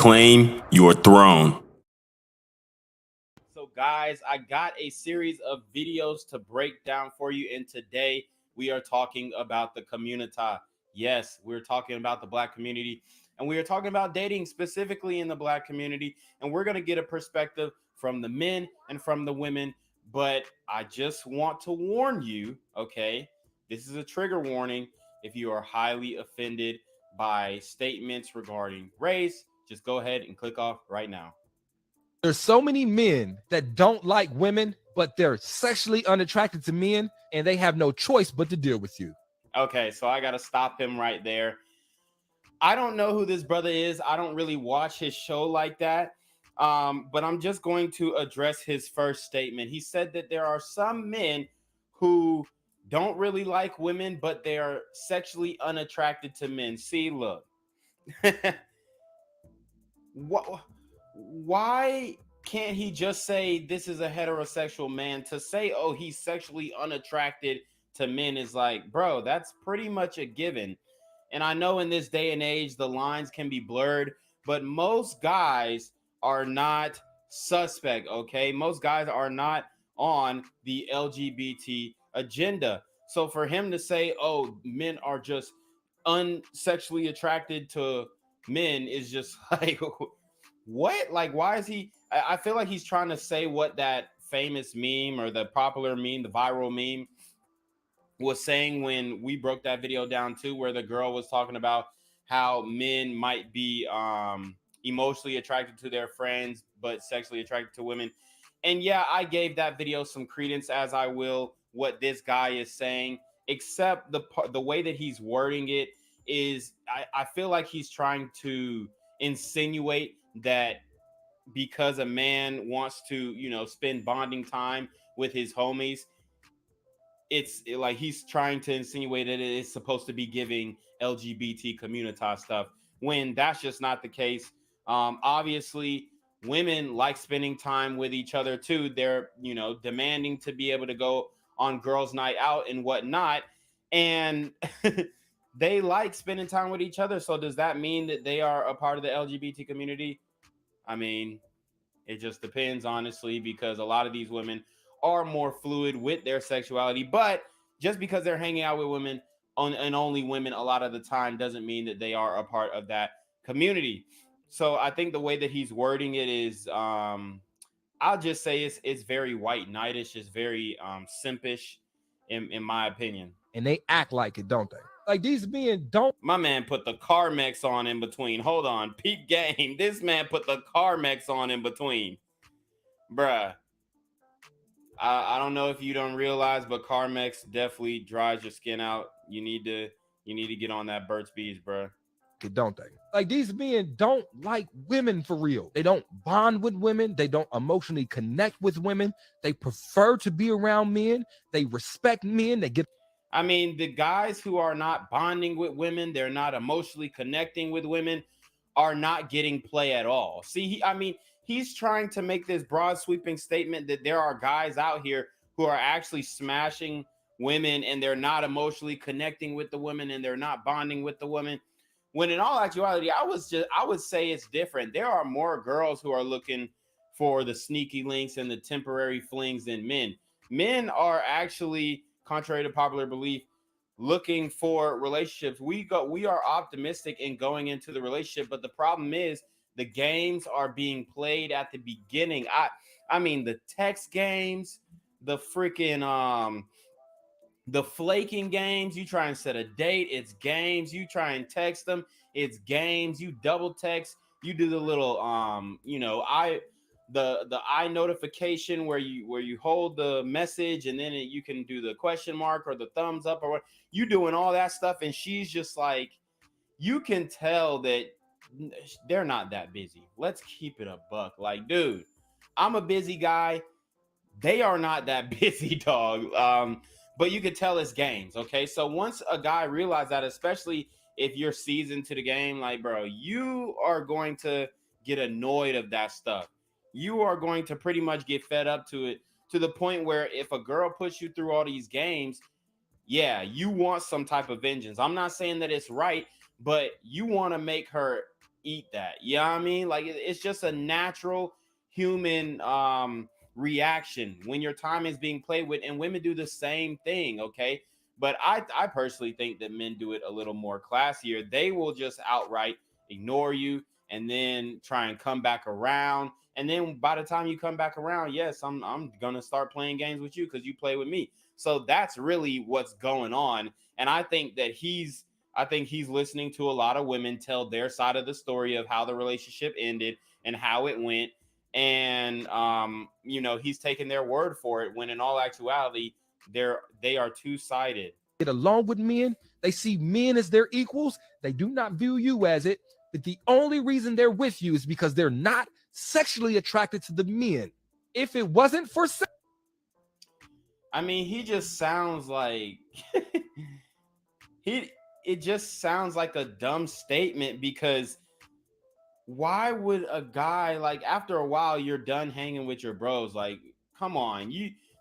Claim your throne. So guys, I got a series of videos to break down for you, and today we are talking about the community. Yes, we're talking about the Black community, and we are talking about dating specifically in the Black community, and we're going to get a perspective from the men and from the women. But I just want to warn you, okay, this is a trigger warning. If you are highly offended by statements regarding race, just go ahead and click off right now. There's so many men that don't like women, but they're sexually unattracted to men, and they have no choice but to deal with you. Okay, so I got to stop him right there. I don't know who this brother is. I don't really watch his show like that. But I'm just going to address his first statement. He said that there are some men who don't really like women, but they are sexually unattracted to men. See, look. Why can't he just say this is a heterosexual man? To say, oh, he's sexually unattracted to men is like, bro, that's pretty much a given. And I know in this day and age, the lines can be blurred, but most guys are not suspect, okay? Most guys are not on the LGBT agenda. So for him to say, oh, men are just unsexually attracted to men is just like, what? Like, why is he? I feel like he's trying to say what that famous meme or the popular meme, the viral meme, was saying when we broke that video down too, where the girl was talking about how men might be emotionally attracted to their friends but sexually attracted to women. And yeah, I gave that video some credence, as I will what this guy is saying, except the way that he's wording it is I feel like he's trying to insinuate that because a man wants to, spend bonding time with his homies, it's like he's trying to insinuate that it's supposed to be giving LGBT community stuff, when that's just not the case. Obviously, women like spending time with each other too. They're, demanding to be able to go on girls' night out and whatnot, and they like spending time with each other. So does that mean that they are a part of the LGBT community? I mean, it just depends, honestly, because a lot of these women are more fluid with their sexuality. But just because they're hanging out with women and only women a lot of the time doesn't mean that they are a part of that community. So I think the way that he's wording it is, I'll just say it's very white knightish. It's very simpish, in my opinion. And they act like it, don't they? Like, these men don't. My man put the Carmex on in between. Hold on, peep game. This man put the Carmex on in between. Bruh. I don't know if you don't realize, but Carmex definitely dries your skin out. You need to get on that Burt's Bees, bruh. Don't they? Like, these men don't like women for real. They don't bond with women. They don't emotionally connect with women. They prefer to be around men. They respect men. I mean, the guys who are not bonding with women, they're not emotionally connecting with women, are not getting play at all. See, he's trying to make this broad sweeping statement that there are guys out here who are actually smashing women and they're not emotionally connecting with the women and they're not bonding with the women. When in all actuality, I would say it's different. There are more girls who are looking for the sneaky links and the temporary flings than men. Men are actually, contrary to popular belief, looking for relationships. We are optimistic in going into the relationship, but the problem is the games are being played at the beginning. I mean the text games, the freaking the flaking games. You try and set a date, it's games. You try and text them, it's games. You double text, you do the little the eye notification where you hold the message and then you can do the question mark or the thumbs up or what. You doing all that stuff, and she's just like, you can tell that they're not that busy. Let's keep it a buck. Like, dude, I'm a busy guy. They are not that busy, dog. But you could tell it's games. Okay, so once a guy realizes that, especially if you're seasoned to the game, like, bro, you are going to get annoyed of that stuff. You are going to pretty much get fed up to it, to the point where if a girl puts you through all these games, yeah, you want some type of vengeance. I'm not saying that it's right, but you want to make her eat that. You know what I mean? Like it's just a natural human reaction when your time is being played with, and women do the same thing. Okay. But I personally think that men do it a little more classier. They will just outright ignore you and then try and come back around. And then by the time you come back around, yes, I'm gonna start playing games with you because you play with me. So that's really what's going on. And I think he's listening to a lot of women tell their side of the story of how the relationship ended and how it went. And he's taking their word for it when in all actuality, they are two-sided. Get along with men. They see men as their equals. They do not view you as it. But the only reason they're with you is because they're not sexually attracted to the men. If it wasn't for sex, I mean, he just sounds like it just sounds like a dumb statement, because why would a guy, like, after a while you're done hanging with your bros? Like, come on.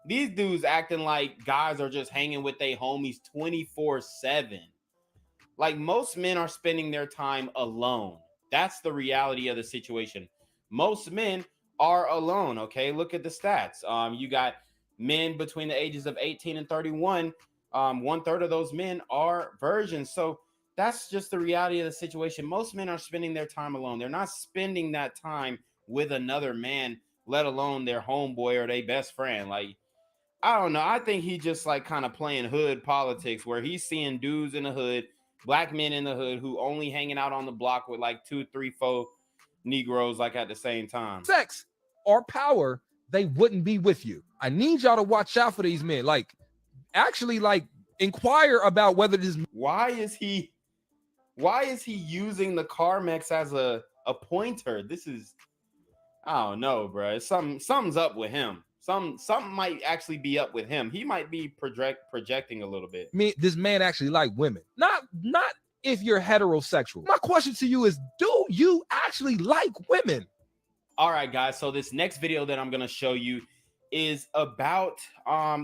These dudes acting like guys are just hanging with their homies 24/7. Like, most men are spending their time alone. That's the reality of the situation. Most men are alone. Okay, look at the stats. You got men between the ages of 18 and 31. 1/3 of those men are virgins. So that's just the reality of the situation. Most men are spending their time alone. They're not spending that time with another man, let alone their homeboy or their best friend. Like, I don't know. I think he just like kind of playing hood politics, where he's seeing dudes in the hood, black men in the hood, who only hanging out on the block with like 2, 3, 4 Negroes, like, at the same time. sex or power, they wouldn't be with you. I need y'all to watch out for these men. Like, actually, like, inquire about whether this. Why is he using the Carmex as a pointer? This is, I don't know, bro. Something's up with him. Something might actually be up with him. He might be projecting a little bit. This man actually like women. Not if you're heterosexual. My question to you is, do you actually like women? All right, guys. So this next video that I'm gonna show you is about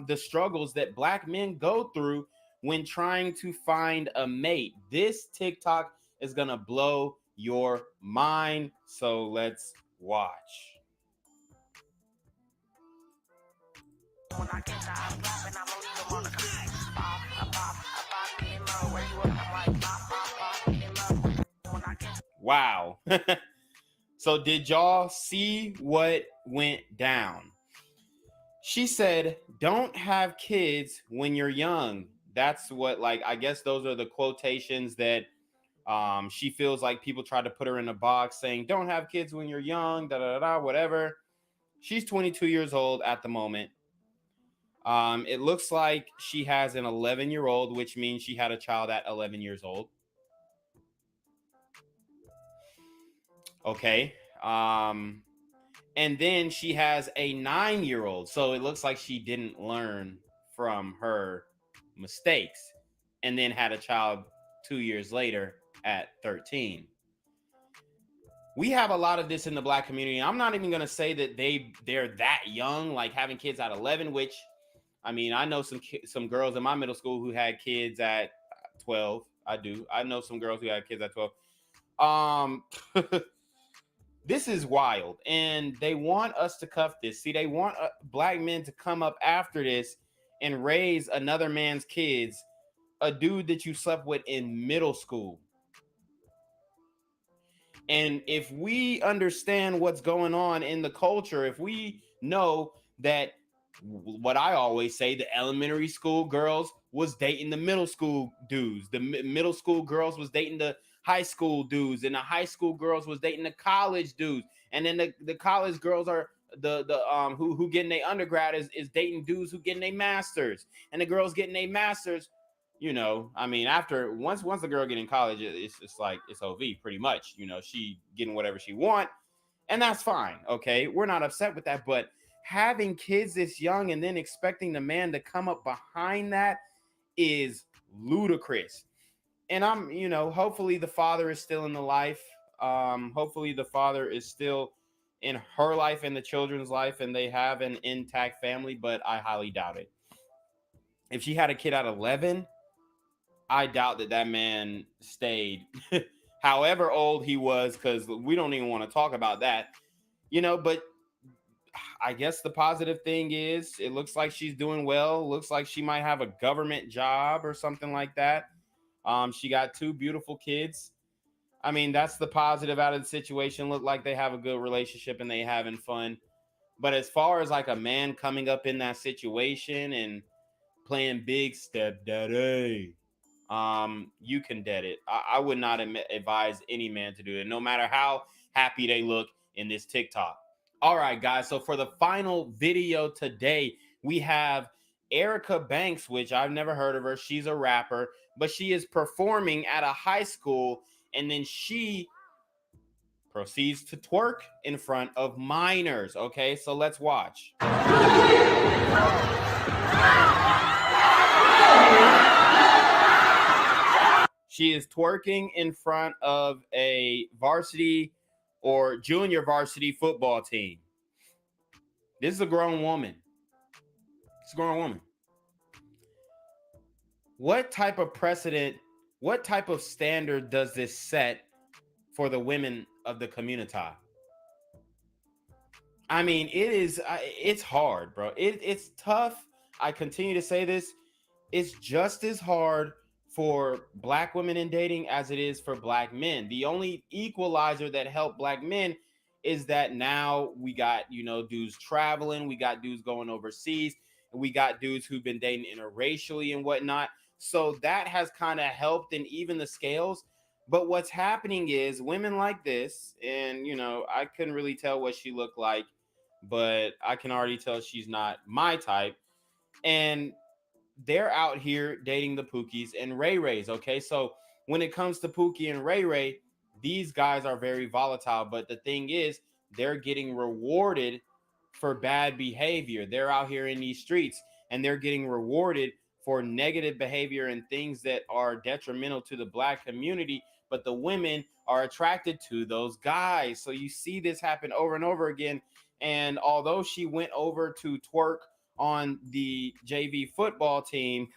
the struggles that black men go through when trying to find a mate. This TikTok is gonna blow your mind. So let's watch. Wow. So did y'all see what went down? She said, don't have kids when you're young. That's what, like, I guess those are the quotations that she feels like people try to put her in a box, saying, don't have kids when you're young, whatever. She's 22 years old at the moment. It looks like she has an 11-year-old, which means she had a child at 11 years old. Okay. And then she has a 9-year-old. So it looks like she didn't learn from her mistakes, and then had a child 2 years later at 13. We have a lot of this in the black community. I'm not even going to say that they're that young, like having kids at 11, which, I mean, I know some girls in my middle school who had kids at 12. I know some girls who had kids at 12. This is wild, and they want us to cuff this. See, they want black men to come up after this and raise another man's kids, a dude that you slept with in middle school. And if we understand what's going on in the culture, if we know that, what I always say, the elementary school girls was dating the middle school dudes, the middle school girls was dating the high school dudes, and the high school girls was dating the college dudes, and then the college girls are who getting their undergrad is dating dudes who getting their masters, and the girls getting their masters. I mean, after once the girl get in college, it's like it's OV pretty much. She getting whatever she want, and that's fine. Okay, we're not upset with that, but having kids this young and then expecting the man to come up behind that is ludicrous. And hopefully the father is still in the life. Hopefully the father is still in her life and the children's life, and they have an intact family, but I highly doubt it. If she had a kid at 11, I doubt that man stayed however old he was, because we don't even want to talk about that, but I guess the positive thing is it looks like she's doing well. Looks like she might have a government job or something like that. She got two beautiful kids. I mean, that's the positive out of the situation. Look like they have a good relationship and they having fun. But as far as like a man coming up in that situation and playing big stepdaddy, you can dead it. I would not advise any man to do it, no matter how happy they look in this TikTok. All right, guys. So for the final video today, we have Erica Banks, which I've never heard of her. She's a rapper, but she is performing at a high school, and then she proceeds to twerk in front of minors. Okay, so let's watch. She is twerking in front of a varsity or junior varsity football team. This is a grown woman. It's a grown woman. What type of precedent, what type of standard does this set for the women of the community? I mean, it's hard, bro. It's tough. I continue to say this. It's just as hard for black women in dating as it is for black men. The only equalizer that helped black men is that now we got, dudes traveling, we got dudes going overseas, and we got dudes who've been dating interracially and whatnot. So that has kind of helped and even the scales. But what's happening is women like this, and I couldn't really tell what she looked like, but I can already tell she's not my type. And they're out here dating the Pookies and Ray Rays. Okay, so when it comes to Pookie and Ray Ray, these guys are very volatile. But the thing is, they're getting rewarded for bad behavior. They're out here in these streets and they're getting rewarded for negative behavior and things that are detrimental to the black community. But the women are attracted to those guys. So you see this happen over and over again. And although she went over to twerk on the JV football team,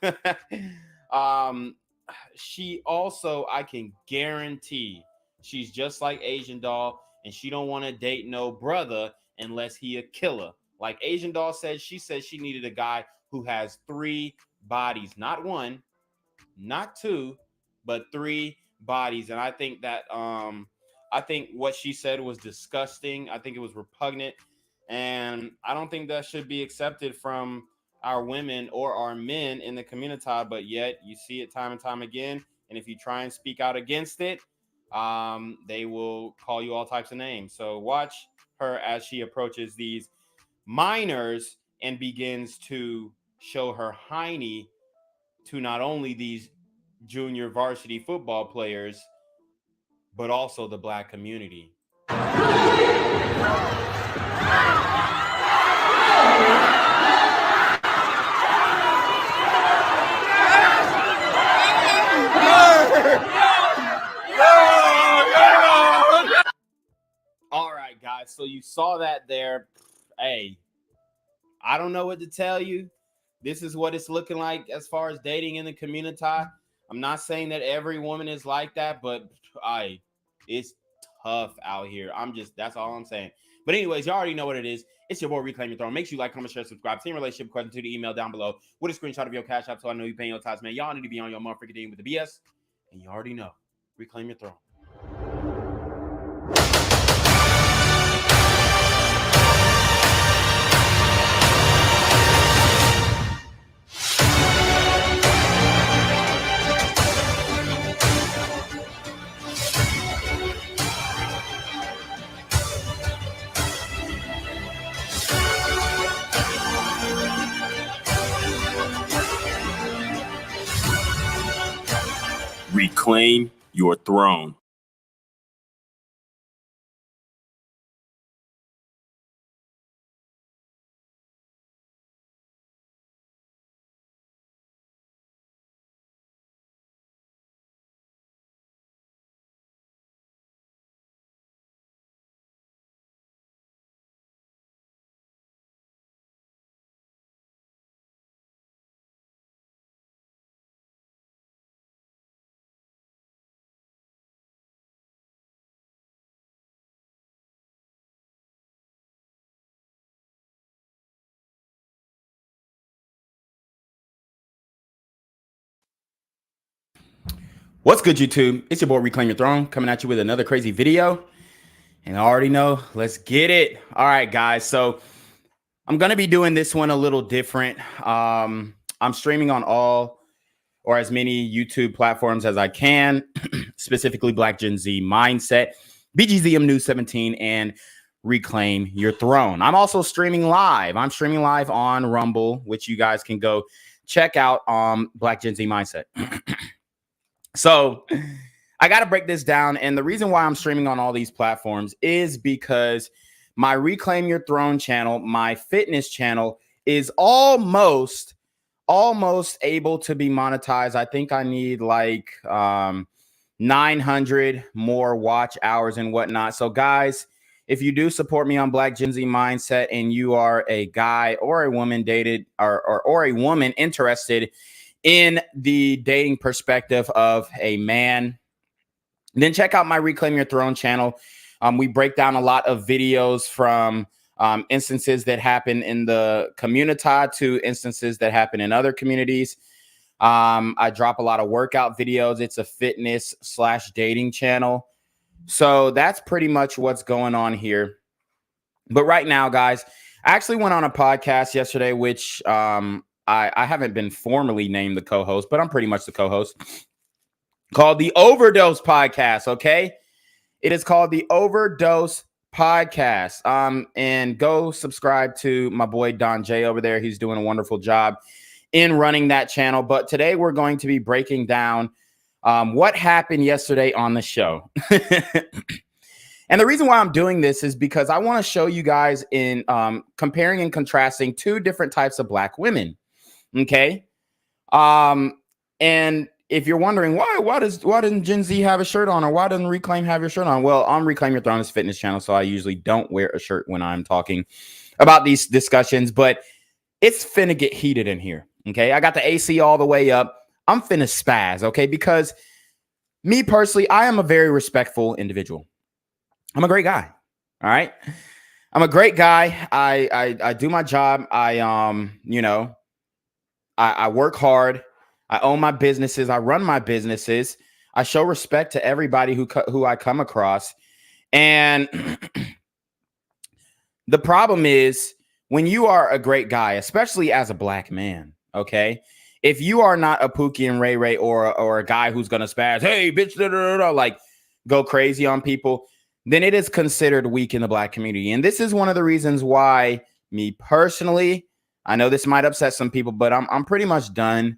she also, I can guarantee, she's just like Asian Doll, and she don't want to date no brother unless he a killer. Like Asian Doll said, she said she needed a guy who has 3 bodies, not 1, not 2, but 3 bodies. And I think that I think what she said was disgusting. I think it was repugnant. And I don't think that should be accepted from our women or our men in the community, but yet you see it time and time again. And if you try and speak out against it, they will call you all types of names. So watch her as she approaches these minors and begins to show her hiney to not only these junior varsity football players, but also the black community. All right, guys. So you saw that there. Hey, I don't know what to tell you. This is what it's looking like as far as dating in the community. I'm not saying that every woman is like that, but it's tough out here. That's all I'm saying. But anyways, you already know what it is. It's your boy Reclaim Your Throne. Make sure you like, comment, share, subscribe. Send relationship question to the email down below with a screenshot of your cash app so I know you're paying your tithes, man. Y'all need to be on your motherfucking team with the BS. And you already know. Reclaim your throne. Reclaim your throne. What's good, YouTube? It's your boy Reclaim Your Throne coming at you with another crazy video. And I already know, let's get it. All right, guys. So I'm going to be doing this one a little different. I'm streaming on all or as many YouTube platforms as I can, specifically Black Gen Z Mindset, BGZM News 17, and Reclaim Your Throne. I'm also streaming live. I'm streaming live on Rumble, which you guys can go check out on Black Gen Z Mindset. So I got to break this down. And the reason why I'm streaming on all these platforms is because my Reclaim Your Throne channel, my fitness channel, is almost able to be monetized. I think I need like 900 more watch hours and whatnot. So guys, if you do support me on Black Gen Z Mindset and you are a guy or a woman dated or a woman interested in the dating perspective of a man, then check out my Reclaim Your Throne channel. We break down a lot of videos from instances that happen in the community to instances that happen in other communities. I drop a lot of workout videos. It's a fitness/dating channel. So that's pretty much what's going on here. But right now, guys, I actually went on a podcast yesterday, which I haven't been formally named the co-host, but I'm pretty much the co-host, called the Overdose Podcast. Okay. It is called the Overdose Podcast. And go subscribe to my boy Don J over there. He's doing a wonderful job in running that channel. But today we're going to be breaking down what happened yesterday on the show. And the reason why I'm doing this is because I want to show you guys in comparing and contrasting two different types of Black women. Okay. And if you're wondering why doesn't Gen Z have a shirt on, or why doesn't Reclaim have your shirt on? Well, on Reclaim Your Throne's fitness channel, so I usually don't wear a shirt when I'm talking about these discussions, but it's finna get heated in here. Okay. I got the AC all the way up. I'm finna spaz. Okay. Because me personally, I am a very respectful individual. I'm a great guy. All right. I'm a great guy. I do my job. I work hard. I own my businesses. I run my businesses. I show respect to everybody who I come across. And the problem is when you are a great guy, especially as a Black man, okay, if you are not a Pookie and Ray Ray or a guy who's going to spaz, hey, bitch, da, da, da, da, like go crazy on people, then it is considered weak in the Black community. And this is one of the reasons why me personally, I know this might upset some people, but I'm pretty much done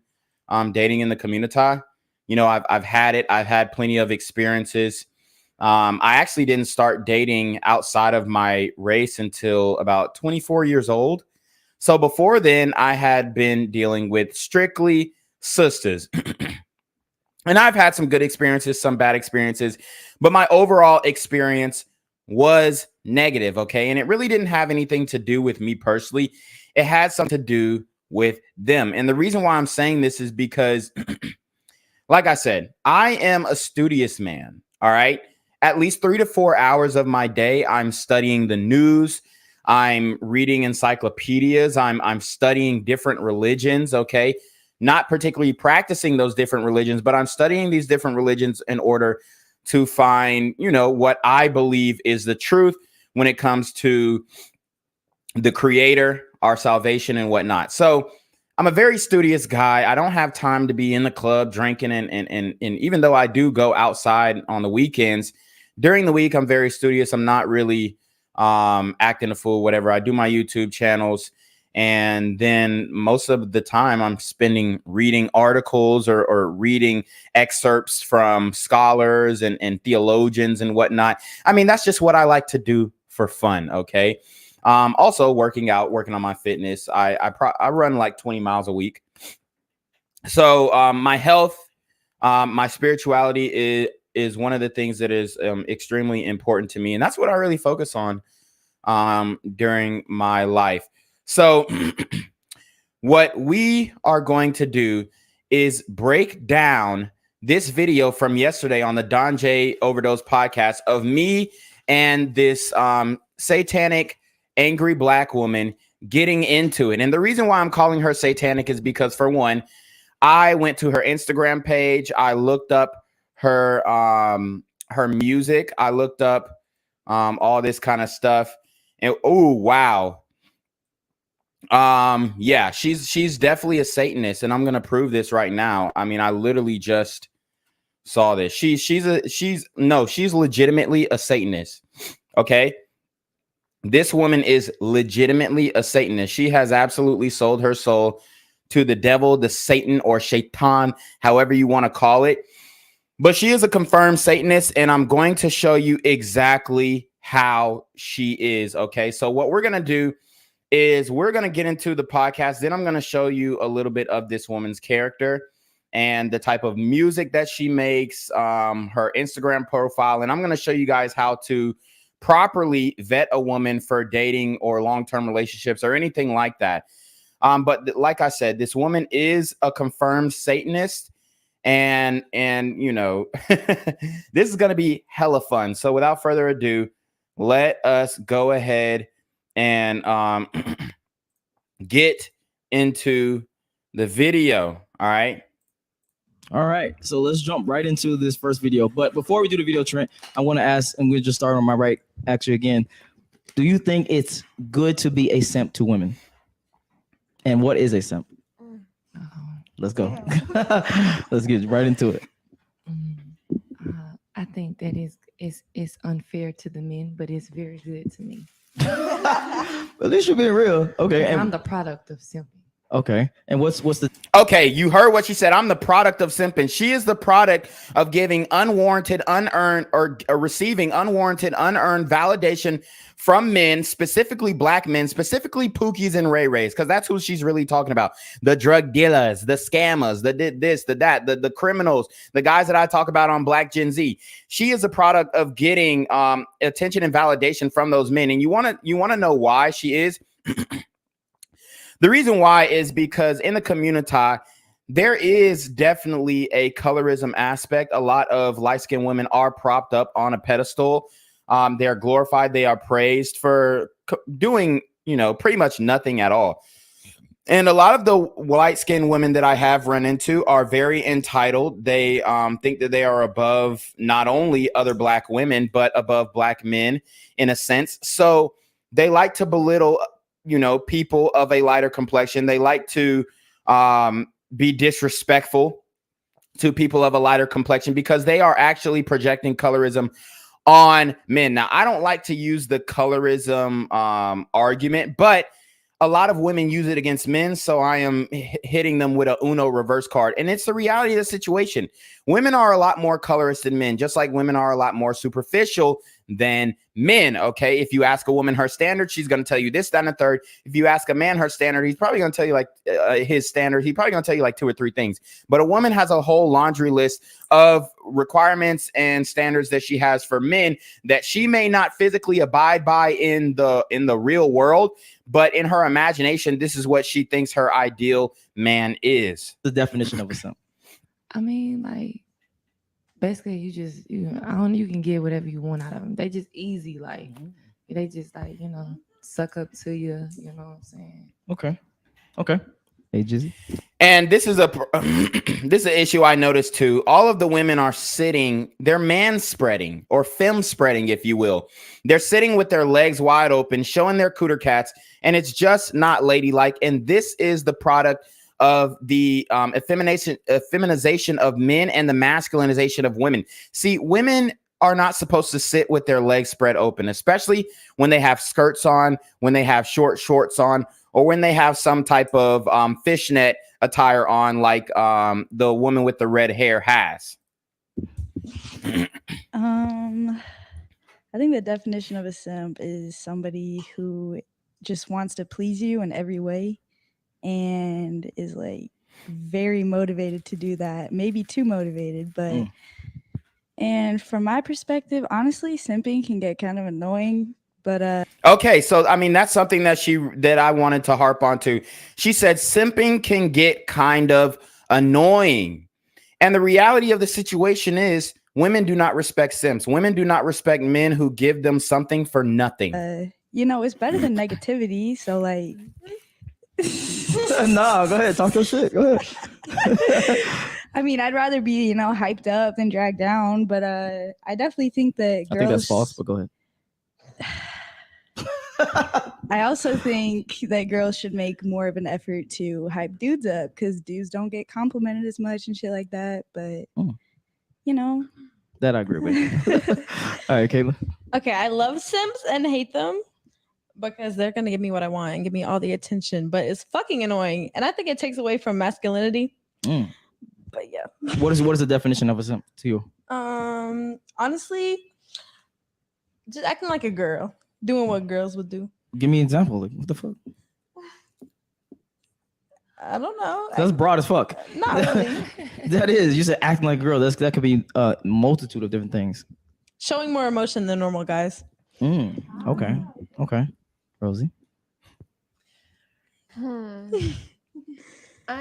dating in the community. You know, I've had it. I've had plenty of experiences. I actually didn't start dating outside of my race until about 24 years old. So before then, I had been dealing with strictly sisters. And I've had some good experiences, some bad experiences, but my overall experience was negative. Okay. And it really didn't have anything to do with me personally. It had something to do with them. And the reason why I'm saying this is because, like I said, I am a studious man. All right. At least 3 to 4 hours of my day, I'm studying the news. I'm reading encyclopedias. I'm studying different religions. Okay. Not particularly practicing those different religions, but I'm studying these different religions in order to find, what I believe is the truth when it comes to the Creator, our salvation, and whatnot. So I'm a very studious guy. I don't have time to be in the club drinking. And even though I do go outside on the weekends, during the week, I'm very studious. I'm not really acting a fool, whatever. I do my YouTube channels. And then most of the time I'm spending reading articles or reading excerpts from scholars and theologians and whatnot. I mean, that's just what I like to do for fun. Okay. Also working on my fitness. I run like 20 miles a week. So my health, my spirituality is one of the things that is extremely important to me. And that's what I really focus on during my life. So what we are going to do is break down this video from yesterday on the Don J Overdose podcast of me and this satanic, angry Black woman getting into it. And the reason why I'm calling her satanic is because, for one, I went to her Instagram page. I looked up her music. I looked up all this kind of stuff, and oh wow. Yeah, she's definitely a Satanist, and I'm gonna prove this right now. I mean, I literally just saw this. She's legitimately a Satanist. Okay. This woman is legitimately a Satanist. She has absolutely sold her soul to the devil, the Satan, or Shaitan, however you want to call it. But she is a confirmed Satanist, and I'm going to show you exactly how she is. Okay, so what we're going to do is we're going to get into the podcast. Then I'm going to show you a little bit of this woman's character and the type of music that she makes, her Instagram profile. And I'm going to show you guys how to properly vet a woman for dating or long-term relationships or anything like that. But like I said, this woman is a confirmed Satanist, and you know, this is going to be hella fun. So without further ado, let us go ahead and get into the video. All right. All right, so let's jump right into this first video. But before we do the video, Trent, I want to ask, and we'll just start on my right, actually, again. Do you think it's good to be a simp to women? And what is a simp? Let's go. Let's get right into it. I think that is unfair to the men, but it's very good to me. At least you're being real. Okay. And I'm the product of simping. Okay. And what's the Okay, you heard what she said. I'm the product of simping. She is the product of giving unwarranted, unearned, or receiving unwarranted, unearned validation from men, specifically black men, specifically Pookies and Ray Rays, because that's who she's really talking about. The drug dealers, the scammers, the this, the that, the criminals, the guys that I talk about on Black Gen Z. She is a product of getting attention and validation from those men. And you want to know why she is? The reason why is because in the community, there is definitely a colorism aspect. A lot of light-skinned women are propped up on a pedestal. They are glorified. They are praised for doing, you know, pretty much nothing at all. And a lot of the light-skinned women that I have run into are very entitled. They think that they are above not only other black women, but above black men in a sense. So they like to belittle, you know, people of a lighter complexion. They like to be disrespectful to people of a lighter complexion because they are actually projecting colorism on men. Now, I don't like to use the colorism argument, but a lot of women use it against men, so I am hitting them with a Uno reverse card. And it's the reality of the situation. Women are a lot more colorist than men, just like women are a lot more superficial than men, okay? If you ask a woman her standard, she's going to tell you this, that, and the third. If you ask a man her standard, he's probably going to tell you like his standard. He's probably going to tell you like 2 or 3 things. But a woman has a whole laundry list of requirements and standards that she has for men that she may not physically abide by in the real world, but in her imagination, this is what she thinks her ideal man is. The definition of a simp? I mean, like, basically, you can get whatever you want out of them. They just easy, like, they just like, you know, suck up to you. You know what I'm saying? Okay. Hey, Jizzy. And this is this is an issue I noticed too. All of the women are sitting, they're man spreading or femme spreading, if you will. They're sitting with their legs wide open, showing their cooter cats, and it's just not ladylike. And this is the product of the effeminization of men and the masculinization of women. See, women are not supposed to sit with their legs spread open, especially when they have skirts on, when they have short shorts on, or when they have some type of fishnet attire on, like the woman with the red hair has. I think the definition of a simp is somebody who just wants to please you in every way and is like very motivated to do that. Maybe too motivated, but and from my perspective, honestly, simping can get kind of annoying. But okay, so I mean that's something that I wanted to harp on to. She said simping can get kind of annoying. And the reality of the situation is women do not respect simps. Women do not respect men who give them something for nothing. you know, it's better than negativity. So like Nah, go ahead, talk your shit. Go ahead. I mean, I'd rather be, you know, hyped up than dragged down, but I definitely think that girls. I think that's false, but go ahead. I also think that girls should make more of an effort to hype dudes up because dudes don't get complimented as much and shit like that. But you know, that I agree with. All right, Kayla. Okay, I love Sims and hate them because they're gonna give me what I want and give me all the attention, but it's fucking annoying, and I think it takes away from masculinity. But yeah, what is the definition of a simp to you? Honestly, just acting like a girl, doing what girls would do. Give me an example. Like, what the fuck? I don't know. That's broad as fuck. Not really. That is. You said acting like a girl. That could be a multitude of different things. Showing more emotion than normal guys. Okay. Rosie. I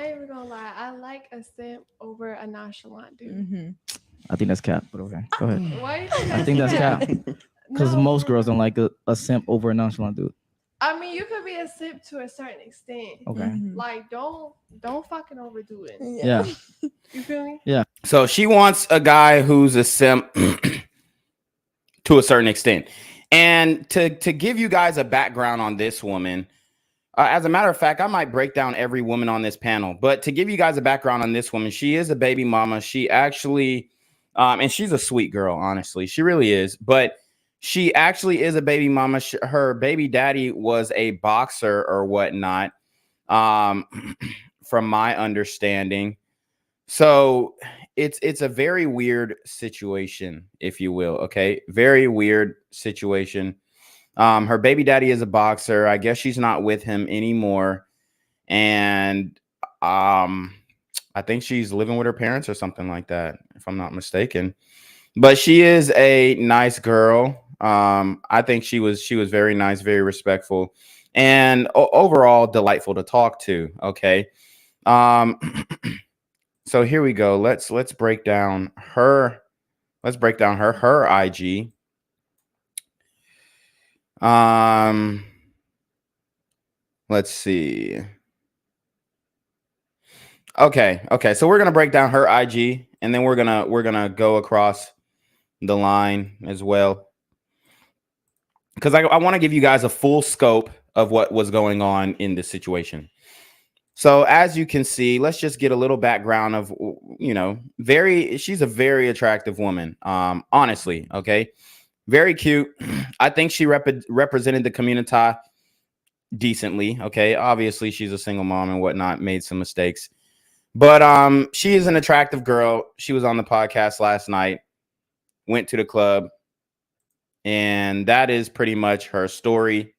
ain't even gonna lie. I like a simp over a nonchalant dude. I think that's cap, but okay. Go ahead. Why you think I think that's cap. Because No. most girls don't like a simp over a nonchalant dude. I mean, you could be a simp to a certain extent. Okay. Like, don't fucking overdo it. Yeah. You feel me? Yeah. So she wants a guy who's a simp to a certain extent. And to give you guys a background on this woman, as a matter of fact, I might break down every woman on this panel. But to give you guys a background on this woman, she is a baby mama. She actually, and she's a sweet girl, honestly. She really is. But she actually is a baby mama. Her baby daddy was a boxer or whatnot, from my understanding. So it's a very weird situation, if you will. Okay, very weird situation. Her baby daddy is a boxer. I guess she's not with him anymore, and I think she's living with her parents or something like that, if I'm not mistaken. But she is a nice girl. I think she was very nice, very respectful, and overall delightful to talk to. Okay. So here we go. Let's break down her. Let's break down her IG. Let's see. Okay. So we're gonna break down her IG, and then we're gonna go across the line as well, because I want to give you guys a full scope of what was going on in this situation. So as you can see, let's just get a little background of, you know, she's a very attractive woman. Honestly, okay. Very cute. I think she represented the community decently. Okay. Obviously she's a single mom and whatnot, made some mistakes, but she is an attractive girl. She was on the podcast last night, went to the club, and that is pretty much her story.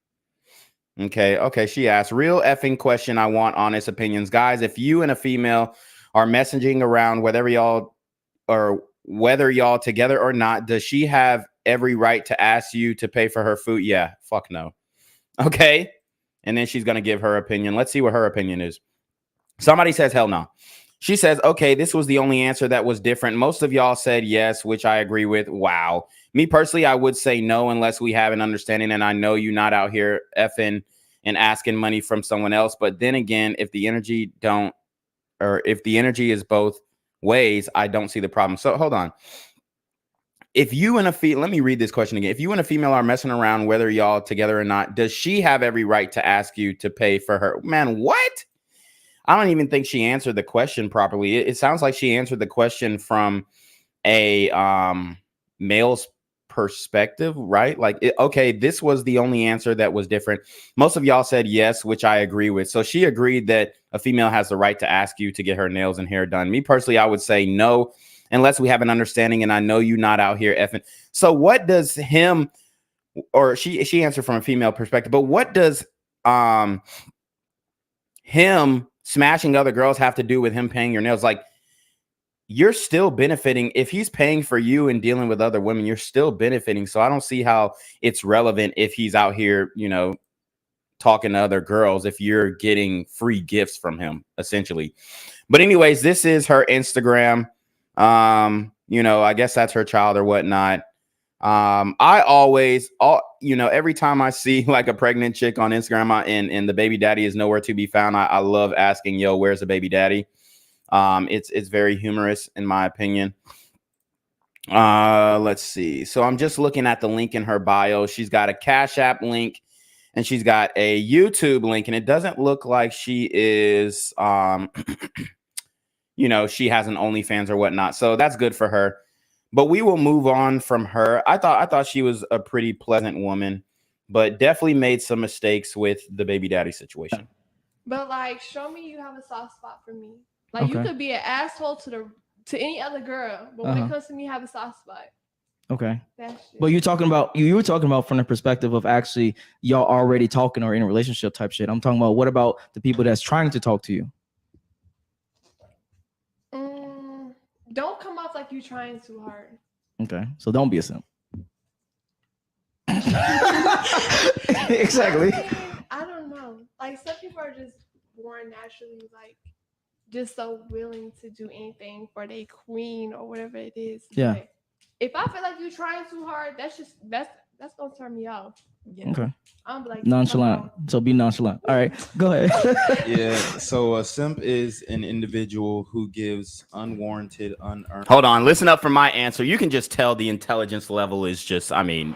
Okay. She asked, real effing question. I want honest opinions. Guys, if you and a female are messaging around, whether y'all together or not, does she have every right to ask you to pay for her food? Yeah. Fuck no. Okay. And then she's going to give her opinion. Let's see what her opinion is. Somebody says, hell no. She says, okay, this was the only answer that was different. Most of y'all said yes, which I agree with. Wow. Me personally, I would say no unless we have an understanding. And I know you're not out here effing and asking money from someone else. But then again, if the energy is both ways, I don't see the problem. So hold on. If you and let me read this question again. If you and a female are messing around, whether y'all together or not, does she have every right to ask you to pay for her? Man, what? I don't even think she answered the question properly. It sounds like she answered the question from a male's perspective, right? Like, okay, this was the only answer that was different. Most of y'all said yes, which I agree with. So she agreed that a female has the right to ask you to get her nails and hair done. Me personally, I would say no, unless we have an understanding, and I know you're not out here effing. So what does him, or she answered from a female perspective, but what does him smashing other girls have to do with him paying your nails? Like, you're still benefiting. If he's paying for you and dealing with other women, you're still benefiting. So I don't see how it's relevant if he's out here, you know, talking to other girls, if you're getting free gifts from him, essentially. But anyways, this is her Instagram. You know, I guess that's her child or whatnot. I always, every time I see like a pregnant chick on Instagram and the baby daddy is nowhere to be found, I love asking, yo, where's the baby daddy? It's very humorous in my opinion. Let's see. So I'm just looking at the link in her bio. She's got a Cash App link and she's got a YouTube link, and it doesn't look like she is, you know, she has an OnlyFans or whatnot. So that's good for her. But we will move on from her. I thought she was a pretty pleasant woman, but definitely made some mistakes with the baby daddy situation. But like, show me you have a soft spot for me. Like, you could be an asshole to any other girl, but when it comes to me, you have a soft spot. Okay. But you were talking about from the perspective of actually y'all already talking or in a relationship type shit. I'm talking about, what about the people that's trying to talk to you? Don't come off like you trying too hard. Okay, so don't be a simp. Exactly. I don't know. Like, some people are just born naturally, like, just so willing to do anything for their queen or whatever it is. Yeah. But if I feel like you trying too hard, that's gonna turn me off. Yeah. Okay. I'm like nonchalant. So be nonchalant. All right, go ahead. Yeah. So a simp is an individual who gives unwarranted, unearned. Hold on, listen up for my answer. You can just tell the intelligence level is just, I mean,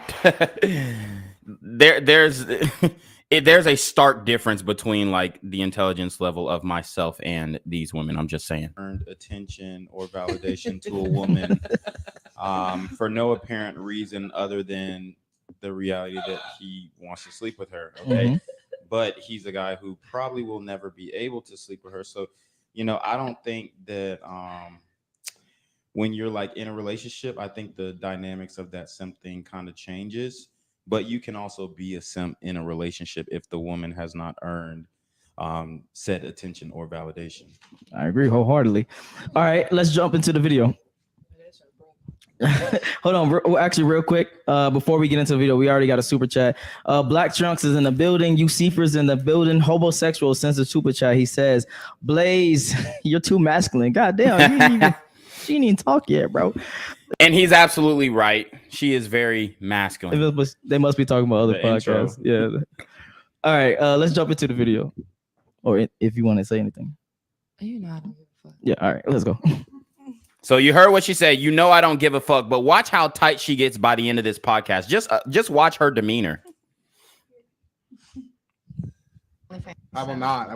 there's a stark difference between like the intelligence level of myself and these women. I'm just saying. Earned attention or validation to a woman for no apparent reason other than the reality that he wants to sleep with her. Okay. But he's a guy who probably will never be able to sleep with her. So, you know, I don't think that when you're like in a relationship, I think the dynamics of that simp thing kind of changes. But you can also be a simp in a relationship if the woman has not earned said attention or validation. I agree wholeheartedly. All right, let's jump into the video. Hold on, actually, real quick, before we get into the video, we already got a super chat. Black Trunks is in the building. Ucifer's in the building. Homosexual sends a super chat. He says, "Blaze, you're too masculine." God damn, she didn't even talk yet, bro. And he's absolutely right. She is very masculine. They must be talking about other podcasts. Yeah. All right, let's jump into the video, or if you want to say anything. You know I don't give a fuck. Yeah. All right, let's go. So you heard what she said. You know I don't give a fuck, but watch how tight she gets by the end of this podcast. Just watch her demeanor. I will not. I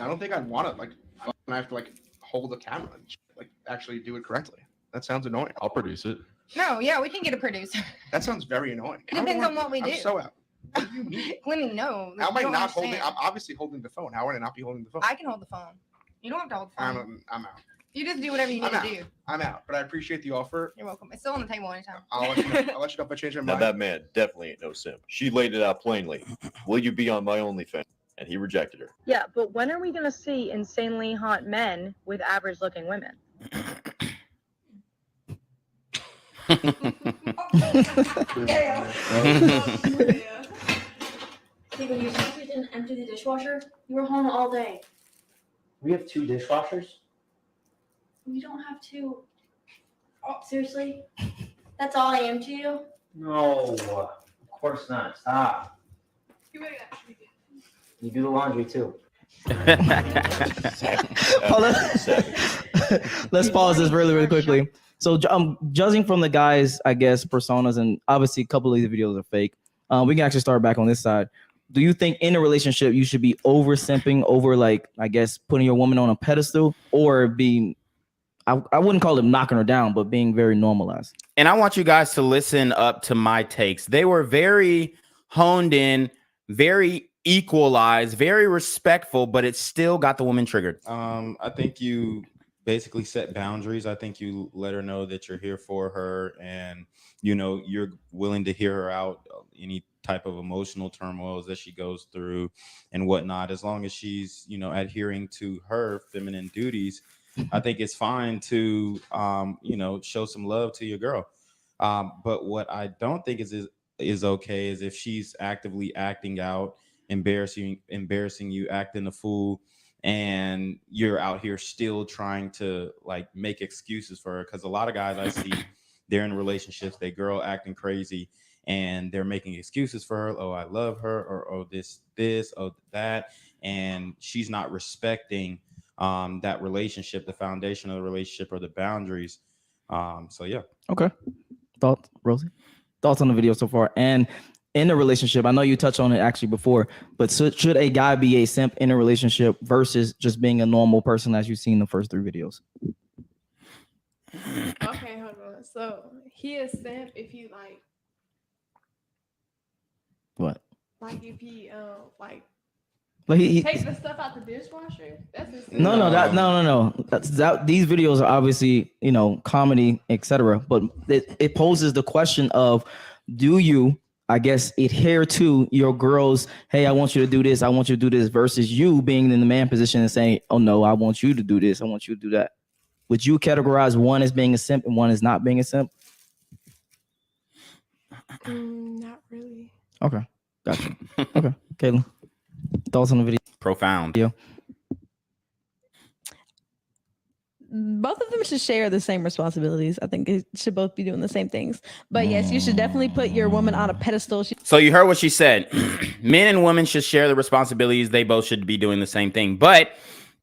don't think I'd want it. Like, I have to like hold the camera and like actually do it correctly. That sounds annoying. I'll produce it. No, yeah, we can get a producer. That sounds very annoying. It depends on what we do. I'm so out. What do you mean? Women, no. How am I not holding? I'm obviously holding the phone. How would I not be holding the phone? I can hold the phone. You don't have to hold the phone. I'm out. You just do whatever you need to do. I'm out, but I appreciate the offer. You're welcome. It's still on the table anytime. I'll let you know. I'll let you know if I change my Now mind. that man definitely ain't no simp. She laid it out plainly. Will you be on my OnlyFans? And he rejected her. Yeah, but when are we gonna see insanely hot men with average-looking women? See, when you said you didn't empty the dishwasher, you were home all day. We have 2 dishwashers. You don't have to. Oh, seriously? That's all I am to you? No, of course not. Stop. You do the laundry too. Let's pause this really quickly. So, judging from the guys, I guess, personas, and obviously a couple of these videos are fake. We can actually start back on this side. Do you think in a relationship you should be over simping, over like, I guess, putting your woman on a pedestal, or being, I wouldn't call it knocking her down, but being very normalized? And I want you guys to listen up to my takes. They were very honed in, very equalized, very respectful, but it still got the woman triggered. I think you basically set boundaries. I think you let her know that you're here for her, and you know you're willing to hear her out, any type of emotional turmoils that she goes through and whatnot. As long as she's, you know, adhering to her feminine duties, I think it's fine to you know, show some love to your girl. But what I don't think is okay is if she's actively acting out, embarrassing you, acting a fool, and you're out here still trying to like make excuses for her. Because a lot of guys I see, they're in relationships, they girl acting crazy, and they're making excuses for her. Oh, I love her, or oh, this, oh, that, and she's not respecting that relationship, the foundation of the relationship, or the boundaries. So yeah. Okay. Thoughts, Rosie? Thoughts on the video so far? And in a relationship, I know you touched on it actually before, but should a guy be a simp in a relationship versus just being a normal person as you've seen in the first 3 videos? Okay, hold on. So he is simp if he like What? like if he like he take the stuff out the dishwasher. That's his simp. No. These videos are obviously, you know, comedy, etc. But it poses the question of, do you, I guess, adhere to your girls? Hey, I want you to do this. I want you to do this. Versus you being in the man position and saying, oh no, I want you to do this. I want you to do that. Would you categorize one as being a simp and one as not being a simp? Not really. Okay, gotcha. Okay, Caitlin, thoughts on the video? Profound. Both of them should share the same responsibilities. I think it should both be doing the same things. But yes, you should definitely put your woman on a pedestal. So you heard what she said. Men and women should share the responsibilities. They both should be doing the same thing. But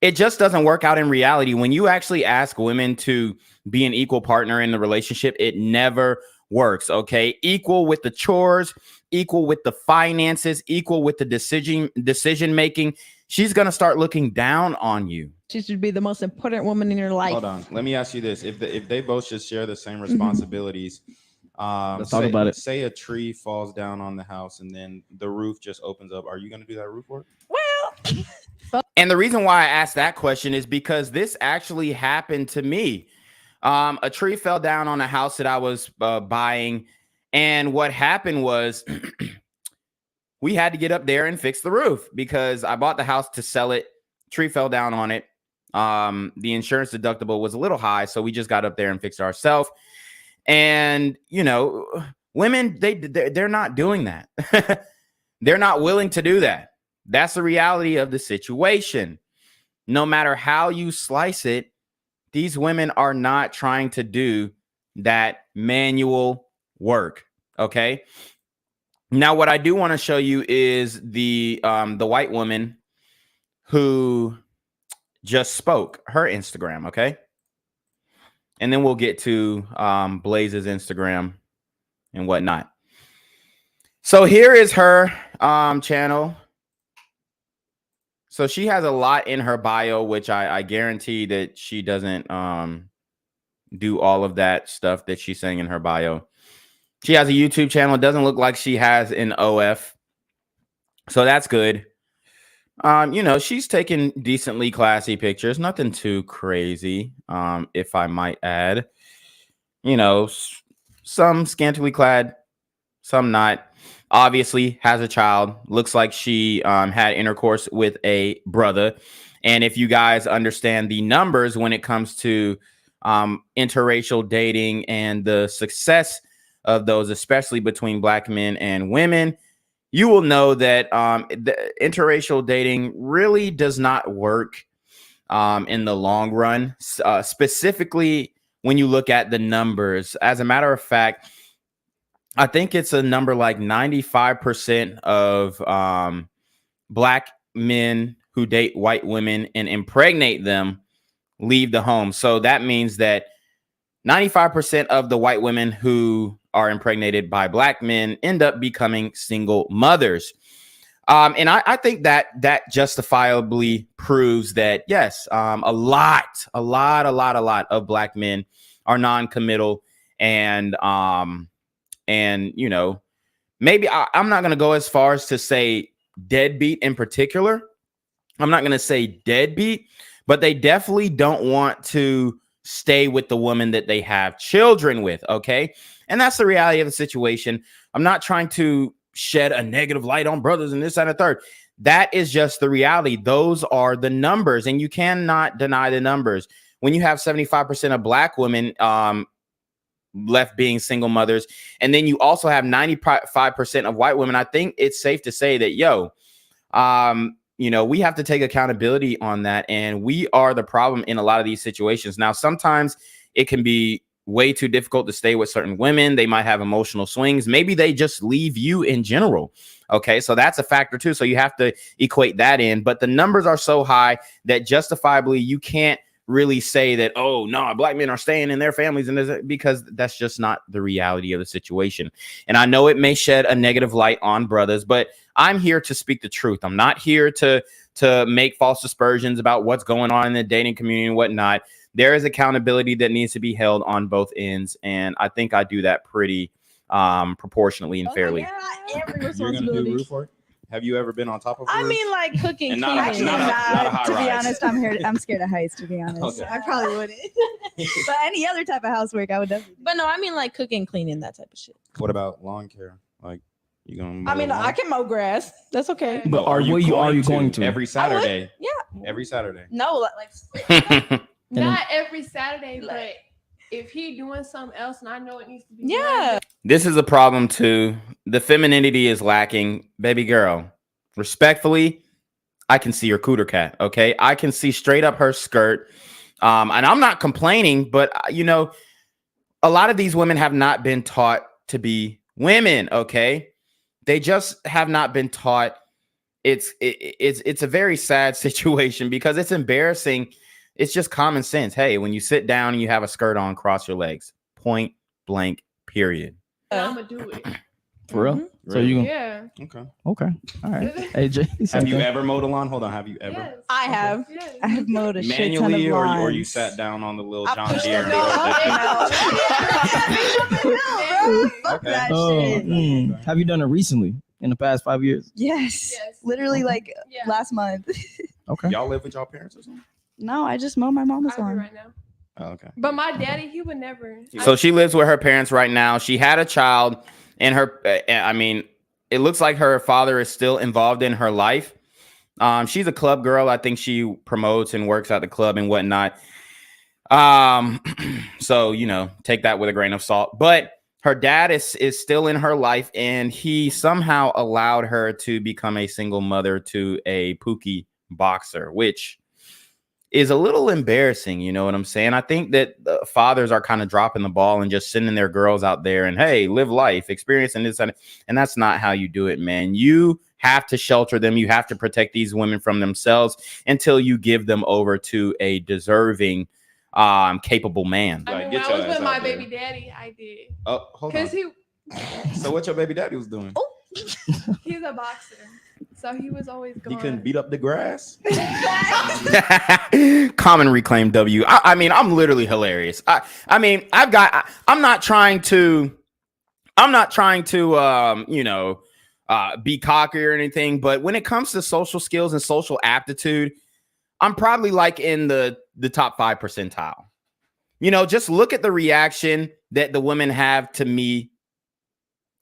it just doesn't work out in reality. When you actually ask women to be an equal partner in the relationship, it never works, okay? Equal with the chores, equal with the finances, equal with the decision making. She's going to start looking down on you. She should be the most important woman in your life. Hold on. Let me ask you this. If they both should share the same responsibilities, let's talk about it. Say a tree falls down on the house and then the roof just opens up. Are you going to do that roof work? And the reason why I asked that question is because this actually happened to me. A tree fell down on a house that I was buying. And what happened was we had to get up there and fix the roof because I bought the house to sell it. Tree fell down on it. The insurance deductible was a little high, so we just got up there and fixed it ourselves. And, you know, women, they're not doing that. They're not willing to do that. That's the reality of the situation. No matter how you slice it, these women are not trying to do that manual work. Okay. Now, what I do want to show you is the white woman who just spoke, her Instagram. Okay. And then we'll get to Blaze's Instagram and whatnot. So here is her channel. So she has a lot in her bio, which I guarantee that she doesn't do all of that stuff that she's saying in her bio. She has a YouTube channel. It doesn't look like she has an OF. So that's good. You know, she's taking decently classy pictures. Nothing too crazy, if I might add. You know, some scantily clad, some not. Obviously has a child. Looks like she had intercourse with a brother. And if you guys understand the numbers when it comes to interracial dating and the success of those, especially between Black men and women, you will know that the interracial dating really does not work in the long run, specifically when you look at the numbers. As a matter of fact, I think it's a number like 95% of Black men who date white women and impregnate them leave the home. So that means that 95% of the white women who are impregnated by Black men end up becoming single mothers. And I think that justifiably proves that, yes, a lot of Black men are non-committal and, you know, maybe I'm not going to go as far as to say deadbeat in particular. I'm not going to say deadbeat, but they definitely don't want to stay with the woman that they have children with. Okay. And that's the reality of the situation. I'm not trying to shed a negative light on brothers and this and a third. That is just the reality. Those are the numbers, and you cannot deny the numbers. When you have 75% of Black women, left being single mothers, and then you also have 95% of white women, I think it's safe to say that, you know, we have to take accountability on that, and we are the problem in a lot of these situations. Now, sometimes it can be way too difficult to stay with certain women. They might have emotional swings. Maybe they just leave you in general. Okay, so that's a factor too. So you have to equate that in. But the numbers are so high that justifiably you can't really say that, oh no, black men are staying in their families, and because that's just not the reality of the situation. And I know it may shed a negative light on brothers, but I'm here to speak the truth. I'm not here to make false aspersions about what's going on in the dating community and whatnot. There is accountability that needs to be held on both ends, and I think I do that pretty proportionately and fairly. Every You're gonna do roof work? Have you ever been on top of a I roof? mean, like cooking. And not a cleaning. high To be rise. honest, I'm scared of heights. To be honest, Okay. I probably wouldn't. But any other type of housework, I would definitely. But no, I mean like cooking, cleaning, that type of shit. What about lawn care? Like, you gonna? I mean, I can mow grass. That's okay. But are you going to every Saturday? Yeah. Every Saturday. No, like Not every Saturday, but if he doing something else and I know it needs to be yeah. This is a problem too. The femininity is lacking. Baby girl, respectfully, I can see your cooter cat. Okay, I can see straight up her skirt. And I'm not complaining, but you know, a lot of these women have not been taught to be women. Okay, they just have not been taught. It's a very sad situation because it's embarrassing. It's just common sense. Hey, when you sit down and you have a skirt on, cross your legs. Point blank. Period. I'm gonna do it. For real? So you gonna? Yeah. Okay. Okay. All right. AJ, Have you ever mowed a lawn? Hold on. Have you ever? Yes. I have. Yes. I have mowed a shit ton of Manually, or lawns. you sat down on the little I John pushed Deere? them Fuck Okay. that Oh, shit. have you done it recently in the past 5 years? Yes. Yes. Literally like Yeah. last month. Okay. Y'all live with y'all parents or something? No, I just mow my mama's I do lawn. right now. Oh, okay. But my daddy, he would never. So she lives with her parents right now. She had a child, and her, I mean, it looks like her father is still involved in her life. She's a club girl. I think she promotes and works at the club and whatnot. So, you know, take that with a grain of salt. But her dad is still in her life, and he somehow allowed her to become a single mother to a Pookie boxer, which is a little embarrassing. You know what I'm saying? I think that fathers are kind of dropping the ball and just sending their girls out there and, hey, live life, experience, and this, and that's not how you do it, man. You have to shelter them. You have to protect these women from themselves until you give them over to a deserving, capable man. I mean, when I was with my baby daddy, I did. Oh, hold on. Cause he, So what your baby daddy was doing? he's a boxer, so he was always He going. couldn't beat up the grass. Common reclaim W. I mean, I'm literally hilarious. I mean, I'm not trying to, you know, be cocky or anything, but when it comes to social skills and social aptitude, I'm probably like in the top 5 percentile. You know, just look at the reaction that the women have to me.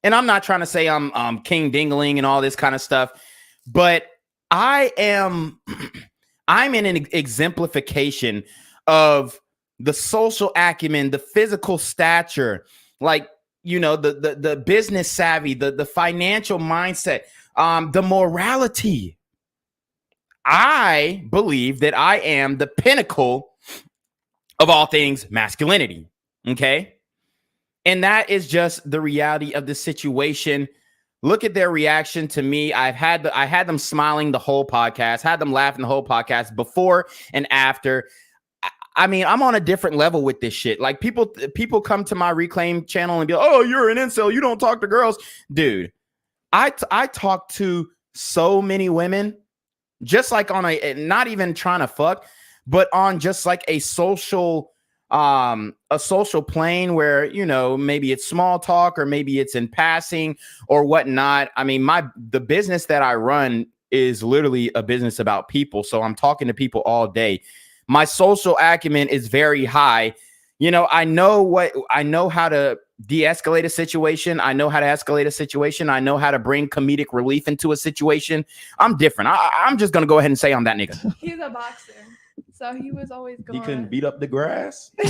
And I'm not trying to say I'm king dingling and all this kind of stuff, but I'm in an exemplification of the social acumen, the physical stature, like, you know, the business savvy, the financial mindset, the morality. I believe that I am the pinnacle of all things masculinity. Okay. And that is just the reality of the situation. Look at their reaction to me. I had them smiling the whole podcast, had them laughing the whole podcast before and after. I mean, I'm on a different level with this shit. Like people come to my Reclaim channel and be like, oh, you're an incel. You don't talk to girls. Dude, I talk to so many women, just like on a, not even trying to fuck, but on just like a social plane where, you know, maybe it's small talk or maybe it's in passing or whatnot. I mean, the business that I run is literally a business about people. So I'm talking to people all day. My social acumen is very high. You know, I know how to de-escalate a situation. I know how to escalate a situation. I know how to bring comedic relief into a situation. I'm different. I'm just going to go ahead and say I'm that nigga. He's a boxer, so he was always going. He couldn't beat up the grass. Oh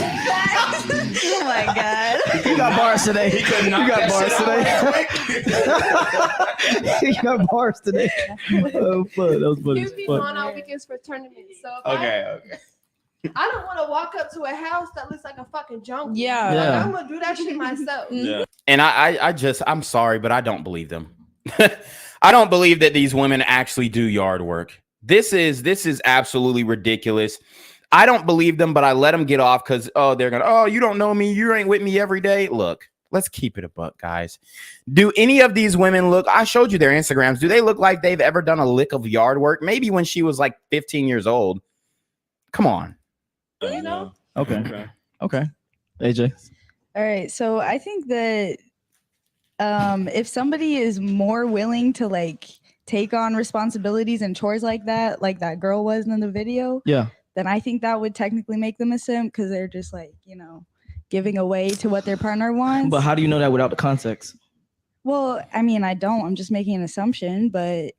my god. You got bars today. He could knock You got that bars today. You got bars today. Oh, fuck. That was funny. He'd be Fuck. going on weekends for tournaments. So if Okay. I don't want to walk up to a house that looks like a fucking jungle. Yeah. Like, Yeah. I'm gonna do that shit myself. Yeah. And I'm sorry, but I don't believe them. I don't believe that these women actually do yard work. This is absolutely ridiculous. I don't believe them, but I let them get off because, you don't know me. You ain't with me every day. Look, let's keep it a buck, guys. Do any of these women look, I showed you their Instagrams. Do they look like they've ever done a lick of yard work? Maybe when she was like 15 years old. Come on. You know? Okay. AJ. All right. So I think that if somebody is more willing to like take on responsibilities and chores like that girl was in the video, Yeah. then I think that would technically make them a simp because they're just like, giving away to what their partner wants. But how do you know that without the context? Well, I mean, I don't. I'm just making an assumption, but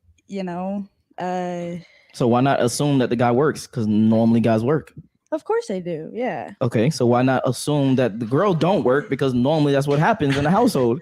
So why not assume that the guy works? Because normally guys work. of course I do. Yeah. Okay, so why not assume that the girl don't work? Because normally that's what happens in the household.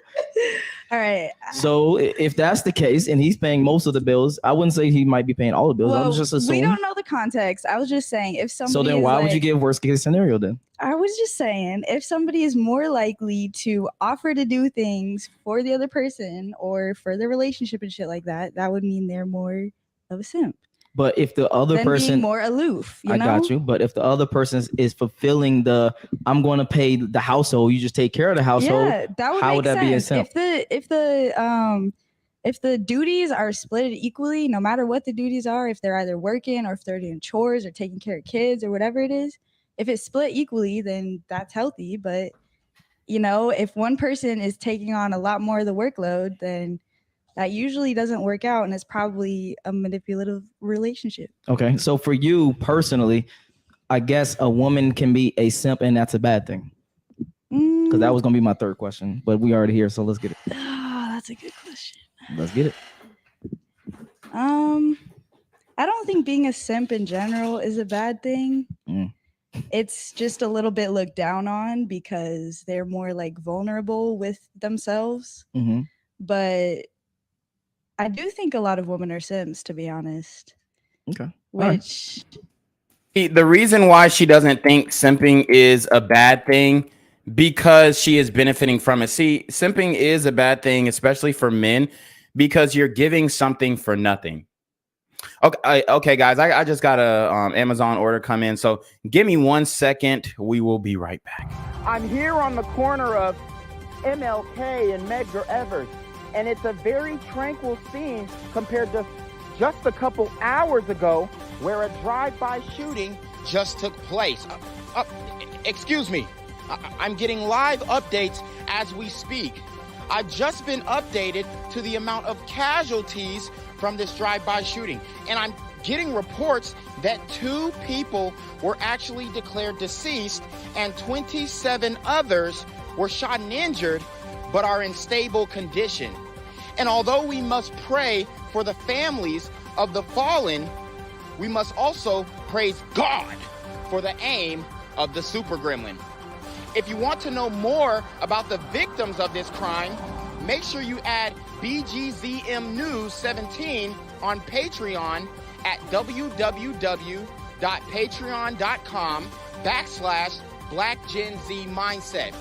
All right. So if that's the case and he's paying most of the bills, I wouldn't say he might be paying all the bills. I'm just we assuming. don't know the context. I was just saying if somebody. So then is why would you like- give worst case scenario then? I was just saying if somebody is more likely to offer to do things for the other person or for the relationship and shit like that, that would mean they're more of a simp. But if the other Than person being more aloof, you I know? got you. But if the other person is fulfilling the I'm going to pay the household, you just take care of the household. Yeah, that would how make would that be a sense. simp? If the duties are split equally, no matter what the duties are, if they're either working or if they're doing chores or taking care of kids or whatever it is, if it's split equally, then that's healthy. But if one person is taking on a lot more of the workload, then that usually doesn't work out, and it's probably a manipulative relationship. Okay, so for you personally, I guess a woman can be a simp, and that's a bad thing. Because that was gonna be my third question, but we already here, so let's get it. Oh, that's a good question. Let's get it. I don't think being a simp in general is a bad thing. It's just a little bit looked down on because they're more like vulnerable with themselves. Mm-hmm. But I do think a lot of women are simps, to be honest. Okay. Which the reason why she doesn't think simping is a bad thing because she is benefiting from it. See, simping is a bad thing, especially for men, because you're giving something for nothing. Okay, guys, I just got a Amazon order come in, so give me 1 second. We will be right back. I'm here on the corner of MLK and Medgar Evers, and it's a very tranquil scene compared to just a couple hours ago where a drive-by shooting Just took place. Excuse me. I'm getting live updates as we speak. I've just been updated to the amount of casualties from this drive-by shooting, and I'm getting reports that 2 people were actually declared deceased and 27 others were shot and injured but are in stable condition. And although we must pray for the families of the fallen, we must also praise God for the aim of the super gremlin. If you want to know more about the victims of this crime, make sure you add BGZM News 17 on Patreon at www.patreon.com/BlackGenZMindset.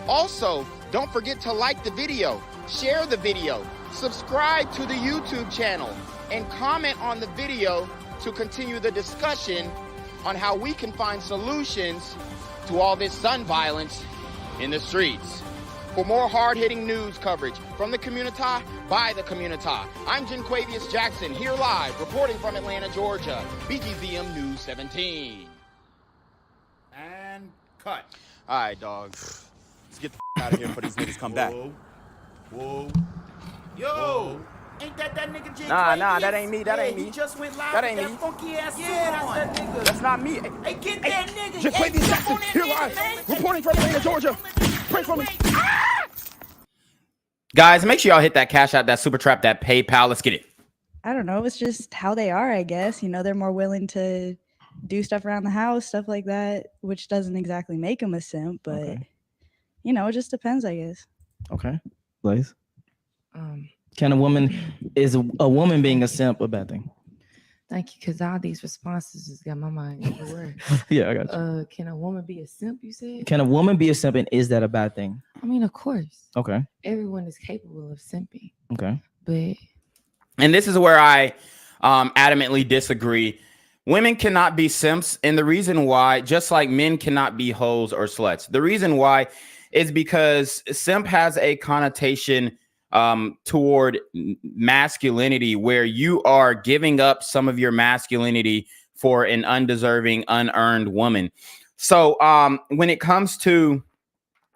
Also, don't forget to like the video, share the video, subscribe to the YouTube channel, and comment on the video to continue the discussion on how we can find solutions to all this gun violence in the streets. For more hard-hitting news coverage from the community, by the community, I'm Jenquavius Jackson, here live, reporting from Atlanta, Georgia, BGZM News 17. And cut. All right, dog. Let's get the out of here before these niggas come back. Whoa. Yo. Ain't that nigga J? Nah, that ain't me. That ain't me. He just went live. That ain't with me. Funky ass Yeah, suit on. that's that nigga. That's not me. Hey, get that nigga. Jaquavius Jackson, here live, reporting from Atlanta, Georgia. Pray for me. Guys, make sure y'all hit that Cash App, that Super Trap, that PayPal. Let's get it. I don't know. It's just how they are, I guess. They're more willing to do stuff around the house, stuff like that, which doesn't exactly make them a simp, but Okay. it just depends, I guess. Okay. Blaze. Can a woman, is a woman being a simp a bad thing? Thank you, because all these responses just got my mind everywhere. Yeah, I got you. Can a woman be a simp, you said? Can a woman be a simp, and is that a bad thing? I mean, of course. Okay. Everyone is capable of simping. Okay. But and this is where I adamantly disagree. Women cannot be simps, and the reason why, just like men cannot be hoes or sluts, the reason why is because simp has a connotation toward masculinity, where you are giving up some of your masculinity for an undeserving, unearned woman. So when it comes to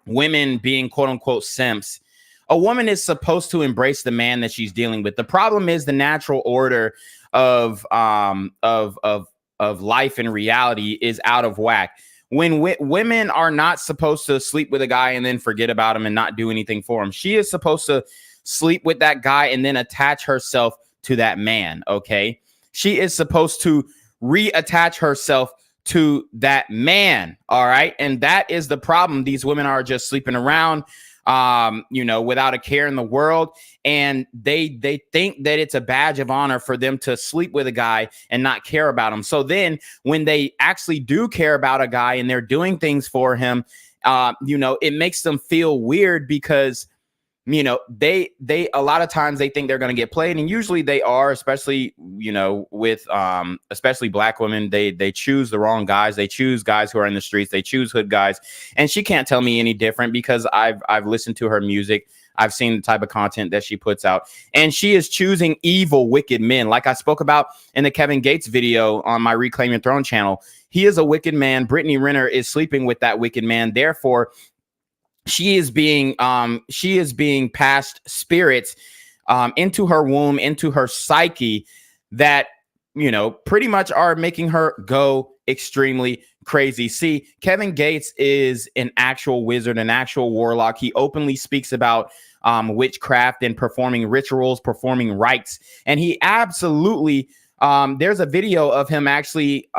women being quote unquote simps, a woman is supposed to embrace the man that she's dealing with. The problem is the natural order of life and reality is out of whack. When women are not supposed to sleep with a guy and then forget about him and not do anything for him. She is supposed to sleep with that guy and then attach herself to that man. Okay. She is supposed to reattach herself to that man. All right. And that is the problem. These women are just sleeping around, without a care in the world. And they think that it's a badge of honor for them to sleep with a guy and not care about him. So then when they actually do care about a guy and they're doing things for him, it makes them feel weird because, they a lot of times they think they're going to get played, and usually they are, especially, with especially black women. They choose the wrong guys. They choose guys who are in the streets. They choose hood guys. And she can't tell me any different because I've listened to her music. I've seen the type of content that she puts out, and she is choosing evil, wicked men. Like I spoke about in the Kevin Gates video on my Reclaim Your Throne channel. He is a wicked man. Brittany Renner is sleeping with that wicked man. Therefore, she is being passed spirits into her womb, into her psyche that, pretty much are making her go extremely crazy. See, Kevin Gates is an actual wizard, an actual warlock. He openly speaks about witchcraft and performing rituals, performing rites. And he absolutely, there's a video of him actually,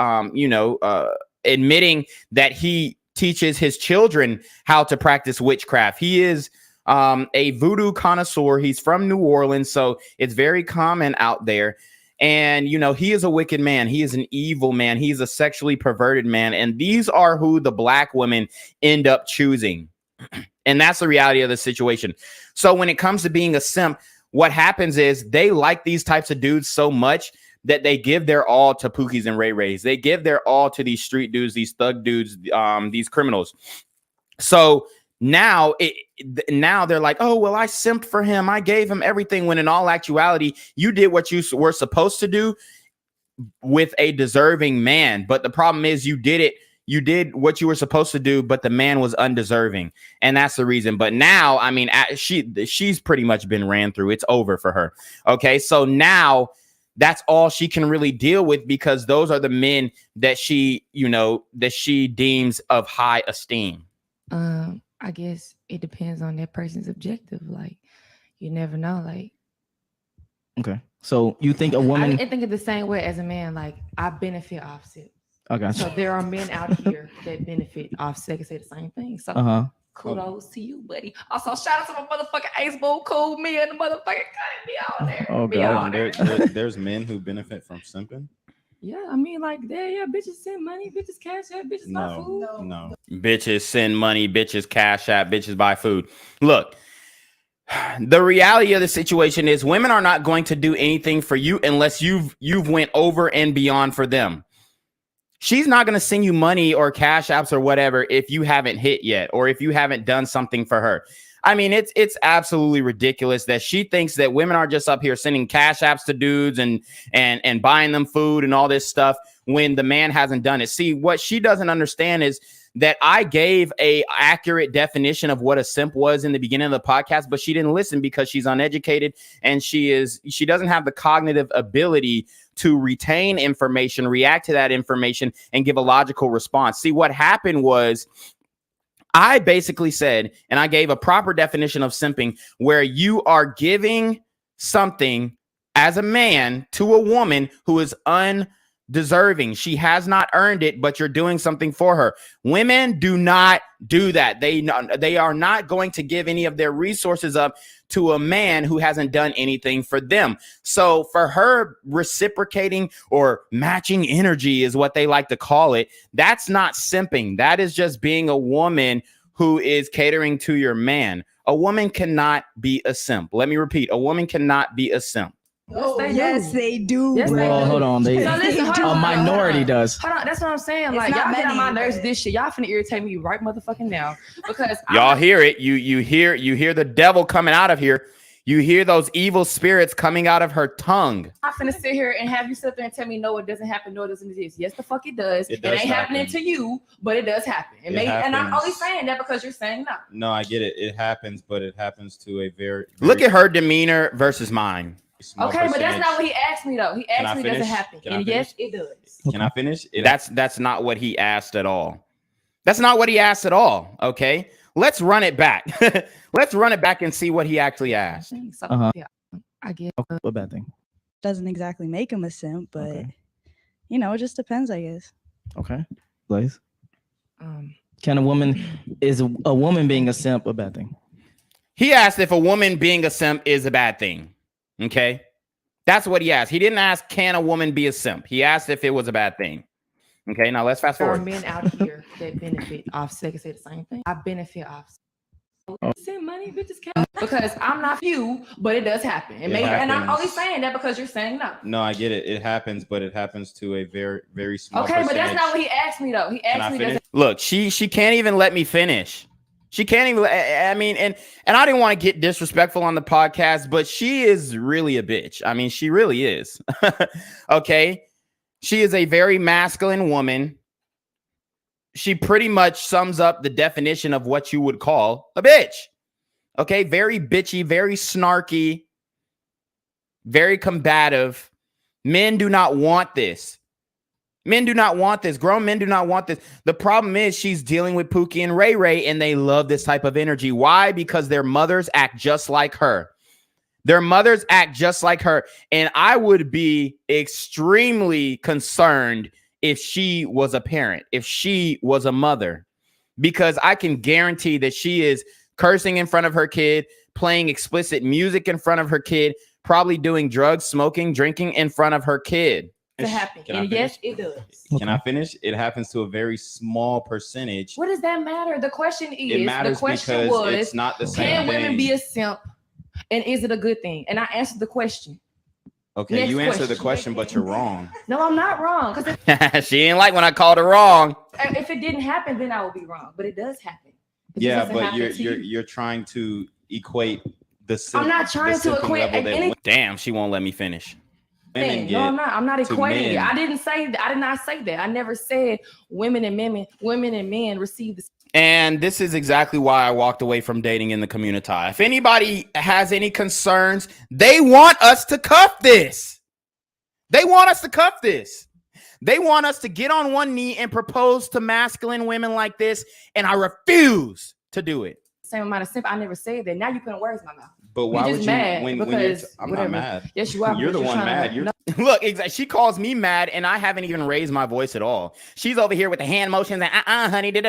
admitting that he teaches his children how to practice witchcraft. He is a voodoo connoisseur. He's from New Orleans, so it's very common out there. And, he is a wicked man. He is an evil man. He's a sexually perverted man. And these are who the black women end up choosing. And that's the reality of the situation. So when it comes to being a simp, what happens is they like these types of dudes so much that they give their all to Pookies and Ray Rays. They give their all to these street dudes, these thug dudes, these criminals. So now they're like, oh, well, I simped for him. I gave him everything, when in all actuality, you did what you were supposed to do with a deserving man. But the problem is you did what you were supposed to do, but the man was undeserving. And that's the reason. But now, I mean, she's pretty much been ran through. It's over for her. Okay. So now that's all she can really deal with, because those are the men that she deems of high esteem. I guess it depends on that person's objective. Like, you never know. Like, okay. So you think a woman? I think it the same way as a man. Like, I benefit off sex. Okay. So there are men out here that benefit off sex and say the same thing. So kudos to you, buddy. Also, shout out to my motherfucking Ace Bowl, cool me and the motherfucking be out there. Oh God. There's men who benefit from simping. Yeah, I mean, like, bitches send money, bitches cash app, bitches buy food. No. Bitches send money, bitches cash app, bitches buy food. Look, the reality of the situation is women are not going to do anything for you unless you've went over and beyond for them. She's not going to send you money or cash apps or whatever if you haven't hit yet, or if you haven't done something for her. I mean, it's absolutely ridiculous that she thinks that women are just up here sending cash apps to dudes and buying them food and all this stuff when the man hasn't done it. See, what she doesn't understand is that I gave a accurate definition of what a simp was in the beginning of the podcast, but she didn't listen because she's uneducated and she doesn't have the cognitive ability to retain information, react to that information, and give a logical response. See, what happened was I basically said, and I gave a proper definition of simping, where you are giving something as a man to a woman who is deserving. She has not earned it, but you're doing something for her. Women do not do that. They are not going to give any of their resources up to a man who hasn't done anything for them. So for her reciprocating or matching energy is what they like to call it. That's not simping. That is just being a woman who is catering to your man. A woman cannot be a simp. Let me repeat. A woman cannot be a simp. Yes, they do. Yes, they Well, do. hold on. So listen, hold A on, minority does. Hold on, that's what I'm saying. It's Like not y'all get on my many, nerves. but- This shit, y'all finna irritate me right motherfucking now because Y'all hear it. You hear the devil coming out of here. You hear those evil spirits coming out of her tongue. I'm finna sit here and have you sit there and tell me no, it doesn't happen. No, it doesn't exist. Yes, the fuck it does. It does ain't happening happen. to you, but it does happen. It And I'm happens. only saying that because you're saying no. No, I get it. It happens, but it happens to a very Look at her demeanor versus mine. small Okay, but that's percentage. not what he asked me though. He Can asked I me, does it finish? happen? Can I And yes, it does. Can I finish? That's not what he asked at all. That's not what he asked at all. Okay, let's run it back. Let's run it back and see what he actually asked. So, yeah, I get What bad thing? Doesn't exactly make him a simp, but you know, it just depends, I guess. Okay, Blaze. Um, Can a woman is a woman being a simp a bad thing? He asked if a woman being a simp is a bad thing. Okay, that's what he asked. He didn't ask, can a woman be a simp? He asked if it was a bad thing. Okay, now let's fast there are forward. men out here that benefit off. They can say the same thing. I benefit off. Send money, bitches can't because I'm not you, but it does happen. It And I'm happens. only saying that because you're saying no. No, I get it. It happens, but it happens to a very, very small Okay, but that's percentage. not what he asked me though. He Can asked I me, does finish? it Look, she can't even let me finish. She can't even. I mean, and I didn't want to get disrespectful on the podcast, but she is really a bitch. I mean, she really is. Okay, she is a very masculine woman. She pretty much sums up the definition of what you would call a bitch. Okay, very bitchy, very snarky, very combative. Men do not want this. Men do not want this. Grown men do not want this. The problem is she's dealing with Pookie and Ray Ray, and they love this type of energy. Why? Because their mothers act just like her. Their mothers act just like her. And I would be extremely concerned if she was a parent, if she was a mother, because I can guarantee that she is cursing in front of her kid, playing explicit music in front of her kid, probably doing drugs, smoking, drinking in front of her kid. to happen? Can I And yes, finish? it does. Can I finish? It happens to a very small percentage. What does that matter? The question is, It matters the question because was, it's not the same can women thing. be a simp? And is it a good thing? And I answered the question. Okay, Next you answered the question. question, but you're wrong. No, I'm not wrong. Because She ain't like when I called her wrong. if it didn't happen, then I would be wrong. But it does happen. It just Yeah, doesn't but happen you're to you. you're trying to equate the I'm not trying to equate any- Damn, she won't let me finish. women No, I'm not. I'm not to equating it. men. I didn't say that. I did not say that. I never said women and men receive the. And this is exactly why I walked away from dating in the community. If anybody has any concerns, they want us to cuff this. They want us to cuff this. They want us to get on one knee and propose to masculine women like this, and I refuse to do it. Same amount of simp. I never said that. Now you putting words in my mouth. But why You're would just you? mad When you're, because I'm whatever. not mad. Yes, you are. You're the because one trying to- mad. You're Look, she calls me mad, and I haven't even raised my voice at all. She's over here with the hand motions and honey, it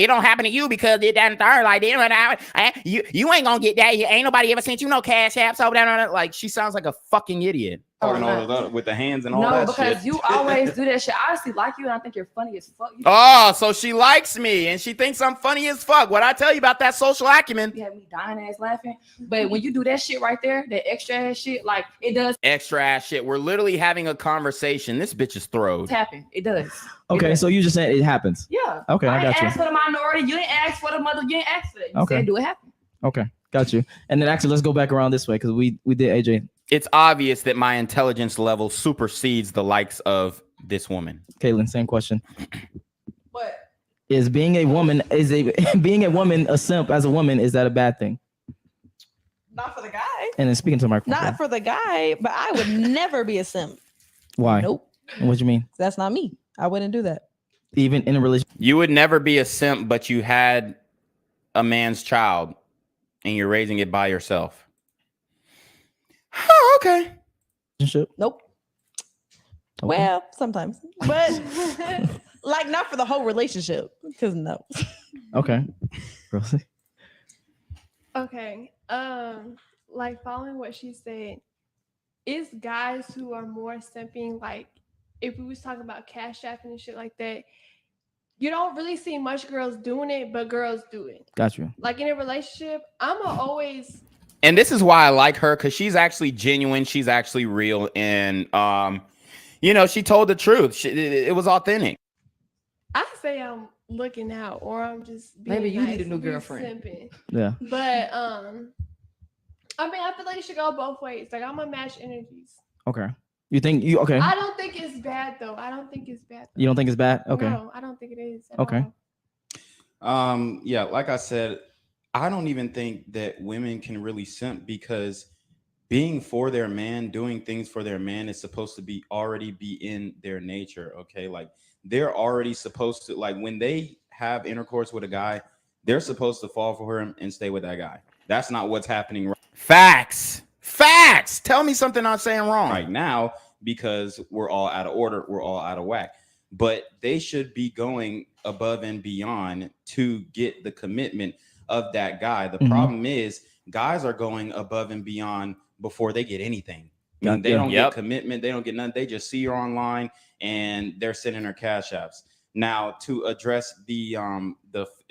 don't happen to you because it doesn't third like you ain't gonna get that. Ain't nobody ever sent you no cash app. So like she sounds like a fucking idiot. talking all of that with the hands and all No, that because shit. you always do that shit. I honestly like you, and I think you're funny as fuck. You Oh, so she likes me, and she thinks I'm funny as fuck. What I tell you about that social acumen? You have me dying ass laughing. But when you do that shit right there, that extra ass shit, like it does Extra ass shit. We're literally having a conversation. This bitch is throwed. happen. It does. Okay, so you just said it happens. Yeah. Okay, I didn't got you. ask for the minority. You didn't ask for the mother. You didn't ask for it. You Okay. said do it happen. Okay, got you. And then actually, let's go back around this way because we did AJ. It's obvious that my intelligence level supersedes the likes of this woman. Caitlin, same question. What? Is being a woman being a woman a simp as a woman, is that a bad thing? Not for the guy. And then speaking to the microphone. Not for the guy, but I would never be a simp. Why? Nope. What do you mean? That's not me. I wouldn't do that. Even in a relationship? You would never be a simp, but you had a man's child and you're raising it by yourself. Oh, okay. Nope. Well, sometimes, but like not for the whole relationship. Because no. Okay. Rosie? Okay. Like following what she said, it's guys who are more simping. Like if we was talking about cash app and shit like that, you don't really see much girls doing it, but girls do it. Got you. Like in a relationship, I'ma always. And this is why I like her, because she's actually genuine. She's actually real. And, you know, she told the truth. It was authentic. I say I'm looking out, or I'm just being Maybe you nice need a new and be girlfriend. simping. Yeah. But I mean, I feel like it should go both ways. Like I'm gonna match energies. Okay. You think you okay? I don't think it's bad though. I don't think it's bad. You don't think it's bad? Okay. No, I don't think it is. At Okay. all. Yeah, like I said, I don't even think that women can really simp, because being for their man, doing things for their man is supposed to be already be in their nature. Okay. Like they're already supposed to, like when they have intercourse with a guy, they're supposed to fall for him and stay with that guy. That's not what's happening. Facts. Tell me something I'm saying wrong right now, because we're all out of order. We're all out of whack. But they should be going above and beyond to get the commitment of that guy. The problem is guys are going above and beyond before they get anything. I mean, they don't get commitment. They don't get nothing. They just see her online and they're sending her cash apps. Now, to address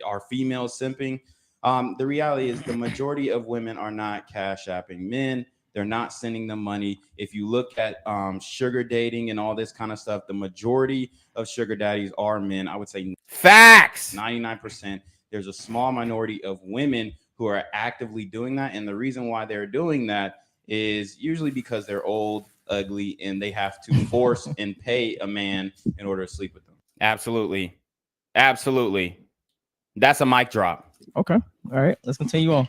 our female simping, the reality is the majority of women are not cash apping men. They're not sending them money. If you look at sugar dating and all this kind of stuff, the majority of sugar daddies are men. I would say facts. 99%. There's a small minority of women who are actively doing that. And the reason why they're doing that is usually because they're old, ugly, and they have to force and pay a man in order to sleep with them. Absolutely. That's a mic drop. Okay. All right. Let's continue on.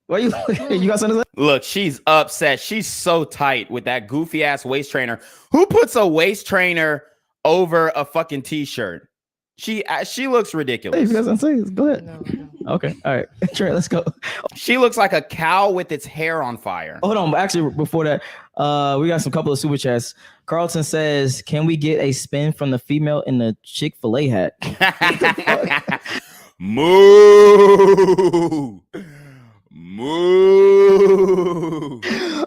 What you got something to say? Look, she's upset. She's so tight with that goofy ass waist trainer. Who puts a waist trainer over a fucking t-shirt? She looks ridiculous. Hey, if you guys want to say, go ahead. No. Okay. All right. Trent, let's go. She looks like a cow with its hair on fire. Hold on. Actually, before that, we got some couple of super chats. Carlton says, can we get a spin from the female in the Chick-fil-A hat? Moo.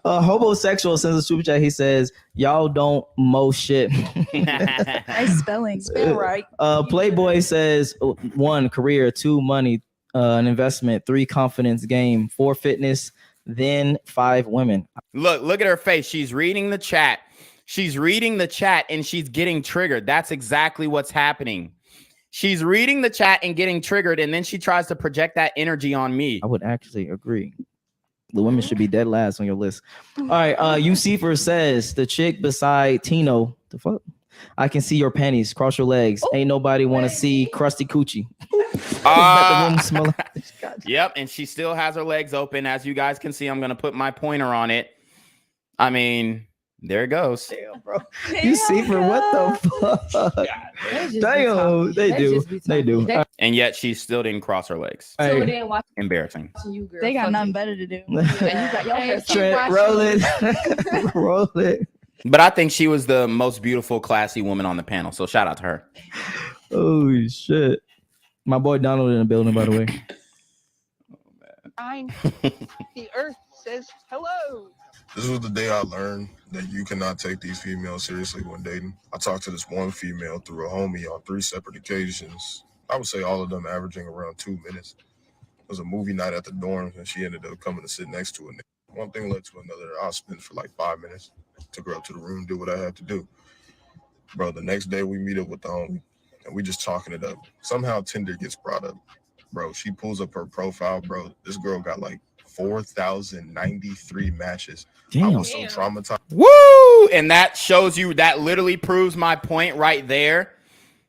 Homosexual sends a super chat. He says, y'all don't mow shit. Nice spelling. Spell right. Playboy says 1, career, 2, money, an investment, 3, confidence, game, 4, fitness, then 5, women. Look at her face. She's reading the chat. And she's getting triggered. That's exactly what's happening. She's reading the chat and getting triggered, and then she tries to project that energy on me. I would actually agree. The women should be dead last on your list. All right. Ucifer says, the chick beside Tino, the fuck? I can see your panties. Cross your legs. Ain't nobody want to see crusty coochie. Yep, and she still has her legs open. As you guys can see, I'm going to put my pointer on it. I mean, there it goes. Damn, bro. Ucifer, what the fuck? Damn, they do. And yet she still didn't cross her legs. Hey. Embarrassing. They got nothing better to do. Trent, roll it. Roll it. But I think she was the most beautiful, classy woman on the panel. So shout out to her. Oh, shit. My boy Donald in the building, by the way. The earth says hello. This was the day I learned that you cannot take these females seriously when dating. I talked to this one female through a homie on 3 separate occasions. I would say all of them averaging around 2 minutes. It was a movie night at the dorms, and she ended up coming to sit next to a nigga. One thing led to another. I'll spend for like 5 minutes. Took her up to the room, do what I had to do. Bro, the next day we meet up with the homie, and we just talking it up. Somehow Tinder gets brought up. Bro, she pulls up her profile, bro. This girl got like 4,093 matches. Damn. I was so traumatized. Woo! And that shows you, that literally proves my point right there,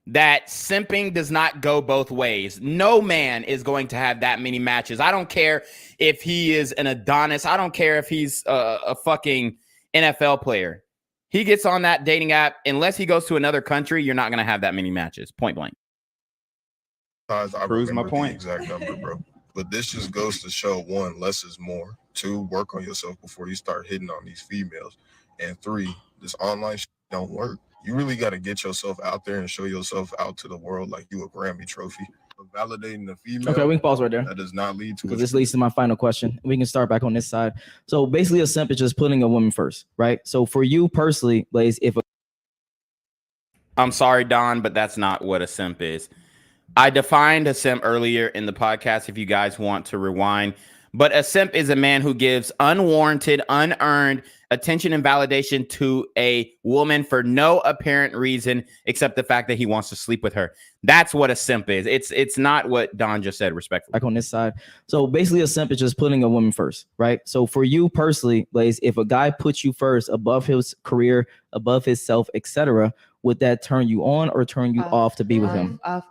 that simping does not go both ways. No man is going to have that many matches. I don't care if he is an Adonis. I don't care if he's a fucking NFL player. He gets on that dating app, unless he goes to another country, you're not going to have that many matches. Point blank. Proves my point. Exact number, bro. But this just goes to show, 1, less is more. 2, work on yourself before you start hitting on these females. And 3, this online don't work. You really got to get yourself out there and show yourself out to the world like you a Grammy trophy. But validating the female. Okay, we can pause right there. That does not lead to because this leads to my final question. We can start back on this side. So basically, a simp is just putting a woman first, right? So for you personally, Blaze, if I'm sorry, Don, but that's not what a simp is. I defined a simp earlier in the podcast if you guys want to rewind. But a simp is a man who gives unwarranted, unearned attention and validation to a woman for no apparent reason except the fact that he wants to sleep with her. That's what a simp is. It's not what Don just said, respectfully. back on this side. So basically, a simp is just putting a woman first, right? So for you personally, Blaze, if a guy puts you first above his career, above his self, etc., would that turn you on or turn you off to be with him? Off.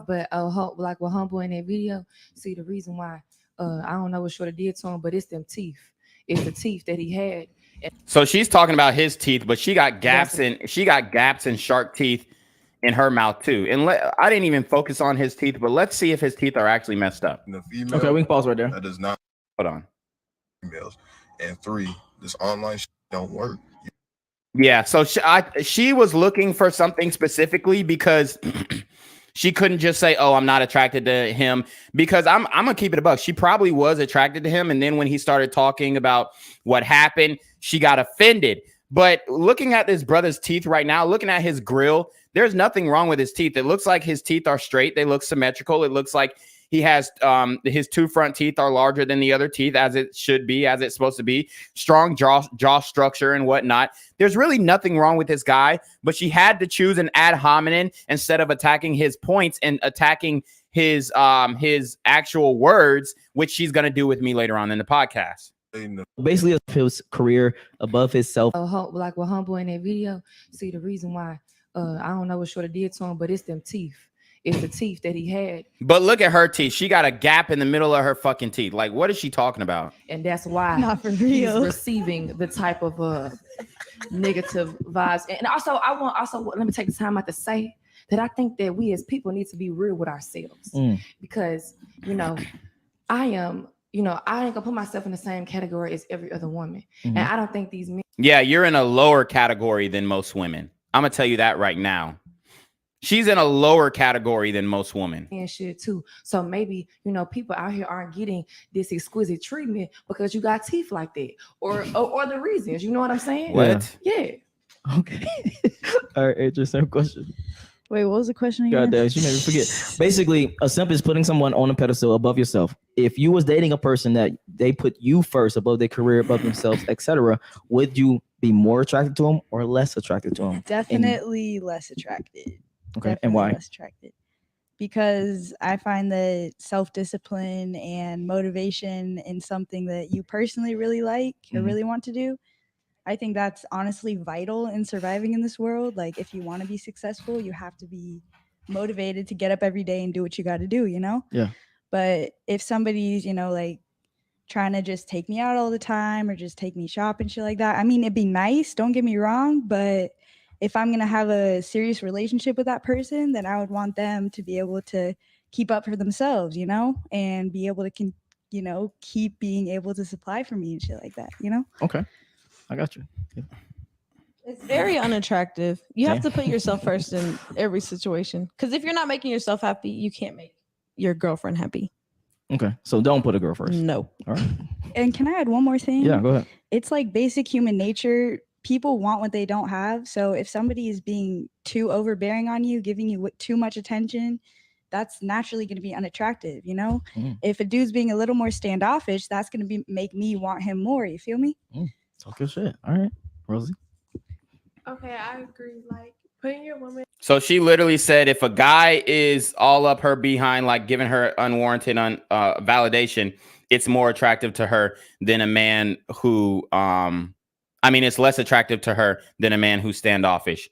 But like what Humble in that video, see the reason why I don't know what Shorty did to him, but it's them teeth. It's the teeth that he had. So she's talking about his teeth, but she got gaps and shark teeth in her mouth too. And I didn't even focus on his teeth, but let's see if his teeth are actually messed up. Okay, we can pause right there. That does not. Hold on. Females. And 3, this online shit don't work. Yeah, so she was looking for something specifically because she couldn't just say, "Oh, I'm not attracted to him," because I'm gonna keep it a buck. She probably was attracted to him, and then when he started talking about what happened, she got offended. But looking at this brother's teeth right now, looking at his grill, there's nothing wrong with his teeth. It looks like his teeth are straight. They look symmetrical. It looks like he has his 2 front teeth are larger than the other teeth, as it should be, as it's supposed to be. Strong jaw structure and whatnot. There's really nothing wrong with this guy, but she had to choose an ad hominem instead of attacking his points and attacking his actual words, which she's gonna do with me later on in the podcast. Basically, his career above his self. Like what Humble in that video, see the reason why I don't know what Shorty did to him, but it's them teeth. It's the teeth that he had. But look at her teeth. She got a gap in the middle of her fucking teeth. Like, what is she talking about? And that's why Not for he's real. receiving the type of negative vibes. And also, let me take the time out to say that I think that we as people need to be real with ourselves. Because, I ain't gonna put myself in the same category as every other woman. And I don't think these men. Yeah, you're in a lower category than most women. I'm gonna tell you that right now. She's in a lower category than most women. And shit too. So maybe, people out here aren't getting this exquisite treatment because you got teeth like that. Or the reasons, you know what I'm saying? What? Yeah. Okay. All right, interesting question. Wait, what was the question again? God damn, she made me forget. Basically, a simp is putting someone on a pedestal above yourself. If you was dating a person that they put you first above their career, above themselves, etc., would you be more attracted to them or less attracted to them? Definitely less attracted. Okay, Definitely and why? Less attracted. Because I find that self-discipline and motivation in something that you personally really like or really want to do, I think that's honestly vital in surviving in this world. Like, if you want to be successful, you have to be motivated to get up every day and do what you got to do, Yeah. But if somebody's, like trying to just take me out all the time or just take me shopping, shit like that, I mean, it'd be nice, don't get me wrong, but if I'm going to have a serious relationship with that person, then I would want them to be able to keep up for themselves, and be able to, keep being able to supply for me and shit like that, Okay, I got you. Yeah. It's very unattractive. You have to put yourself first in every situation. Because if you're not making yourself happy, you can't make your girlfriend happy. Okay, so don't put a girl first. No. All right. And can I add one more thing? Yeah, go ahead. It's like basic human nature. People want what they don't have. So if somebody is being too overbearing on you, giving you too much attention, that's naturally going to be unattractive, If a dude's being a little more standoffish, that's going to make me want him more. You feel me? Talk good shit. All right, Rosie. Okay, I agree. Like, putting your woman. So she literally said if a guy is all up her behind, like giving her unwarranted validation, it's more attractive to her than a man who it's less attractive to her than a man who's standoffish.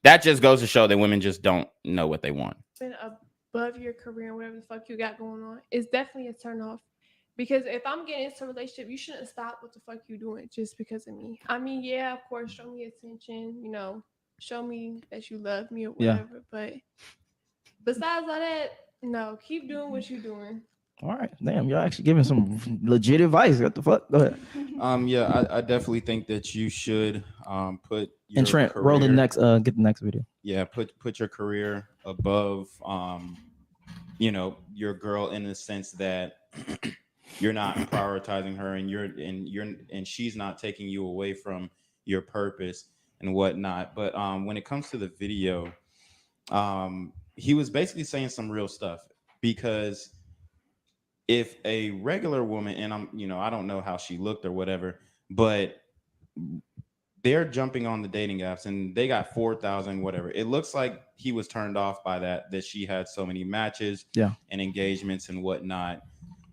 That just goes to show that women just don't know what they want. Above your career and whatever the fuck you got going on, it's definitely a turn off. Because if I'm getting into a relationship, you shouldn't stop what the fuck you doing just because of me. I mean, yeah, of course, show me attention, show me that you love me or whatever. Yeah. But besides all that, no, keep doing what you're doing. All right, damn, y'all actually giving some legit advice. What the fuck? Go ahead. Yeah, I definitely think that you should put your And Trent, career, roll the next. Get the next video. Yeah, put your career above you know, your girl, in the sense that you're not prioritizing her, and she's not taking you away from your purpose and whatnot. But when it comes to the video, he was basically saying some real stuff, because if a regular woman, and I don't know how she looked or whatever, but they're jumping on the dating apps and they got 4,000 whatever. It looks like he was turned off by that she had so many matches and engagements and whatnot.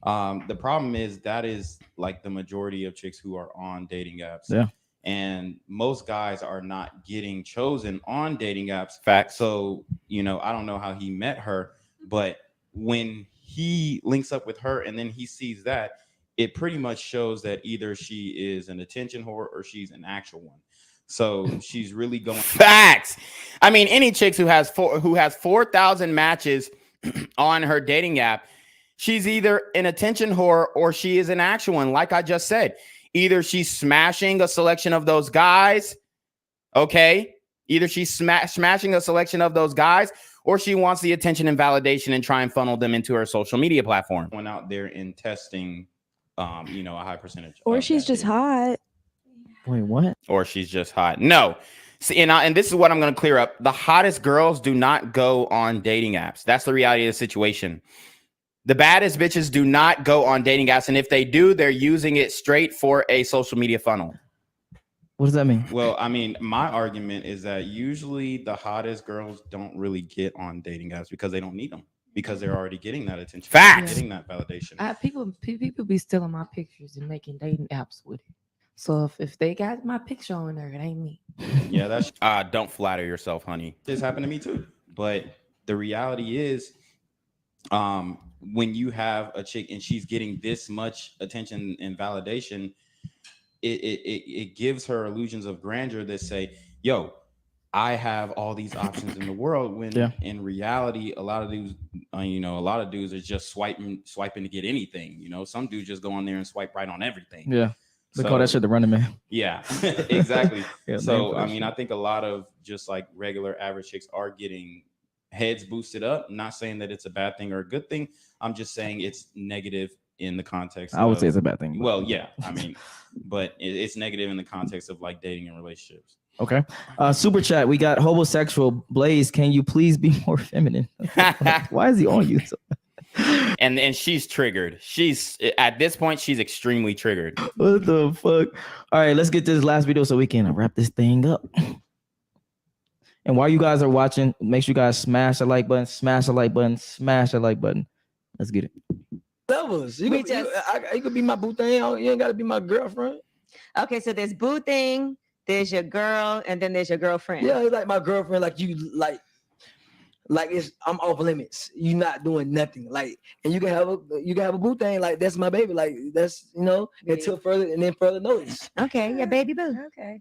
The problem is that is like the majority of chicks who are on dating apps. Yeah. And most guys are not getting chosen on dating apps. Fact. So, I don't know how he met her, but when he links up with her and then he sees that, it pretty much shows that either she is an attention whore or she's an actual one. So she's really going. Facts. I mean, any chicks who has 4,000 matches on her dating app, she's either an attention whore or she is an actual one. Like I just said, either she's smashing a selection of those guys. Okay. Either she's smashing a selection of those guys, or she wants the attention and validation and try and funnel them into her social media platform. Went out there and testing, a high percentage. Or she's just hot. Wait, what? Or she's just hot. No. See, and this is what I'm going to clear up. The hottest girls do not go on dating apps. That's the reality of the situation. The baddest bitches do not go on dating apps. And if they do, they're using it straight for a social media funnel. What does that mean? Well, I mean, my argument is that usually the hottest girls don't really get on dating apps because they don't need them, because they're already getting that attention. Facts. Getting that validation. People be stealing my pictures and making dating apps with it. So if they got my picture on there, it ain't me. Yeah, that's don't flatter yourself, honey. This happened to me too. But the reality is, when you have a chick and she's getting this much attention and validation, it gives her illusions of grandeur that say, yo, I have all these options in the world, when in reality, a lot of dudes are just swiping to get anything. Some dudes just go on there and swipe right on everything. Yeah. They call that shit the Running Man. Yeah, exactly. Yeah, so, I mean, I think a lot of just like regular average chicks are getting heads boosted up. I'm not saying that it's a bad thing or a good thing. I'm just saying it's negative in the context. I would say it's a bad thing. Well, yeah, I mean, but it's negative in the context of like dating and relationships. Okay. Super chat. We got homosexual Blaze. Can you please be more feminine? Why is he on you? And she's triggered. She's at this point, she's extremely triggered. What the fuck? All right, let's get this last video so we can wrap this thing up. And while you guys are watching, make sure you guys smash the like button, smash the like button, smash the like button. Let's get it. Levels. You could be my boo thing. You ain't got to be my girlfriend. Okay, so there's boo thing, there's your girl, and then there's your girlfriend. Yeah, it's like my girlfriend. Like you, like I'm off limits. You not doing nothing. Like, and you can have a boo thing. Like that's my baby. Like that's until further notice. Okay, yeah, baby boo. Okay.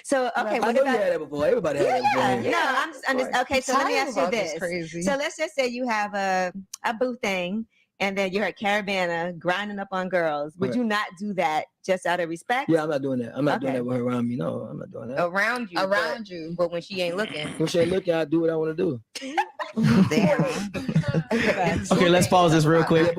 So okay, I know you had that before. Everybody had that before. No, I'm just okay. So let me ask you this. So let's just say you have a boo thing, and then you're a caravana grinding up on girls. Would you not do that just out of respect? Yeah, I'm not doing that. I'm not doing that with her around me. No, I'm not doing that. Around you. But when she ain't looking. When she ain't looking, I do what I want to do. Okay, let's pause this real quick.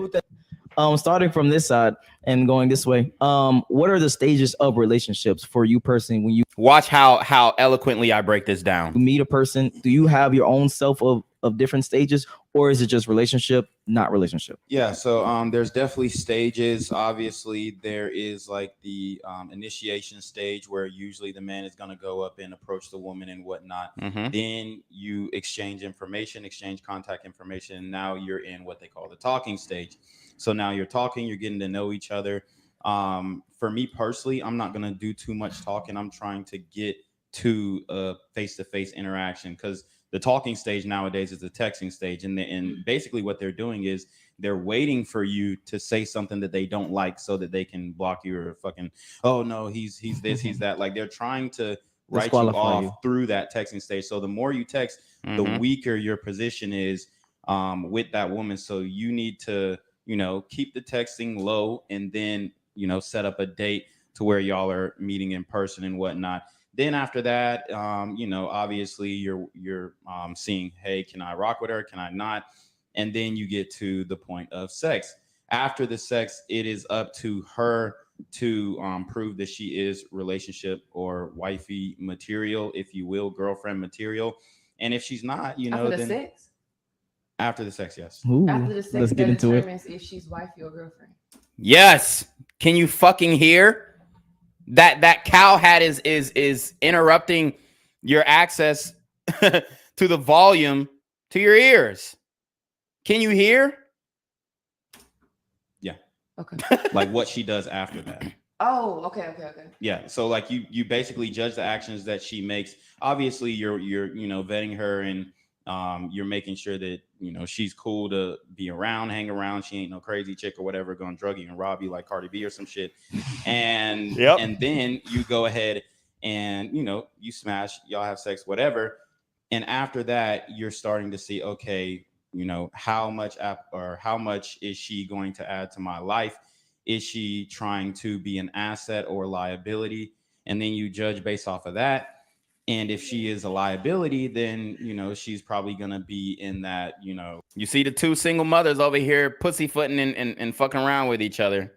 Starting from this side and going this way. What are the stages of relationships for you personally when you watch how eloquently I break this down? You meet a person, do you have your own self of different stages, or is it just relationship, not relationship? Yeah, so there's definitely stages. Obviously, there is like the initiation stage where usually the man is going to go up and approach the woman and whatnot. Then you exchange information, exchange contact information. And now you're in what they call the talking stage. So now you're talking, you're getting to know each other. For me personally, I'm not going to do too much talking. I'm trying to get to a face-to-face interaction, because the talking stage nowadays is the texting stage. And basically what they're doing is they're waiting for you to say something that they don't like so that they can block you, or fucking, oh no, he's this, he's that. Like they're trying to write you off through that texting stage. So the more you text, the weaker your position is with that woman. So you need to, keep the texting low, and then, set up a date to where y'all are meeting in person and whatnot. Then after that, obviously you're seeing, hey, can I rock with her? Can I not? And then you get to the point of sex. After the sex, it is up to her to prove that she is relationship or wifey material, if you will, girlfriend material. And if she's not, After the then sex? after the sex, yes. Ooh, After the sex, let's get that into it. determines if she's wifey or girlfriend. Yes. Can you fucking hear? That cow hat is interrupting your access to the volume to your ears. Can you hear? Yeah. Okay. Like what she does after that. Oh, okay. Yeah. So like you basically judge the actions that she makes. Obviously, you're vetting her, and you're making sure that she's cool to be around, hang around. She ain't no crazy chick or whatever gonna drug you and rob you like Cardi B or some shit. And and then you go ahead and you smash, y'all have sex, whatever. And after that, you're starting to see, okay, how much is she going to add to my life? Is she trying to be an asset or liability? And then you judge based off of that. And if she is a liability, then, she's probably going to be in that, You see the two single mothers over here pussyfooting and fucking around with each other.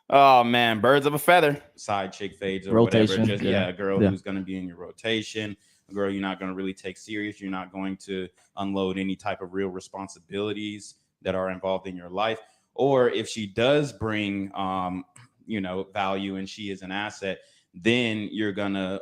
Oh, man. Birds of a feather. Side chick fades or Rotation, whatever. Just, yeah. a girl Yeah. who's going to be in your rotation. A girl you're not going to really take serious. You're not going to unload any type of real responsibilities that are involved in your life. Or if she does bring, value and she is an asset, then you're gonna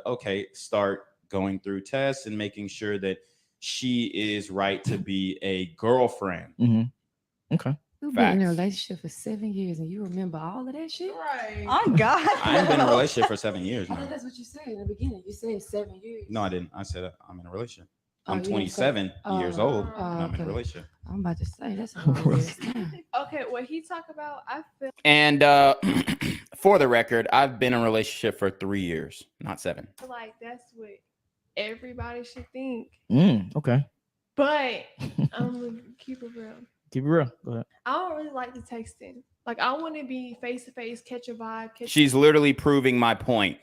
start going through tests and making sure that she is right to be a girlfriend. Mm-hmm. Okay. You've been in a relationship for 7 years and you remember all of that shit? Right. Oh God. I ain't been in a relationship for 7 years I now. thought that's what you said in the beginning. You said 7 years. No, I didn't. I said I'm in a relationship. Oh, I'm you didn't 27 say- years oh, old, oh, and I'm in a okay. relationship. I'm about to say that's a long ass time. Okay, what he talk about, I feel And for the record, I've been in a relationship for 3 years, not 7. like that's what everybody should think. Okay. But I'm gonna keep it real. Keep it real. Go ahead. I don't really like the texting. Like I want to be face to face, catch a vibe. She's literally proving my point.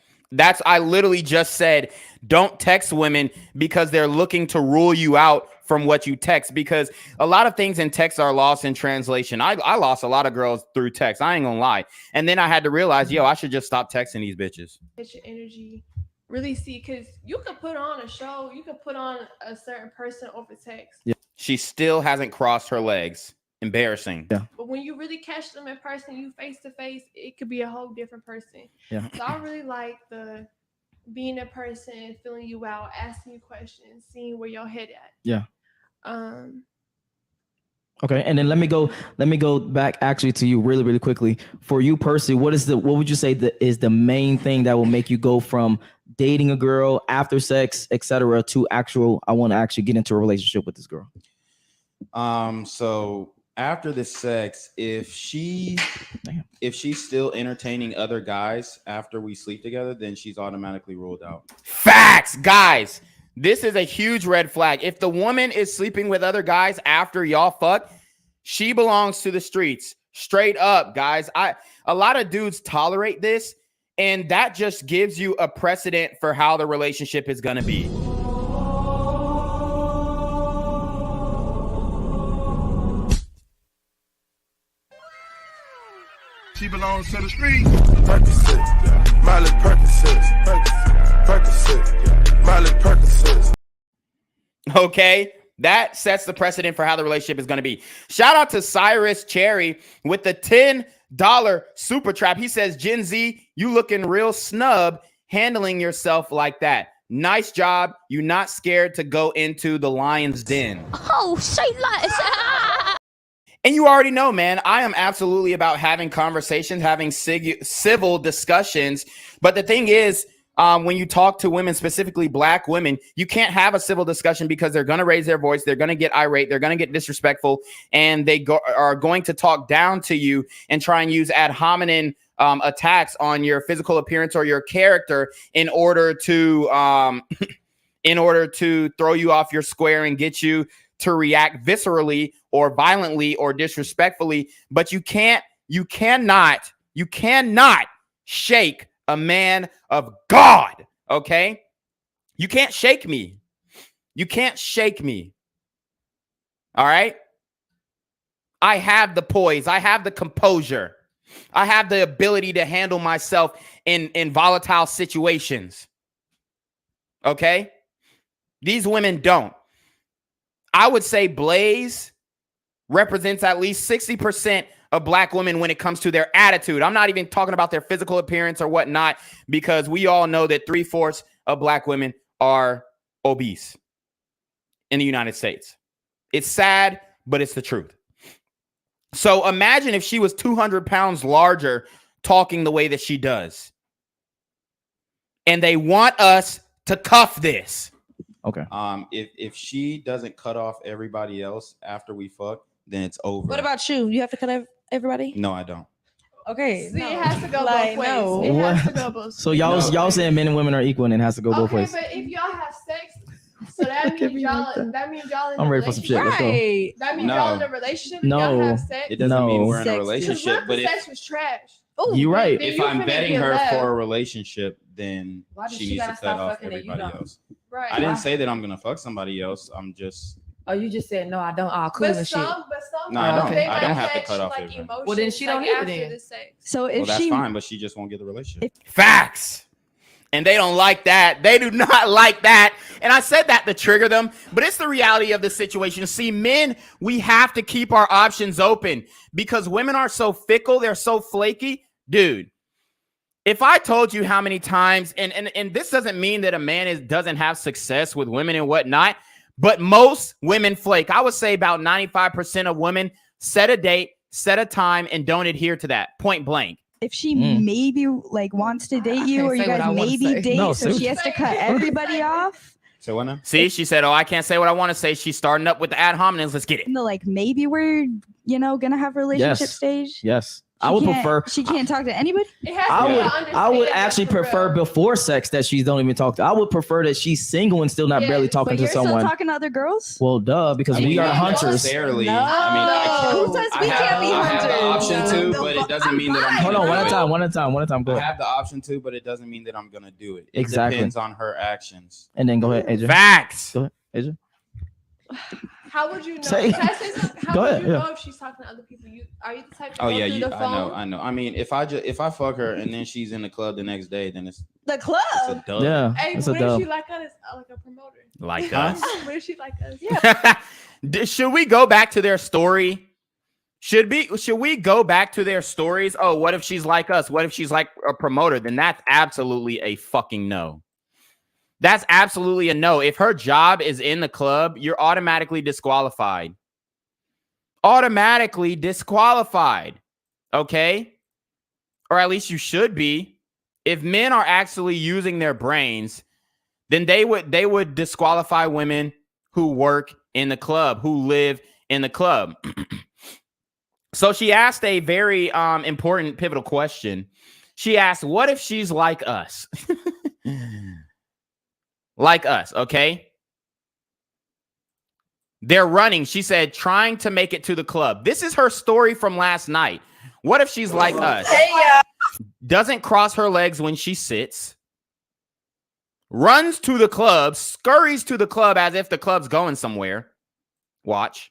I literally just said, don't text women because they're looking to rule you out from what you text, because a lot of things in text are lost in translation. I lost a lot of girls through text. I ain't gonna lie. And then I had to realize, I should just stop texting these bitches. Get your energy. Really see, because you could put on a show, you could put on a certain person over text. Yeah. She still hasn't crossed her legs. Embarrassing. Yeah. But when you really catch them in person, you face to face, it could be a whole different person. Yeah. So I really like the being a person, feeling you out, asking you questions, seeing where your head at. Yeah. Okay, and then let me go back actually to you really, really quickly. For you personally, what would you say is the main thing that will make you go from dating a girl after sex, etc., to I want to actually get into a relationship with this girl? So after the sex, if she's still entertaining other guys after we sleep together, then she's automatically ruled out. Facts, guys. This is a huge red flag. If the woman is sleeping with other guys after y'all fuck, she belongs to the streets. Straight up, guys. A lot of dudes tolerate this, and that just gives you a precedent for how the relationship is gonna be. She belongs to the street. Percocet, Miley Percocet, Percocet, Miley Percocet. Okay, that sets the precedent for how the relationship is going to be. Shout out to Cyrus Cherry with the $10 super trap. He says, Gen Z, you looking real snub handling yourself like that. Nice job. You're not scared to go into the lion's den. Oh, say less. And you already know, man, I am absolutely about having conversations, having civil discussions. But the thing is, when you talk to women, specifically black women, you can't have a civil discussion because they're going to raise their voice. They're going to get irate. They're going to get disrespectful. And they are going to talk down to you and try and use ad hominem attacks on your physical appearance or your character in order to throw you off your square and get you to react viscerally or violently or disrespectfully, but you cannot shake a man of God, okay? You can't shake me. You can't shake me. All right? I have the poise. I have the composure. I have the ability to handle myself in volatile situations. Okay? These women don't. I would say Blaze represents at least 60% of black women when it comes to their attitude. I'm not even talking about their physical appearance or whatnot, because we all know that 3/4 of black women are obese in the United States. It's sad, but it's the truth. So imagine if she was 200 pounds larger talking the way that she does. And they want us to cuff this. Okay. If she doesn't cut off everybody else after we fuck, then it's over. What about you? You have to cut everybody? No, I don't. Okay. See, it has to go Like, both ways. no. It has to What? go both So ways. y'all saying men and women are equal and it has to go both ways. But if y'all have sex, so that means y'all in I'm a ready for some shit. Let's go. relationship. That means y'all in a No. relationship. No. Y'all have sex. It doesn't mean we're in a Because relationship, what but if if, sex was trash? You're right. Then if you I'm finna betting get her left. for a relationship, then Why does she she needs to gotta cut stop off fucking and you everybody don't? else. Right. I didn't say that I'm gonna fuck somebody else. I'm just Oh, you just said no, I don't. I'll cool But and shit. some No, I don't. they I might don't have to catch, cut off like, everyone. emotions, Well, then she don't like, need it after then. the sex. So if well, that's she fine, but she just won't get the relationship. Facts. And they don't like that. They do not like that. And I said that to trigger them, but it's the reality of the situation. See, men, we have to keep our options open because women are so fickle. They're so flaky. Dude, if I told you how many times, and this doesn't mean that a man doesn't have success with women and whatnot, but most women flake. I would say about 95% of women set a date, set a time, and don't adhere to that, point blank. if she maybe like wants to date you, can't or you say what guys I wanna maybe say. date, No, so she has to cut everybody off. So what now? See, she said, oh, I can't say what I want to say. She's starting up with the ad hominems. Let's get it. No, like maybe we're gonna have relationship Yes. stage. Yes. She I would can't- prefer. She can't talk to anybody. It has to I be would. understanding I would actually for prefer real. before sex that she don't even talk to. I would prefer that she's single and still not barely talking But to you're someone. still talking to other girls. Well, duh, because I mean, we are not hunters. necessarily. No. I mean, Who says we can't be I have the hunters? option to, but it doesn't mean that I'm Hold gonna on, one do at a it. time. One at a time. Go I ahead. have the option to, but it doesn't mean that I'm gonna do it. It Exactly. depends on her actions. And then go ahead, AJ. Facts. Go ahead, AJ. How would you know? Say- Can I say something? How Go would ahead, you yeah. know if she's talking to other people? Are you the type to Oh go yeah, through the phone? I know. I mean, if I fuck her and then she's in the club the next day, then it's The club. a dub. Yeah, Hey, it's a what if dub. she like us? Like a promoter. Like Huh? us. What if she like us? Yeah. Should we go back to their story? Should we go back to their stories? Oh, what if she's like us? What if she's like a promoter? Then that's absolutely a fucking no. That's absolutely a no. If her job is in the club, you're automatically disqualified. Automatically disqualified. Okay? Or at least you should be. If men are actually using their brains, then they would disqualify women who work in the club, who live in the club. So she asked a very important, pivotal question. She asked, what if she's like us? Like us, okay? They're running, she said, trying to make it to the club. This is her story from last night. What if she's like us? Doesn't cross her legs when she sits. Runs to the club, scurries to the club as if the club's going somewhere. Watch.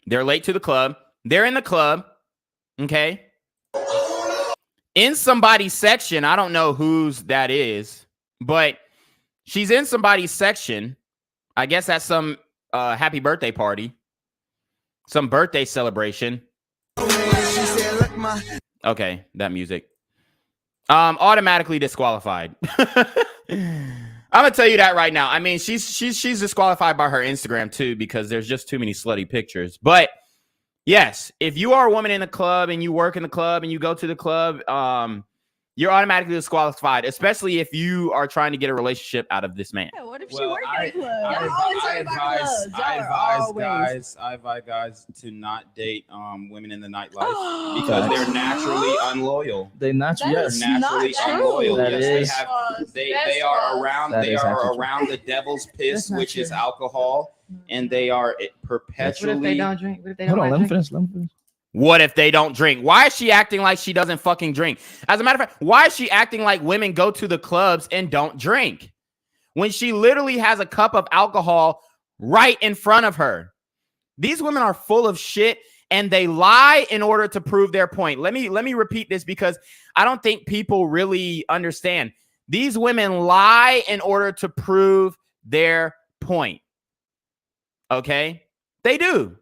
They're late to the club. They're in the club. Okay. In somebody's section. I don't know whose that is, but she's in somebody's section. I guess that's some happy birthday party. Some birthday celebration. Okay, that music. Automatically disqualified. I'm gonna tell you that right now. I mean, she's disqualified by her Instagram too because there's just too many slutty pictures. But yes, if you are a woman in the club and you work in the club and you go to the club, You're automatically disqualified, especially if you are trying to get a relationship out of this man. Yeah, what if she Well, work at a club? I advise guys to not date women in the nightlife because they're naturally unloyal. They're naturally unloyal. That Yes, is. they are around the devil's piss, which is alcohol, and they are perpetually. What if they don't drink? What if they Hold don't on, like let me drinking? finish. Let me finish. What if they don't drink? Why is she acting like she doesn't fucking drink? As a matter of fact, why is she acting like women go to the clubs and don't drink when she literally has a cup of alcohol right in front of her? These women are full of shit and they lie in order to prove their point. Let me repeat this because I don't think people really understand. These women lie in order to prove their point. Okay? They do.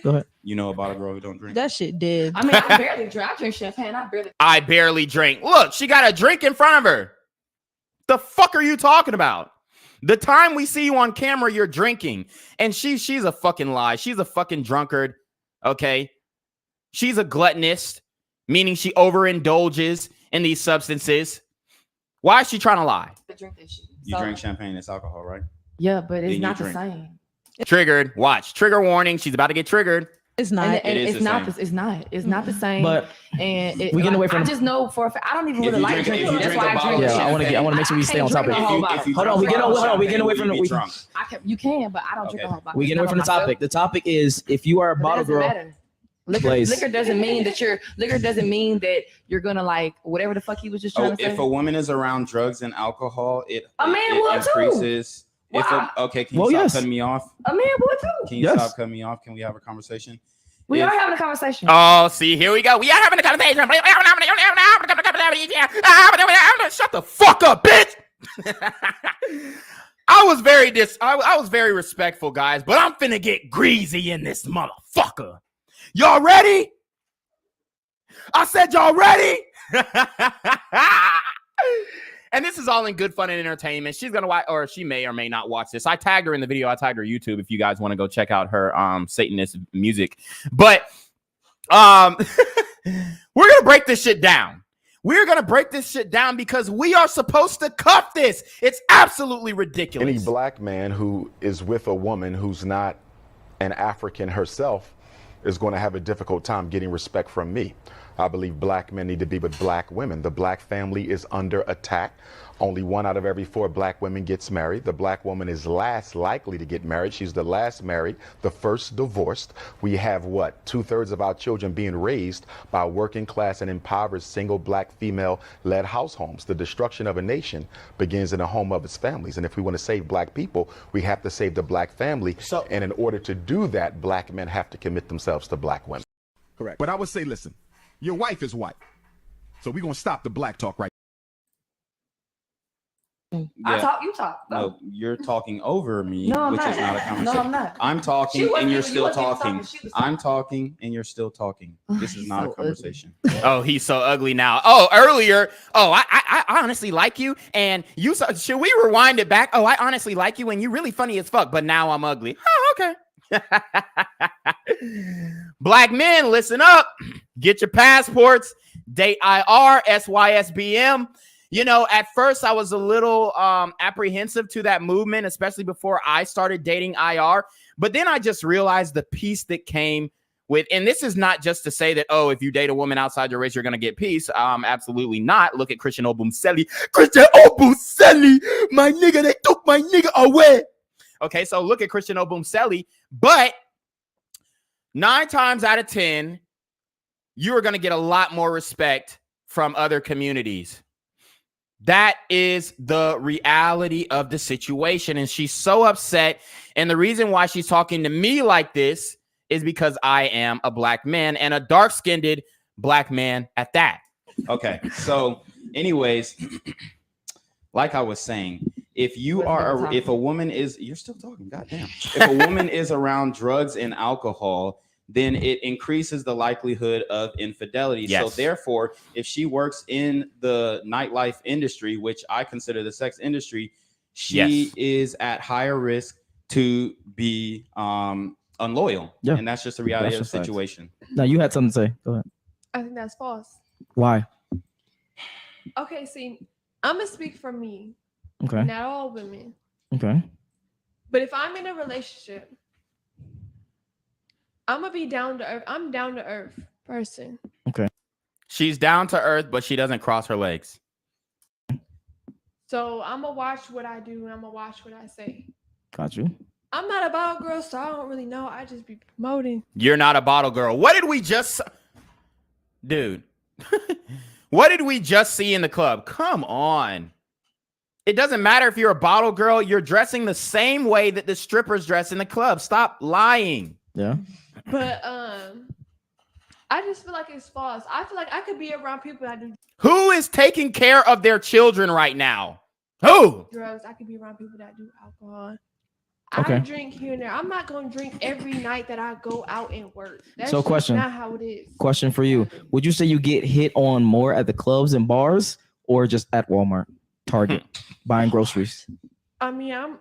Go ahead. You know about a girl who don't drink? That shit did. I mean, I barely drink. I drink champagne. I barely drink. Look, she got a drink in front of her. The fuck are you talking about? The time we see you on camera, you're drinking. And she's a fucking lie. She's a fucking drunkard. Okay? She's a gluttonist, meaning she overindulges in these substances. Why is she trying to lie? You drink champagne, it's alcohol, right? Yeah, but it's Then not you the drink. same. Triggered. Watch. Trigger warning. She's about to get triggered. It's not. And It is it's the not. same. It's not. It's not the same. But and we getting away from. I just know for a fact. I don't even If really you like drink- drinking. if you That's drink why a I bottle drink. of I want to make sure we stay on topic. Hold on, we getting away from be the. drunk. You can, but I don't drink a whole bottle. We getting away from the topic. The topic is if you are a bottle girl. Liquor doesn't mean that you're gonna like whatever the fuck he was just trying to say. If a woman is around drugs and alcohol, it will too. increases. Can you stop cutting me off? A man would too. Can you stop cutting me off? Can we have a conversation? We are having a conversation. Oh, see, here we go. We are having a conversation. Shut the fuck up, bitch. I was very respectful, guys, but I'm finna get greasy in this motherfucker. Y'all ready? I said y'all ready? And this is all in good fun and entertainment. She's gonna watch, or she may or may not watch this. I tagged her in the video. I tagged her YouTube if you guys want to go check out her Satanist music. But we're gonna break this shit down. We're gonna break this shit down because we are supposed to cuff this. It's absolutely ridiculous. Any black man who is with a woman who's not an African herself is going to have a difficult time getting respect from me. I believe black men need to be with black women. The black family is under attack. Only 1 out of every 4 black women gets married. The black woman is last likely to get married. She's the last married, the first divorced. We have what? 2/3 of our children being raised by working class and impoverished single black female-led house homes. The destruction of a nation begins in the home of its families. And if we want to save black people, we have to save the black family. And in order to do that, black men have to commit themselves to black women. Correct. But I would say, listen, your wife is white. So we're going to stop the black talk right. I talk, you talk. Go. No, you're talking over me, No, I'm which not. is not a conversation. No, I'm not. I'm talking She wasn't and you're even- still you wasn't even talking. talking. She was talking. I'm talking and you're still talking. This is not a conversation. Oh, he's so ugly now. Oh, earlier. Oh, I honestly like you. And you should we rewind it back? Oh, I honestly like you and you really funny as fuck, but now I'm ugly. Oh, okay. Black men, listen up. Get your passports. Date IR, SYSBM. You know, at first I was a little apprehensive to that movement, especially before I started dating IR. But then I just realized the peace that came with, and this is not just to say that, oh, if you date a woman outside your race, you're going to get peace. Absolutely not. Look at Christian Obumseli. Christian Obumseli, my nigga, they took my nigga away. Okay, so look at Christian Obumseli. But 9 times out of 10, you are going to get a lot more respect from other communities. That is the reality of the situation. And she's so upset. And the reason why she's talking to me like this is because I am a black man and a dark-skinned black man at that. Okay. So anyways, like I was saying, if a woman is, you're still talking, goddamn. If a woman is around drugs and alcohol, then it increases the likelihood of infidelity. Yes. So therefore, if she works in the nightlife industry, which I consider the sex industry, she is at higher risk to be unloyal. And that's just the reality of the situation. Now you had something to say. Go ahead. I think that's false. Why? Okay, see, I'm gonna speak for me. Okay. Not all women. Okay. But if I'm in a relationship, I'm gonna be down to earth. I'm down to earth person. Okay. She's down to earth, but she doesn't cross her legs. So I'm gonna watch what I do and I'm gonna watch what I say. Got you. I'm not a bottle girl, so I don't really know. I just be promoting. You're not a bottle girl. What did we just... Dude. What did we just see in the club? Come on. It doesn't matter if you're a bottle girl. You're dressing the same way that the strippers dress in the club. Stop lying. Yeah. But I just feel like it's false. I feel like I could be around people that do Who is taking care of their children right now? Who? drugs. I could be around people that do alcohol. Okay. I drink here and there. I'm not gonna drink every night that I go out and work. That's So just question. not how it is. Question for you. Would you say you get hit on more at the clubs and bars or just at Walmart, Target, buying groceries? I mean,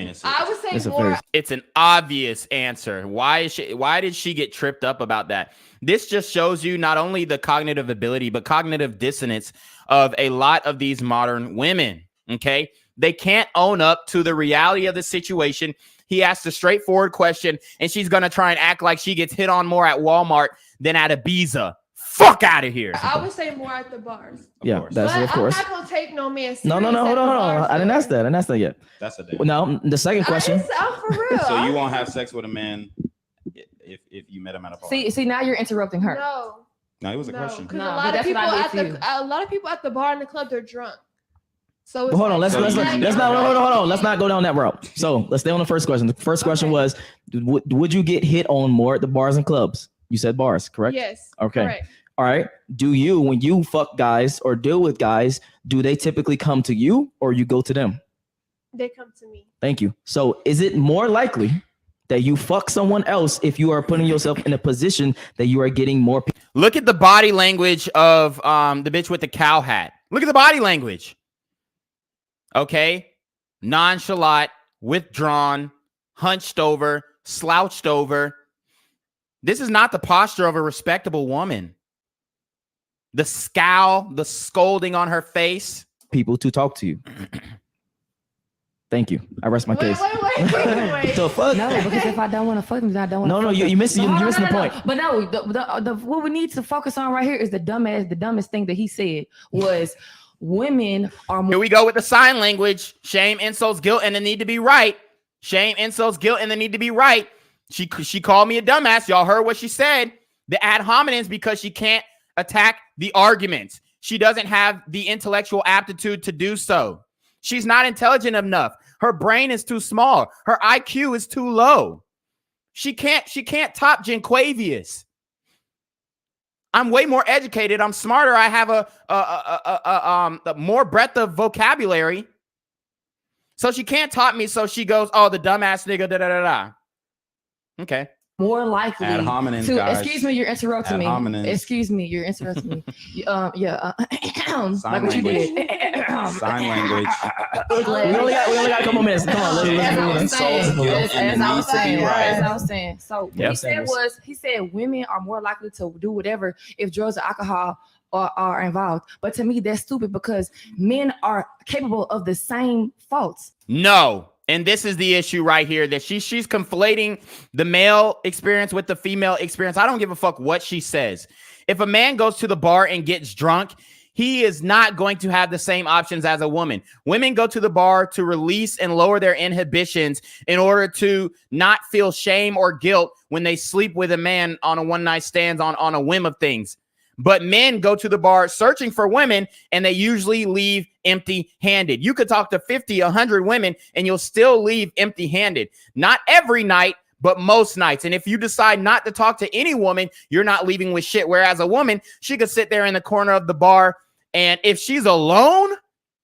It's I would say It's a more. phase. It's an obvious answer. Why did she get tripped up about that? This just shows you not only the cognitive ability, but cognitive dissonance of a lot of these modern women. Okay. They can't own up to the reality of the situation. He asked a straightforward question, and she's going to try and act like she gets hit on more at Walmart than at Ibiza. Fuck out of here. I would say more at the bars. Yeah, that's But of course. I'm not gonna take no man serious. No, hold on. I didn't ask that. I didn't ask that yet. That's a day. Now, the second question. I'm for real. So you won't have sex with a man if you met him at a bar? See, now you're interrupting her. No, it was a question. Because No, a but lot of that's people what I did at to you. a lot of people at the bar and the club, they're drunk. So it's Hold on, like- let's not hold on. Let's not go down that route. So let's stay on the first question. The first question was, would you get hit on more at the bars and clubs? You said bars, correct? Yes. Okay. Correct. All right. Do you, when you fuck guys or deal with guys, do they typically come to you or you go to them? They come to me. Thank you. So is it more likely that you fuck someone else if you are putting yourself in a position that you are getting more people? Look at the body language of the bitch with the cow hat. Look at the body language. Okay. Nonchalant, withdrawn, hunched over, slouched over. This is not the posture of a respectable woman. The scowl, the scolding on her face. People to talk to you. Thank you. I rest my case. Wait. So fuck. No, because if I don't want to fuck them, then I don't want to. No, you missing the point. But no, the what we need to focus on right here is the dumbest thing that he said was women are more. Here we go with the sign language. Shame, insults, guilt, and the need to be right. Shame, insults, guilt, and the need to be right. She called me a dumbass. Y'all heard what she said. The ad hominems because she can't attack the arguments. She doesn't have the intellectual aptitude to do so. She's not intelligent enough. Her brain is too small. Her IQ is too low. She can't top Jenquavius. I'm way more educated. I'm smarter. I have a more breadth of vocabulary. So she can't top me. So she goes, "Oh, the dumbass nigga, da da da da." Okay. More likely Ad hominems, to guys. excuse me, you're interrupting Ad me. hominems. Excuse me, you're interrupting me. Like what you language. did. Sign language. We only got a couple minutes. Come on, let's As I was right. saying. So what Yep. he said women are more likely to do whatever if drugs or alcohol are involved. But to me, that's stupid because men are capable of the same faults. No. And this is the issue right here, that she's conflating the male experience with the female experience. I don't give a fuck what she says. If a man goes to the bar and gets drunk, he is not going to have the same options as a woman. Women go to the bar to release and lower their inhibitions in order to not feel shame or guilt when they sleep with a man on a one-night stand on a whim of things. But men go to the bar searching for women, and they usually leave empty-handed. You could talk to 50, 100 women, and you'll still leave empty-handed. Not every night, but most nights. And if you decide not to talk to any woman, you're not leaving with shit. Whereas a woman, she could sit there in the corner of the bar, and if she's alone,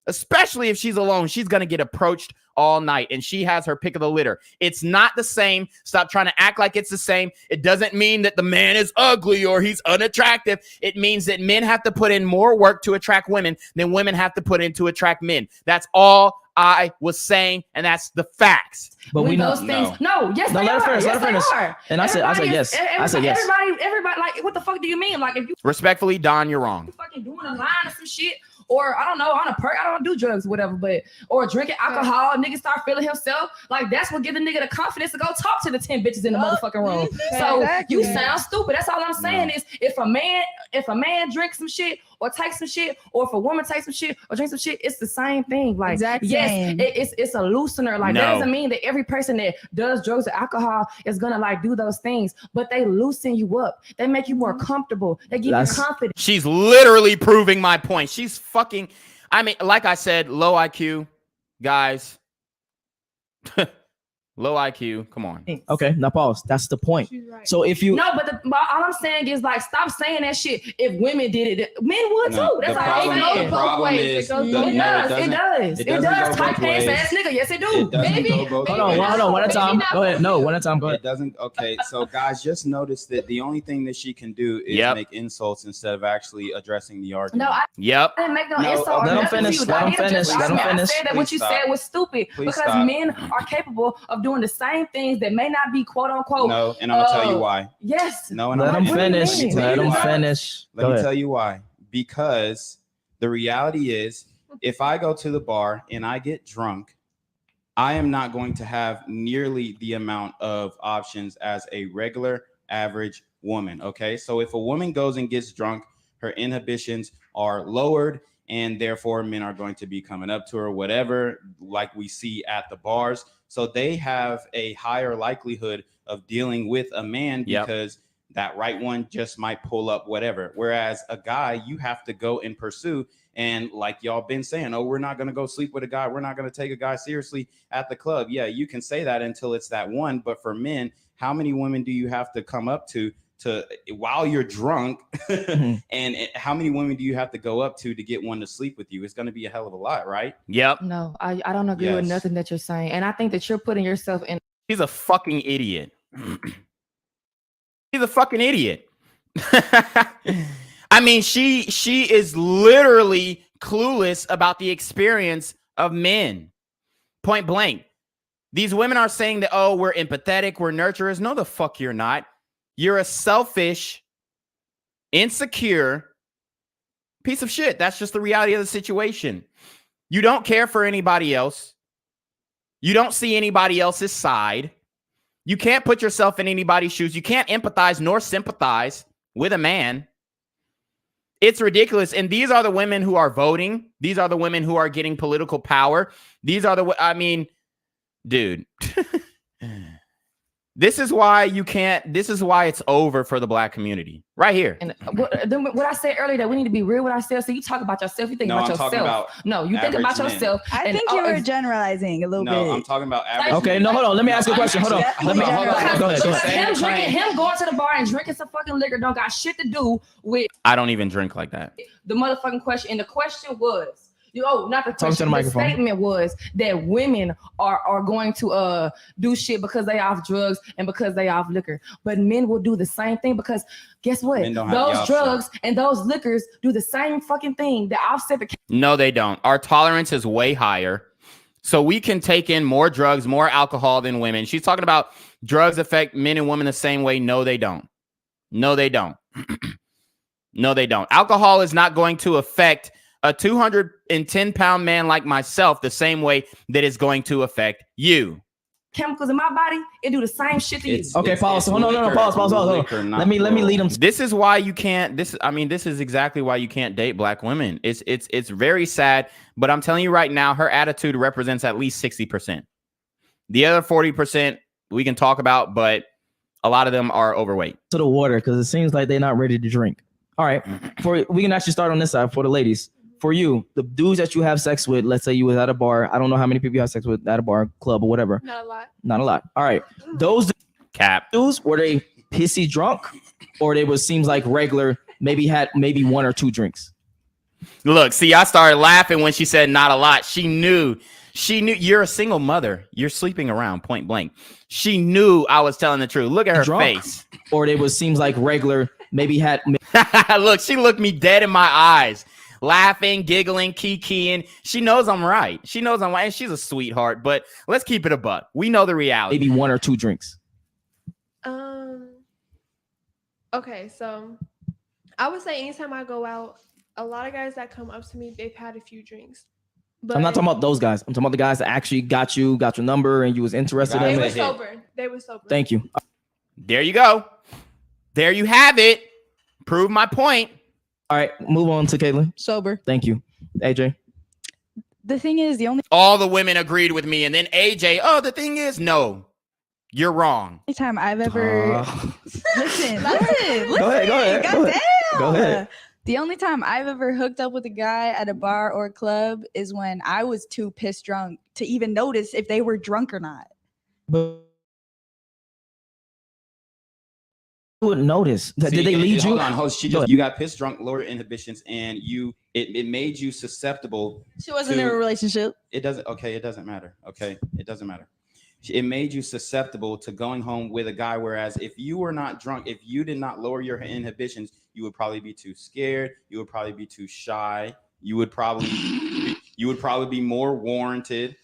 especially if she's alone, she's going to get approached all night, and she has her pick of the litter. It's not the same. Stop trying to act like it's the same. It doesn't mean that the man is ugly or he's unattractive. It means that men have to put in more work to attract women than women have to put in to attract men. That's all I was saying, and that's the facts. But we know those things. No, yes, No, they let her are. finish, let Yes, her finish. they are. And I said yes. I said yes. Everybody, like, what the fuck do you mean? Like, if you Respectfully, Don, you're wrong. fucking doing a line or some shit, or I don't know, on a perk, I don't do drugs, whatever, but or drinking alcohol, nigga start feeling himself. Like, that's what give the nigga the confidence to go talk to the 10 bitches in the motherfucking room. So you sound stupid. That's all I'm saying is if a man drinks some shit or takes some shit, or if a woman takes some shit or drinks some shit, it's the same thing. Like, yes, it's a loosener. Like, that doesn't mean that every person that does drugs or alcohol is gonna like do those things, but they loosen you up. They make you more comfortable. They give you confidence. She's literally proving my point. She's fucking, I mean, like I said, low IQ, guys. Low IQ. Come on. Okay, now pause. That's the point. So if you but all I'm saying is like, stop saying that shit. If women did it, men would too. That's all I'm saying. It does. Tight pants ass nigga. Yes, it do. Baby. Hold on. One at a time. Go ahead. No, one at a time. Go ahead. It doesn't. Okay, so guys, just notice that the only thing that she can do is make insults instead of actually addressing the argument. No, I didn't make no insult. Let him finish. Let him finish. I said that what you said was stupid because men are capable of doing the same things that may not be quote unquote. No, and I'm gonna tell you why. Yes. No, and let him finish. Let him finish. Let me tell you why. Because the reality is, if I go to the bar and I get drunk, I am not going to have nearly the amount of options as a regular average woman. Okay, so if a woman goes and gets drunk, her inhibitions are lowered, and therefore men are going to be coming up to her, whatever, like we see at the bars. So they have a higher likelihood of dealing with a man because that right one just might pull up whatever. Whereas a guy, you have to go and pursue. And like y'all been saying, oh, we're not going to go sleep with a guy. We're not going to take a guy seriously at the club. Yeah, you can say that until it's that one. But for men, how many women do you have to come up to while you're drunk? And how many women do you have to go up to get one to sleep with you? It's going to be a hell of a lot, right? Yep. No, I don't agree with nothing that you're saying. And I think that you're putting yourself in. He's a fucking idiot. He's a fucking idiot. I mean, she is literally clueless about the experience of men. Point blank. These women are saying that, oh, we're empathetic, we're nurturers. No, the fuck you're not. You're a selfish, insecure piece of shit. That's just the reality of the situation. You don't care for anybody else. You don't see anybody else's side. You can't put yourself in anybody's shoes. You can't empathize nor sympathize with a man. It's ridiculous. And these are the women who are voting. These are the women who are getting political power. These are the, I mean, dude. This is why you can't, this is why it's over for the black community. Right here. And what I said earlier, that we need to be real with ourselves. So you talk about yourself, you think about yourself. No, you think about yourself. I think you were generalizing a little bit. No, I'm talking about average. Okay, no, hold on. Let me ask you a question. Hold on. Go ahead. Him going to the bar and drinking some fucking liquor don't got shit to do with. I don't even drink like that. The motherfucking question. And the question was, not the question. Talk to the microphone. The statement was that women are going to do shit because they off drugs and because they off liquor. But men will do the same thing because guess what? Those drugs and those liquors do the same fucking thing. They offset the. No, they don't. Our tolerance is way higher. So we can take in more drugs, more alcohol than women. She's talking about drugs affect men and women the same way. No, they don't. No, they don't. No, they don't. Alcohol is not going to affect a 210-pound man like myself the same way that is going to affect you. Chemicals in my body, it do the same shit to you. Okay, pause. No, pause. Let me lead them. This is why you can't. This is exactly why you can't date black women. It's very sad, but I'm telling you right now, her attitude represents at least 60%. The other 40% we can talk about, but a lot of them are overweight. To the water, because it seems like they're not ready to drink. All right, we can actually start on this side for the ladies. For you, the dudes that you have sex with, let's say you was at a bar. I don't know how many people you have sex with at a bar, club, or whatever. Not a lot. Not a lot. All right. Those dudes, were they pissy drunk, or they seems like regular, maybe had one or two drinks? Look, see, I started laughing when she said not a lot. She knew you're a single mother. You're sleeping around, point blank. She knew I was telling the truth. Look at her face. Or they seems like regular, maybe had. Look, she looked me dead in my eyes. laughing, giggling, kikiing. She knows I'm right. She knows I'm right. And she's a sweetheart, but let's keep it a buck. We know the reality. Maybe 1 or 2 drinks. Okay, so I would say anytime I go out, a lot of guys that come up to me, they've had a few drinks. But I'm not talking about those guys. I'm talking about the guys that actually got your number, and you was interested they in were it. sober. They were sober. Thank you. There you go. There you have it. Prove my point. All right, move on to Caitlin. Sober. Thank you. AJ. The thing is, the only All the women agreed with me, and then AJ, oh, the thing is, no, you're wrong. time I've ever listen. Go ahead. Go ahead. The only time I've ever hooked up with a guy at a bar or club is when I was too pissed drunk to even notice if they were drunk or not. But you wouldn't notice. Did they lead you? Hold on, host. You got pissed drunk, lower inhibitions, and it made you susceptible. She wasn't in a relationship. It doesn't matter. Okay, it doesn't matter. It made you susceptible to going home with a guy. Whereas if you were not drunk, if you did not lower your inhibitions, you would probably be too scared. You would probably be too shy. You would probably be more warranted.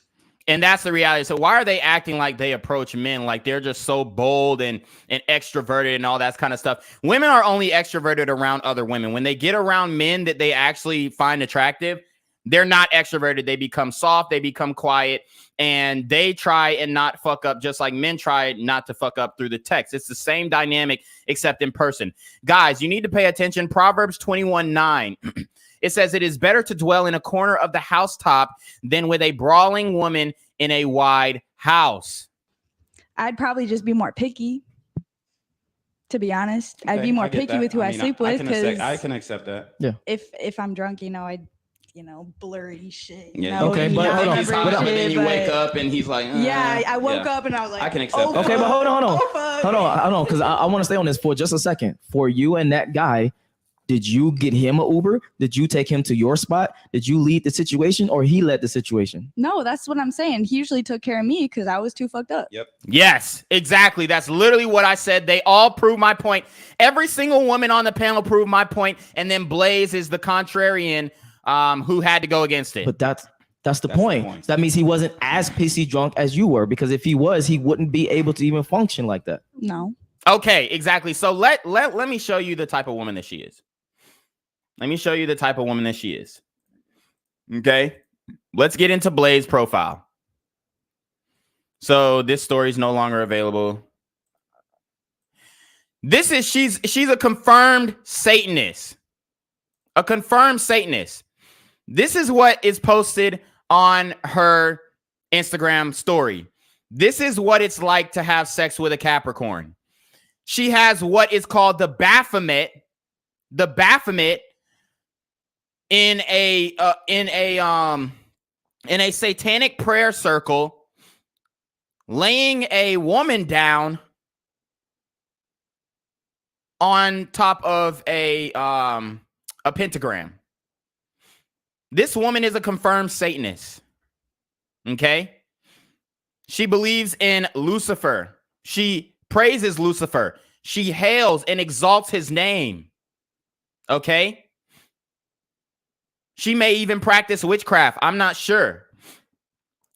And that's the reality. So why are they acting like they approach men like they're just so bold and extroverted and all that kind of stuff? Women are only extroverted around other women. When they get around men that they actually find attractive, they're not extroverted. They become soft. They become quiet. And they try and not fuck up just like men try not to fuck up through the text. It's the same dynamic except in person. Guys, you need to pay attention. Proverbs 21:9. It says, it is better to dwell in a corner of the housetop than with a brawling woman in a wide house. I'd probably just be more picky. To be honest, I'd be more picky with who I sleep with because I can accept that. Yeah. If I'm drunk, I'd blurry shit. Yeah. Okay, but hold on. He's hot, but then you wake up and he's like, yeah, I woke up and I was like, I can accept that. Okay, but hold on, because I want to stay on this for just a second. For you and that guy, did you get him an Uber? Did you take him to your spot? Did you lead the situation, or he led the situation? No, that's what I'm saying. He usually took care of me because I was too fucked up. Yep. Yes, exactly. That's literally what I said. They all prove my point. Every single woman on the panel proved my point, and then Blaze is the contrarian who had to go against it. But that's the point. That means he wasn't as pissy drunk as you were, because if he was, he wouldn't be able to even function like that. No. Okay, exactly. So let me show you the type of woman that she is. Let me show you the type of woman that she is. Okay, let's get into Blaze's profile. So this story is no longer available. She's a confirmed Satanist. A confirmed Satanist. This is what is posted on her Instagram story. This is what it's like to have sex with a Capricorn. She has what is called the Baphomet. The Baphomet in a satanic prayer circle, laying a woman down on top of a pentagram. This woman is a confirmed Satanist. Okay? She believes in Lucifer. She praises Lucifer. She hails and exalts his name. Okay? She may even practice witchcraft. I'm not sure.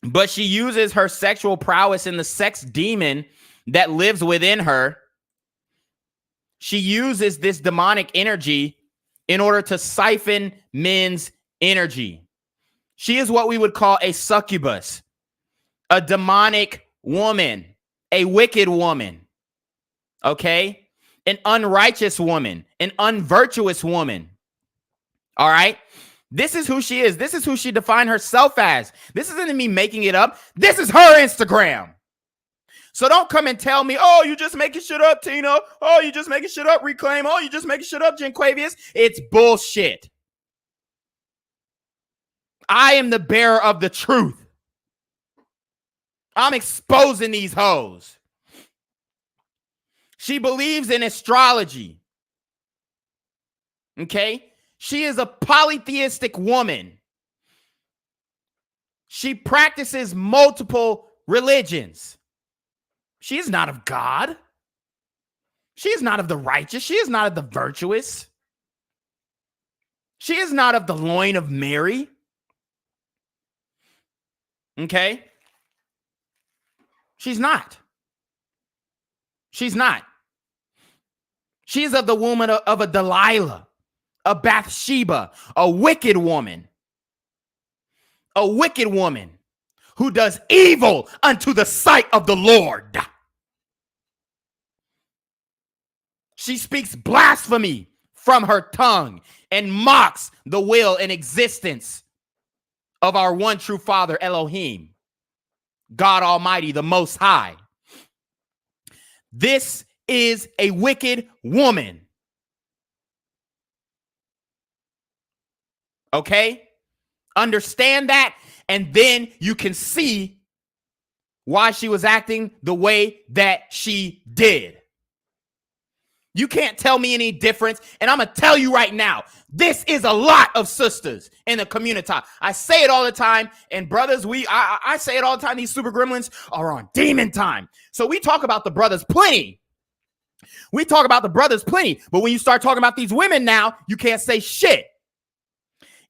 But she uses her sexual prowess in the sex demon that lives within her. She uses this demonic energy in order to siphon men's energy. She is what we would call a succubus, a demonic woman, a wicked woman, okay? An unrighteous woman, an unvirtuous woman, all right? This is who she is. This is who she defined herself as. This isn't me making it up. This is her Instagram. So don't come and tell me, oh, you just making shit up, Tina. Oh, you just making shit up, Reclaim. Oh, you just making shit up, Jenquavius. It's bullshit. I am the bearer of the truth. I'm exposing these hoes. She believes in astrology. Okay? She is a polytheistic woman. She practices multiple religions. She is not of God. She is not of the righteous. She is not of the virtuous. She is not of the loin of Mary. Okay? She's not. She's not. She's of the woman of a Delilah, a Bathsheba, a wicked woman who does evil unto the sight of the Lord. She speaks blasphemy from her tongue and mocks the will and existence of our one true Father, Elohim, God Almighty, the Most High. This is a wicked woman. Okay? Understand that, and then you can see why she was acting the way that she did. You can't tell me any difference, and I'm going to tell you right now, this is a lot of sisters in the community. I say it all the time, and brothers, I say it all the time, these super gremlins are on demon time. So we talk about the brothers plenty. But when you start talking about these women now, you can't say shit.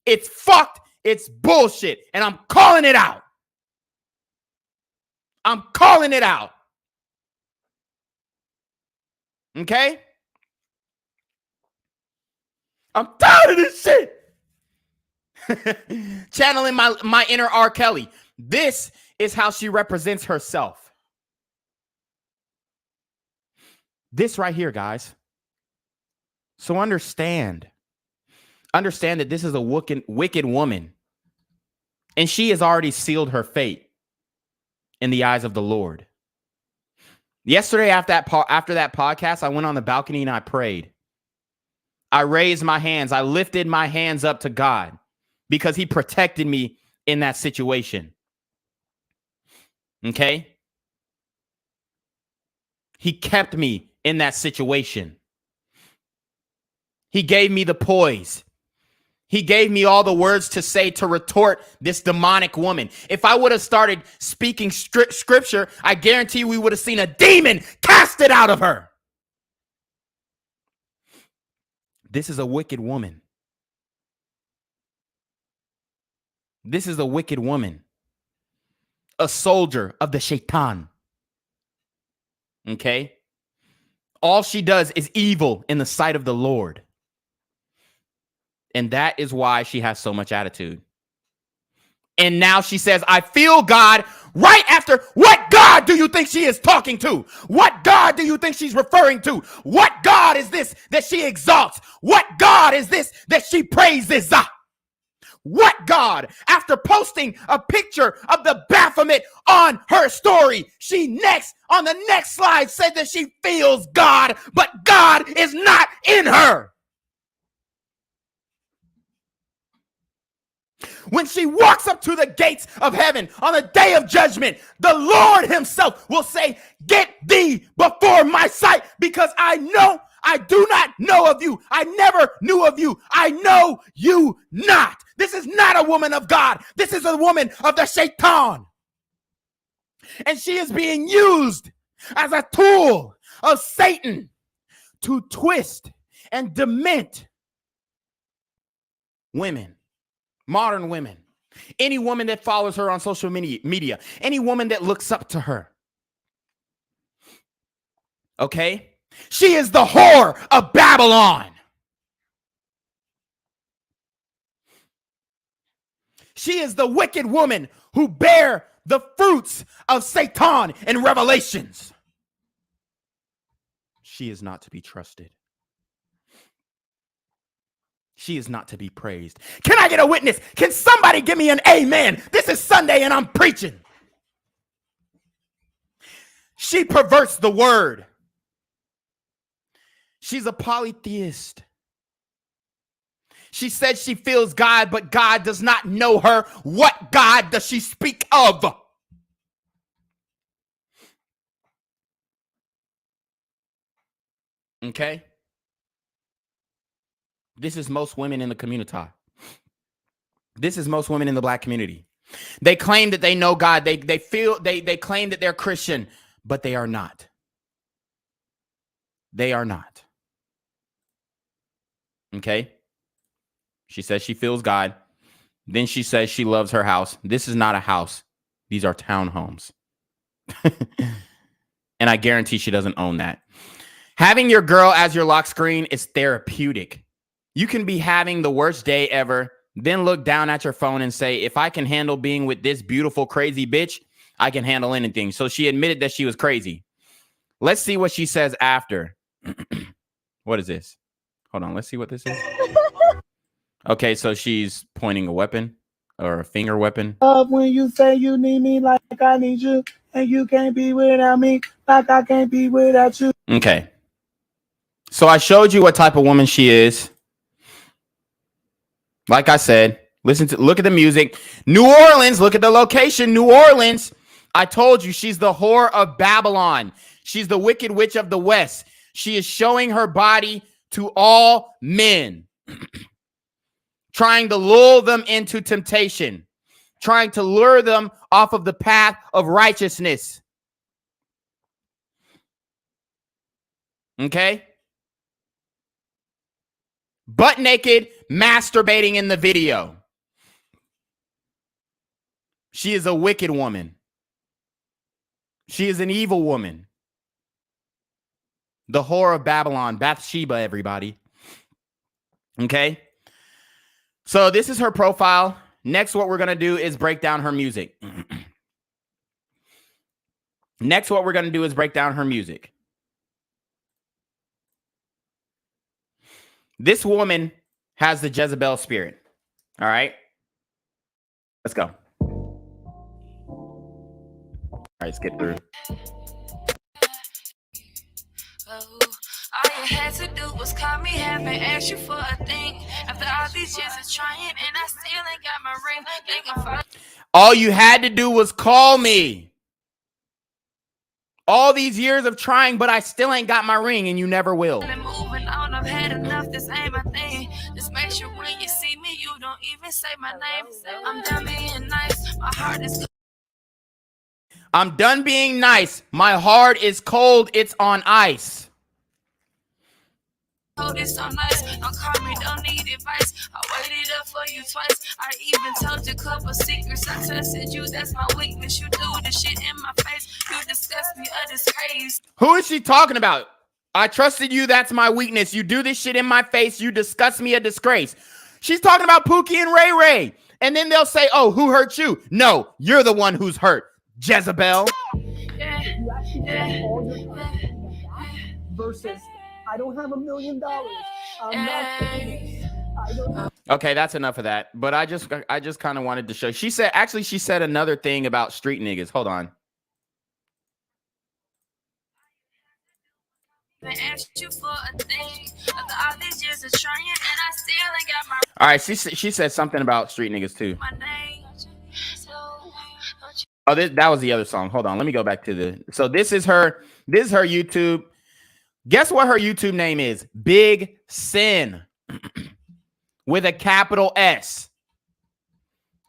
It's fucked. It's bullshit. And I'm calling it out. Okay? I'm tired of this shit. Channeling my inner R. Kelly. This is how she represents herself. This right here, guys. So understand that this is a wicked woman. And she has already sealed her fate in the eyes of the Lord. Yesterday, after that podcast, I went on the balcony and I prayed. I raised my hands. I lifted my hands up to God because he protected me in that situation. Okay? He kept me in that situation. He gave me the poise. He gave me all the words to say to retort this demonic woman. If I would have started speaking scripture, I guarantee we would have seen a demon casted out of her. This is a wicked woman. This is a wicked woman. A soldier of the Shaitan. Okay? All she does is evil in the sight of the Lord. And that is why she has so much attitude. And now she says, I feel God right after. What God do you think she is talking to? What God do you think she's referring to? What God is this that she exalts? What God is this that she praises? What God? After posting a picture of the Baphomet on her story, she on the next slide said that she feels God, but God is not in her. When she walks up to the gates of heaven on the day of judgment, the Lord himself will say, get thee before my sight, because I do not know of you. I never knew of you. I know you not. This is not a woman of God. This is a woman of the Shaitan. And she is being used as a tool of Satan to twist and dement women. Modern women, any woman that follows her on social media, any woman that looks up to her. Okay? She is the whore of Babylon. She is the wicked woman who bear the fruits of Satan in Revelations. She is not to be trusted. She is not to be praised. Can I get a witness? Can somebody give me an amen? This is Sunday and I'm preaching. She perverts the word. She's a polytheist. She said she feels God, but God does not know her. What God does she speak of? Okay? This is most women in the community. This is most women in the black community. They claim that they know God. They claim that they're Christian, but they are not. They are not. Okay? She says she feels God. Then she says she loves her house. This is not a house. These are townhomes. And I guarantee she doesn't own that. Having your girl as your lock screen is therapeutic. You can be having the worst day ever, then look down at your phone and say, if I can handle being with this beautiful, crazy bitch, I can handle anything. So she admitted that she was crazy. Let's see what she says after. What is this? Hold on. Let's see what this is. Okay, so she's pointing a weapon or a finger weapon. When you say you need me like I need you, and you can't be without me like I can't be without you. Okay. So I showed you what type of woman she is. Like I said, look at the music. New Orleans, look at the location, New Orleans. I told you she's the whore of Babylon. She's the wicked witch of the West. She is showing her body to all men. Trying to lull them into temptation, trying to lure them off of the path of righteousness. Okay? Butt naked, masturbating in the video. She is a wicked woman. She is an evil woman. The whore of Babylon, Bathsheba, everybody. Okay? So this is her profile. Next, what we're going to do is break down her music. Next, what we're going to do is break down her music. This woman has the Jezebel spirit. All right? Let's go. All right, skip through. All you had to do was call me, haven't asked you for a thing. After all these years of trying, and I still ain't got my ring. All you had to do was call me. All these years of trying, but I still ain't got my ring, and you never will. Moving on, I've had enough. This ain't my thing. Just make sure when you see me, you don't even say my name. I'm done being nice. My heart is. I'm done being nice. My heart is cold. It's on ice. Oh, this so nice. Don't call me, don't need advice. I waited up for you twice. I even told you a couple secrets. I trusted you, that's my weakness. You do the shit in my face. You disgust me, a disgrace. Who is she talking about? I trusted you, that's my weakness. You do this shit in my face. You disgust me, a disgrace. She's talking about Pookie and Ray Ray. And then they'll say, oh, who hurt you? No, you're the one who's hurt, Jezebel. Versus, I don't have $1 million. I'm not famous. I don't. Okay, that's enough of that. But I just kind of wanted to show. She said another thing about street niggas. Hold on. All right, she said something about street niggas too. Oh, that was the other song. Hold on, let me go back to the. So this is her YouTube. Guess what her YouTube name is? Big Sin with a capital S.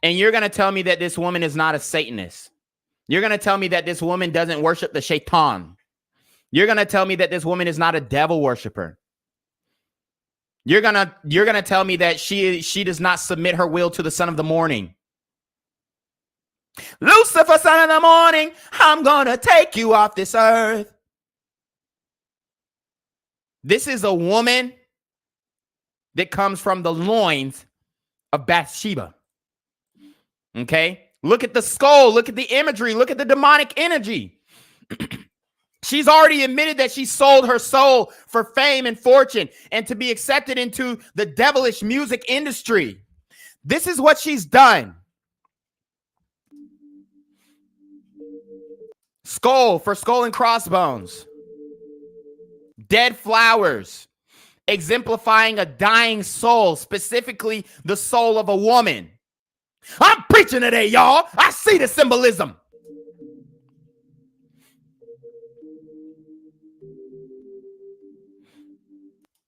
And you're gonna tell me that this woman is not a Satanist. You're gonna tell me that this woman doesn't worship the Shaitan. You're gonna tell me that this woman is not a devil worshiper. You're gonna tell me that she does not submit her will to the son of the morning. Lucifer, son of the morning, I'm gonna take you off this earth. This is a woman that comes from the loins of Bathsheba. Okay? Look at the skull. Look at the imagery. Look at the demonic energy. She's already admitted that she sold her soul for fame and fortune and to be accepted into the devilish music industry. This is what she's done. Skull for skull and crossbones. Dead flowers, exemplifying a dying soul, specifically the soul of a woman. I'm preaching today, y'all. I see the symbolism.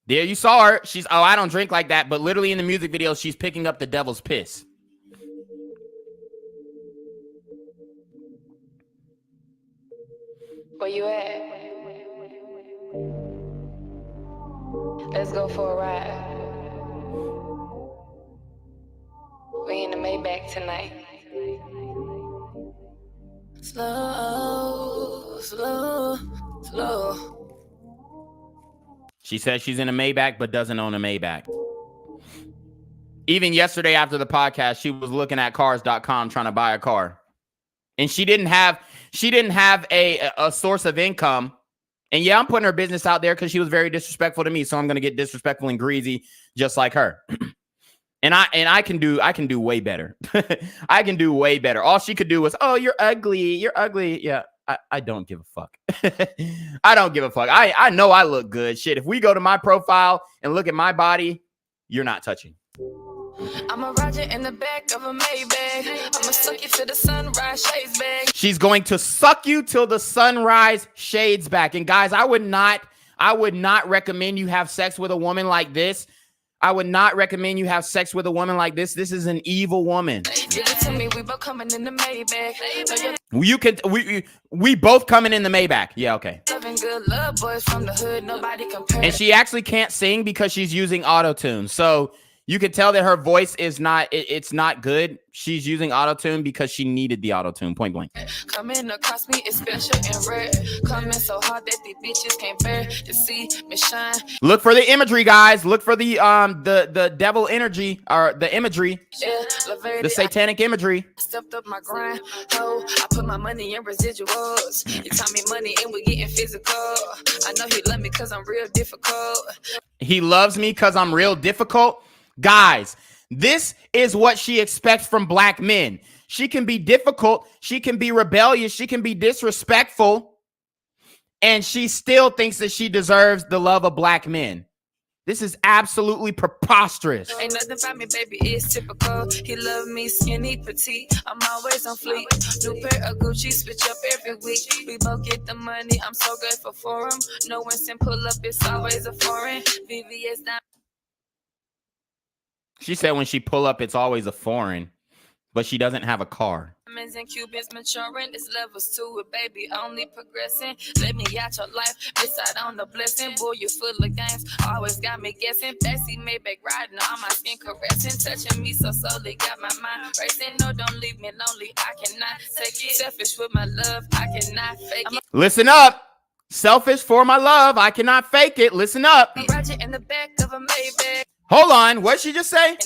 There you saw her. She's, oh, I don't drink like that. But literally in the music video, she's picking up the devil's piss. Where you at? Let's go for a ride. We in the Maybach tonight. Slow, slow, slow. She says she's in a Maybach, but doesn't own a Maybach. Even yesterday after the podcast, she was looking at cars.com trying to buy a car. And she didn't have a source of income. And yeah, I'm putting her business out there because she was very disrespectful to me. So I'm going to get disrespectful and greasy just like her. And I can do way better. I can do way better. All she could do was, oh, you're ugly. You're ugly. Yeah, I don't give a fuck. I don't give a fuck. I know I look good. Shit, if we go to my profile and look at my body, you're not touching. I'm a Roger in the back of a Maybach. I'ma suck you till the sunrise shades back. She's going to suck you till the sunrise shades back. And guys, I would not recommend you have sex with a woman like this. I would not recommend you have sex with a woman like this. This is an evil woman. Give it to me, we both coming in the Maybach. You could we both coming in the Maybach. Yeah, okay. Loving good love boys from the hood, nobody compares. And she actually can't sing because she's using auto-tune. So you could tell that her voice is not, it's not good. She's using auto-tune because she needed the auto-tune, point blank. Coming across me is special and rare. Coming so hard that these bitches can't bear to see me shine. Look for the imagery, guys. Look for the devil energy or the imagery. Yeah, the satanic imagery. I stepped up my grind. Oh, I put my money in residuals. You taught me money and we getting physical. I know he love me because I'm real difficult. He loves me because I'm real difficult. Guys, this is what she expects from black men. She can be difficult. She can be rebellious. She can be disrespectful. And she still thinks that she deserves the love of black men. This is absolutely preposterous. Ain't nothing about me, baby, it's typical. He love me skinny, petite. I'm always on fleek. New pair of Gucci, switch up every week. We both get the money, I'm so grateful for him. No one send pull up, it's always a foreign. VVS down. She said when she pull up, it's always a foreign, but she doesn't have a car. Diamonds and Cubans maturing, it's levels to it, baby, only progressing. Let me out your life, miss out on the blessing. Boy, you full of games, always got me guessing. Bessie Maybach riding on my skin caressing, touching me so slowly, got my mind racing. No, don't leave me lonely, I cannot take it. Selfish with my love, I cannot fake it. Listen up. Selfish for my love, I cannot fake it. Listen up. I'm Roger in the back of a Maybach. Hold on, what'd she just say?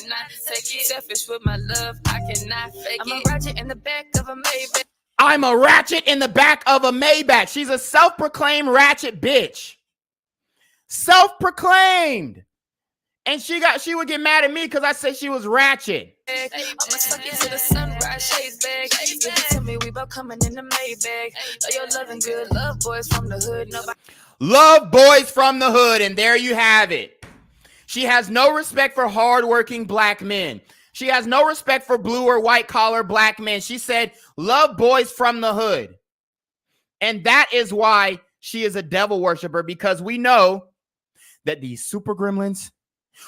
Selfish with my love, I cannot fake it. I'm a ratchet in the back of a Maybach. I'm a ratchet in the back of a Maybach. She's a self-proclaimed ratchet bitch. Self-proclaimed. And she would get mad at me because I said she was ratchet. I'ma suck you to the sunrise shades back. Give it to me, we both coming in the Maybach. Know you're loving good love boys from the hood. Nobody. Love boys from the hood, and there you have it. She has no respect for hardworking black men. She has no respect for blue or white collar black men. She said, love boys from the hood. And that is why she is a devil worshiper, because we know that these super gremlins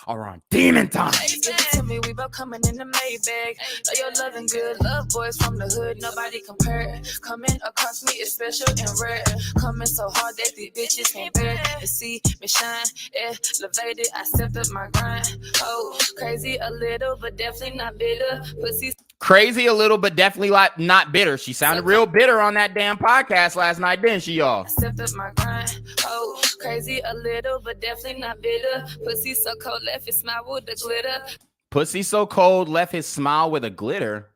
are on demon time. Give it to me, we both coming in the Maybach. Know you're loving good love boys from the hood. Nobody compare. Coming across me is special and rare. Coming so hard that these bitches can't bear to see me shine. Elevated, I stepped up my grind. Oh, crazy a little, but definitely not bitter. Pussy. Crazy a little, but definitely like not bitter. She sounded real bitter on that damn podcast last night, didn't she, y'all? I stepped up my grind. Oh, crazy a little, but definitely not bitter. Pussy so cold, left his smile with the glitter. Pussy so cold, left his smile with a glitter.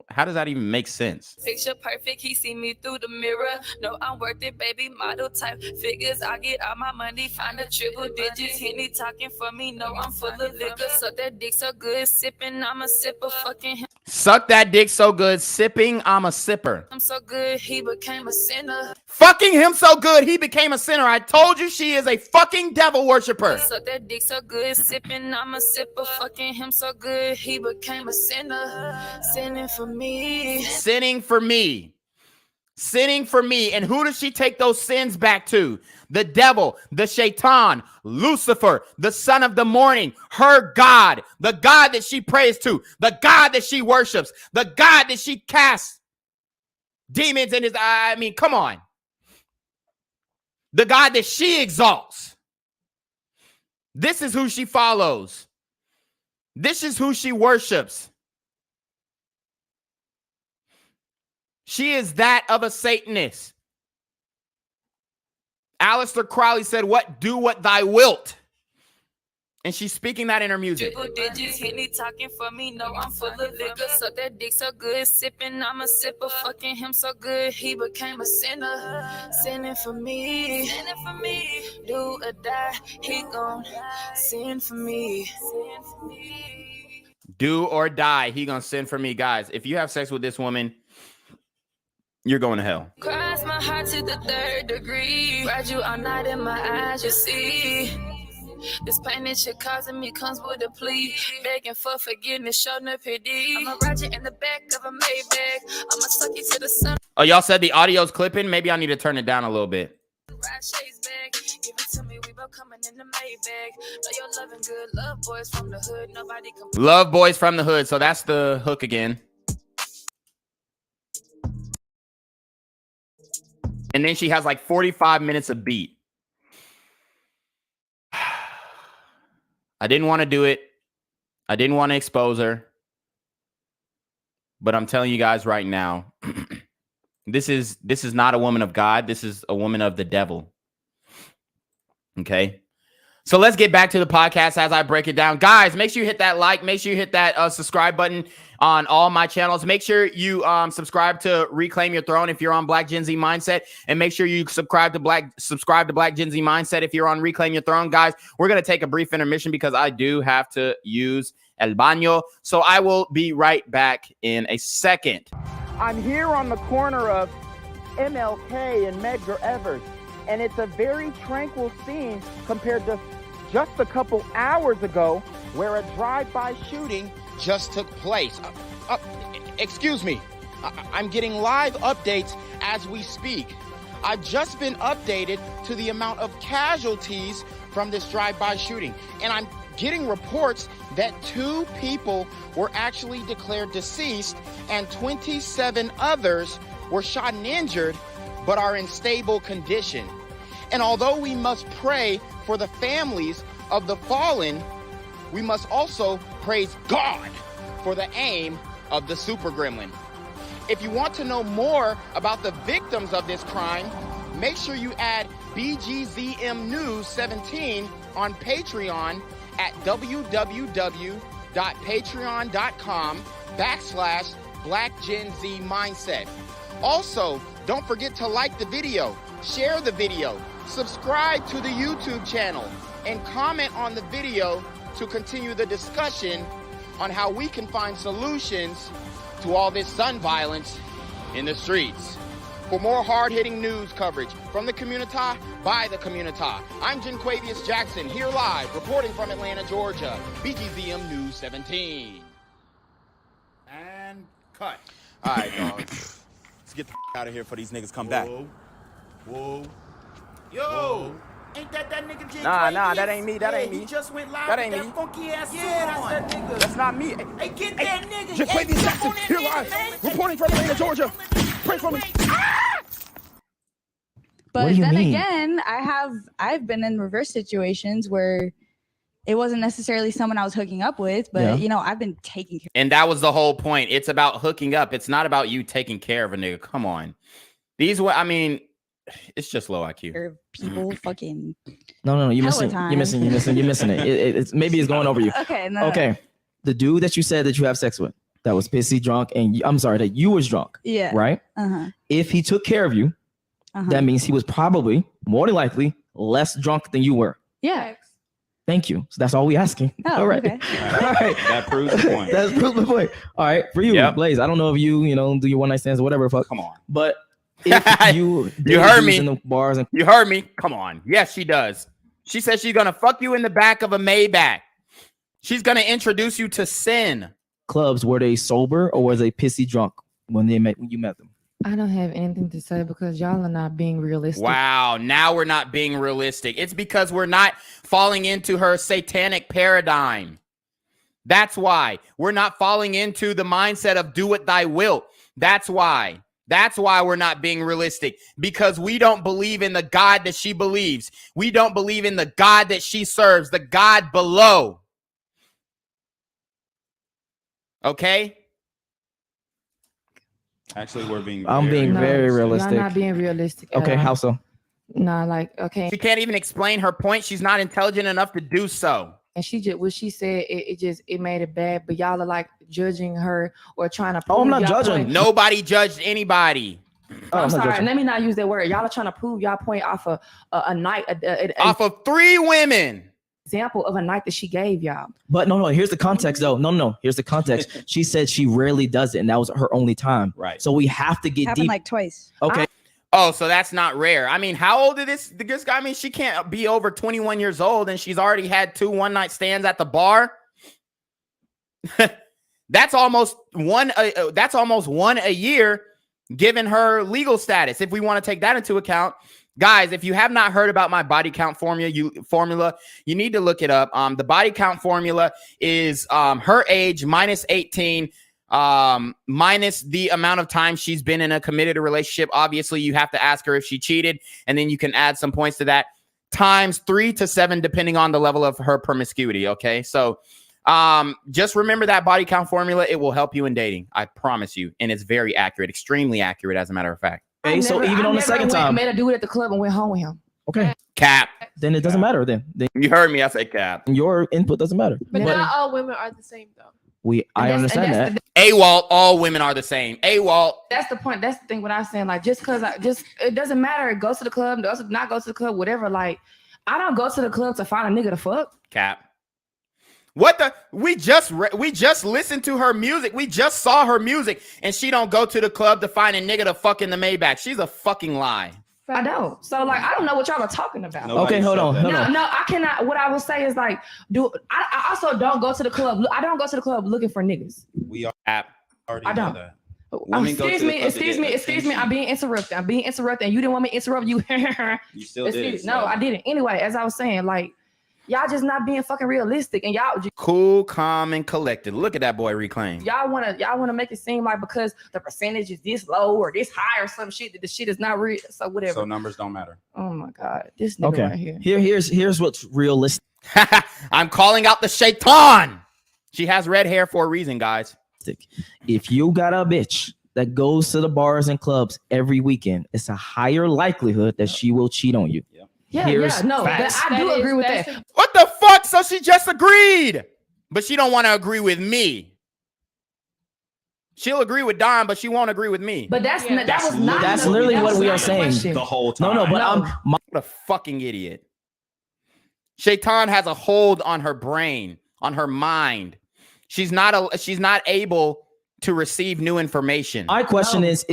How does that even make sense? Picture perfect, he see me through the mirror. No, I'm worth it, baby, model type figures. I get all my money, find the triple digits. Henny talking for me, no, I'm full of liquor. So that dick so good, sipping, I'm a sipper, fucking him. Suck that dick so good, sipping, I'm a sipper. I'm so good, he became a sinner. Fucking him so good, he became a sinner. I told you she is a fucking devil worshiper. So that dick so good, sipping, I'm a sipper, fucking him so good, he became a sinner. Sinning for me. Sinning for me. Sinning for me. And who does she take those sins back to? The devil, the shaitan, Lucifer, the son of the morning, her God, the God that she prays to, the God that she worships, the God that she casts demons in his eye. I mean, come on. The God that she exalts. This is who she follows. This is who she worships. She is that of a Satanist. Aleister Crowley said, do what thy wilt. And she's speaking that in her music. Triple digits, hit me talking for me. No, I'm full of liquor. Suck that dick so good. Sipping, I'm a sipper. Fucking him so good. He became a sinner. Sinning for me. Sinning for me. Do or die. He gon' sin for me. Sin for me. Do or die. He gonna sin for me. Guys, if you have sex with this woman, you're going to hell. Cross my heart to the 3rd degree. Ride you all night in my eyes, you see. This pain that you're causing me comes with a plea. Begging for forgiveness, show no pity. I'ma ride you in the back of a Maybach. I'ma suck you to the sun. Oh, y'all said the audio's clipping? Maybe I need to turn it down a little bit. Ride shades back. Give it to me, we both coming in the Maybach. Know you're loving good. Love boys from the hood. Nobody can. Love boys from the hood. So that's the hook again. And then she has like 45 minutes of beat. I didn't want to do it. I didn't want to expose her. But I'm telling you guys right now, this is not a woman of God. This is a woman of the devil. Okay? So let's get back to the podcast as I break it down. Guys, make sure you hit that like. Make sure you hit that subscribe button on all my channels. Make sure you subscribe to Reclaim Your Throne if you're on Black Gen Z Mindset. And make sure you subscribe to Black Gen Z Mindset if you're on Reclaim Your Throne. Guys, we're going to take a brief intermission because I do have to use El Baño. So I will be right back in a second. I'm here on the corner of MLK and Medgar Evers, and it's a very tranquil scene compared to just a couple hours ago where a drive-by shooting just took place. Excuse me. I'm getting live updates as we speak. I've just been updated to the amount of casualties from this drive-by shooting, and I'm getting reports that 2 people were actually declared deceased and 27 others were shot and injured but are in stable condition. And although we must pray for the families of the fallen, we must also praise God for the aim of the super gremlin. If you want to know more about the victims of this crime, make sure you add BGZM News 17 on Patreon at www.patreon.com/Black Gen Z Mindset. Also, don't forget to like the video, share the video, subscribe to the YouTube channel, and comment on the video to continue the discussion on how we can find solutions to all this gun violence in the streets. For more hard-hitting news coverage from the community, by the community, I'm Janquavius Jackson, here live, reporting from Atlanta, Georgia, BGZM News 17. And cut. All right, dog. Let's get the out of here before these niggas come back. Whoa. Yo. Ain't that nigga Jay? Nah, that ain't me. That ain't me. He just went live That with ain't that me. funky ass suit on. That's that nigga. That's not me. Hey, get that nigga. Janquavius Jackson, here live, reporting from Atlanta, Georgia. Pray for me. But What do you then mean? again, I've been in reverse situations where it wasn't necessarily someone I was hooking up with, but Yeah. you know, I've been taking care. And that was the whole point. It's about hooking up. It's not about you taking care of a nigga. Come on. It's just low IQ. People fucking. No, you're Hella missing. You're missing it. It's maybe it's going over you. Okay, no. Okay. The dude that you said that you have sex with, that was pissy drunk, and I'm sorry that you was drunk. Yeah. Right. Uh-huh. If he took care of you, that means he was probably more than likely less drunk than you were. Yeah. Thank you. So that's all we asking. Oh, all right. okay. All right. That proves the point. That's proves the point. All right. For you, Blaze, I don't know if you do your one night stands or whatever. Fuck. Come on. But if you You heard me. in the bars and You heard me. Come on. Yes, she does. She says she's gonna fuck you in the back of a Maybach. She's gonna introduce you to sin. clubs, were they sober or was they pissy drunk when you met them? I don't have anything to say because y'all are not being realistic. Wow, now we're not being realistic. It's because we're not falling into her satanic paradigm. That's why. We're not falling into the mindset of do what thy wilt. That's why. That's why we're not being realistic, because we don't believe in the God that she believes. We don't believe in the God that she serves, the God below. Okay? Actually, we're being. I'm being very realistic. Y'all not being realistic. at Okay, all. how so? Nah, like okay. She can't even explain her point. She's not intelligent enough to do so. And she just what she said, it made it bad. But y'all are like judging her or trying to. Oh, I'm prove not y'all judging. point. Nobody judged anybody. I'm sorry. Let me not use that word. Y'all are trying to prove y'all point off of a night, off of 3 women. Example of a night that she gave y'all. But no, here's the context though. No, here's the context. She said she rarely does it, and that was her only time. Right. So we have to get Happened deep. like twice. Okay. Oh, so that's not rare. I mean, how old is this guy? I mean, she can't be over 21 years old, and she's already had 2 one-night stands at the bar. That's almost one a year, given her legal status. If we want to take that into account, guys, if you have not heard about my body count formula, you need to look it up. The body count formula is her age minus 18. Minus the amount of time she's been in a committed relationship. Obviously, you have to ask her if she cheated, and then you can add some points to that, times 3 to 7, depending on the level of her promiscuity. Okay, so just remember that body count formula. It will help you in dating. I promise you, and it's very accurate, extremely accurate, as a matter of fact. Okay, so even on the second time, made her do it at the club and went home with him. Okay, cap. Then it doesn't matter. Then you heard me. I say cap. Your input doesn't matter. But not all women are the same, though. I understand that. AWOL, all women are the same. AWOL. That's the point. That's the thing. What I'm saying, like, just because it doesn't matter. Go to the club, not go to the club, whatever. Like, I don't go to the club to find a nigga to fuck. Cap. What the? We just listened to her music. We just saw her music, and she don't go to the club to find a nigga to fuck in the Maybach. She's a fucking lie. I don't. So like, I don't know what y'all are talking about. Okay, hold on. No, I cannot. What I would say is like, I also don't go to the club. I don't go to the club looking for niggas. We are already I don't. know that. Excuse me. I'm being interrupted. And you didn't want me to interrupt you. You still did. No, I didn't. Anyway, as I was saying, like, y'all just not being fucking realistic, and y'all just cool, calm, and collected. Look at that boy Reclaim. Y'all wanna make it seem like because the percentage is this low or this high or some shit that the shit is not real. So whatever. So numbers don't matter. Oh my god, this nigga right here. Here's what's realistic. I'm calling out the shaitan. She has red hair for a reason, guys. If you got a bitch that goes to the bars and clubs every weekend, it's a higher likelihood that she will cheat on you. I do agree with that. What the fuck? So she just agreed, but she don't want to agree with me. She'll agree with Don, but she won't agree with me. But that's literally what we are saying the whole time. No, but I'm what a fucking idiot. Shaitan has a hold on her brain, on her mind. She's not able to receive new information. My question is,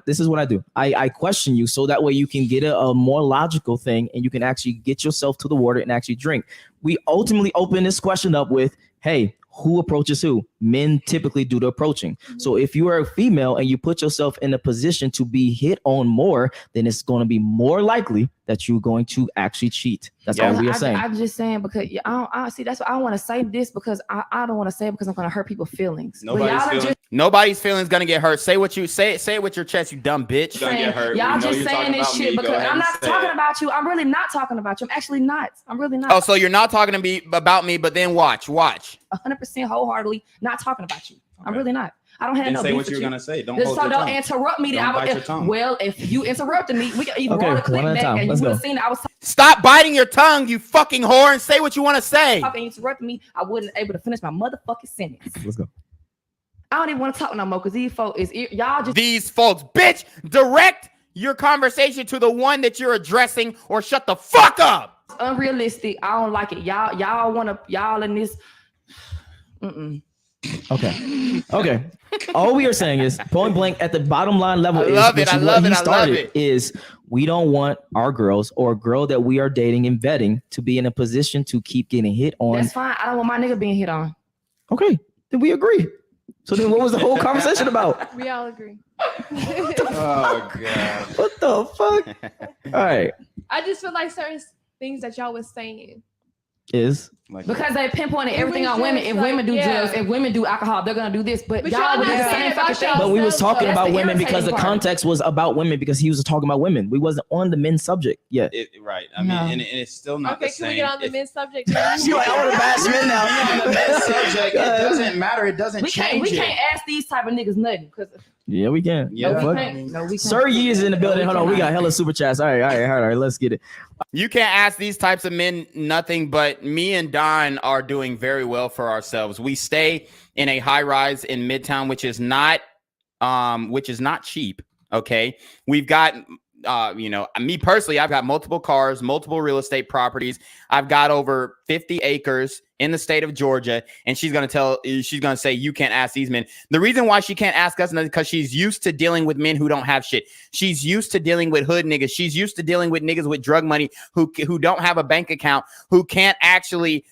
this is what I do. I question you so that way you can get a more logical thing and you can actually get yourself to the water and actually drink. We ultimately open this question up with, hey, who approaches who? Men typically do the approaching. So if you are a female and you put yourself in a position to be hit on more, then it's going to be more likely that you're going to actually cheat. That's all we are saying. I'm just saying because I see that's why I want to say this because I don't want to say it because I'm going to hurt people's feelings. Nobody's feelings gonna get hurt. Say what you say it with your chest, you dumb bitch. You're gonna get hurt. Y'all just saying this shit because I'm not talking about you. I'm really not talking about you. I'm actually not. I'm really not. Oh, so you're not talking to me about me, but then watch. 100% wholeheartedly not talking about you. Okay. I'm really not. I don't have then no say beef what you're gonna say. Don't hold so your don't tongue. interrupt me. Don't bite your tongue. Well, if you interrupted me, we can even roll the clip back and you would have seen it. I was stop biting your tongue, you fucking whore, and say what you want to say. Talking, interrupting me, I wasn't able to finish my motherfucking sentence. Let's go. I don't even want to talk no more because these folks these folks, bitch, direct your conversation to the one that you're addressing or shut the fuck up. It's unrealistic. I don't like it. Y'all in this. Okay. All we are saying is point blank at the bottom line level is we don't want our girls or a girl that we are dating and vetting to be in a position to keep getting hit on. That's fine. I don't want my nigga being hit on. Okay, then we agree. So then what was the whole conversation about? We all agree. Oh god. What the fuck? All right. I just feel like certain things that y'all was saying is because they pinpointed everything on women. If women do drugs, if women do alcohol, they're gonna do this. But y'all would do the same fucking thing. But we was talking about women because the context was about women because he was talking about women. We wasn't on the men's subject yet. Right. I mean, and it's still not the same. Can we get on the men's subject? You're like, I want to bash men now. On the men's subject, it doesn't matter. It doesn't change. We can't ask these type of niggas nothing because Yeah, we can. Yeah. No, fuck. Sir Yee is in the building. Hold on, we got hella super chats. All right. Let's get it. You can't ask these types of men nothing, but me and Don are doing very well for ourselves. We stay in a high rise in Midtown, which is not cheap. Okay. We've got, me personally, I've got multiple cars, multiple real estate properties. I've got over 50 acres in the state of Georgia. And she's going to say, you can't ask these men. The reason why she can't ask us is because she's used to dealing with men who don't have shit. She's used to dealing with hood niggas. She's used to dealing with niggas with drug money who don't have a bank account, who can't actually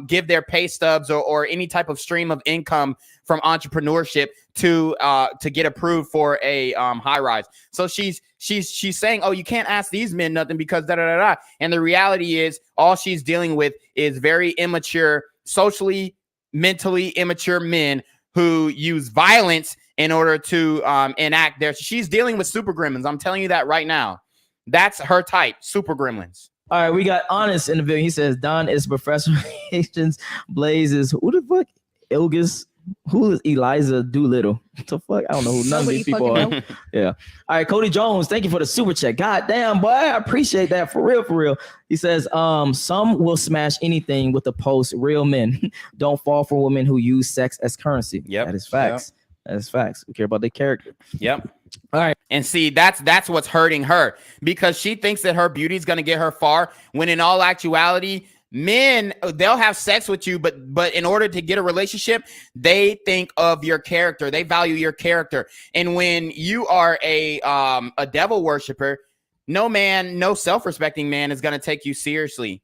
give their pay stubs or any type of stream of income from entrepreneurship to get approved for a high rise. So she's saying, oh, you can't ask these men nothing because da da da da. And the reality is all she's dealing with is very immature, socially, mentally immature men who use violence in order to enact their. She's dealing with super gremlins. I'm telling you that right now. That's her type, super gremlins. All right, we got Honest in the video. He says Don is Professor Relations. Blaze is who the fuck? Ilgis. Who is Eliza Doolittle? What the fuck? I don't know who none of these people are. Yeah. All right, Cody Jones, thank you for the super chat. God damn, boy, I appreciate that for real. He says, some will smash anything with the post. Real men don't fall for women who use sex as currency. Yep. That is facts. That is facts. We care about their character. Yep. All right. And see, that's what's hurting her because she thinks that her beauty is going to get her far when in all actuality, men, they'll have sex with you, but in order to get a relationship, they think of your character. They value your character. And when you are a devil worshiper, no self-respecting man is going to take you seriously.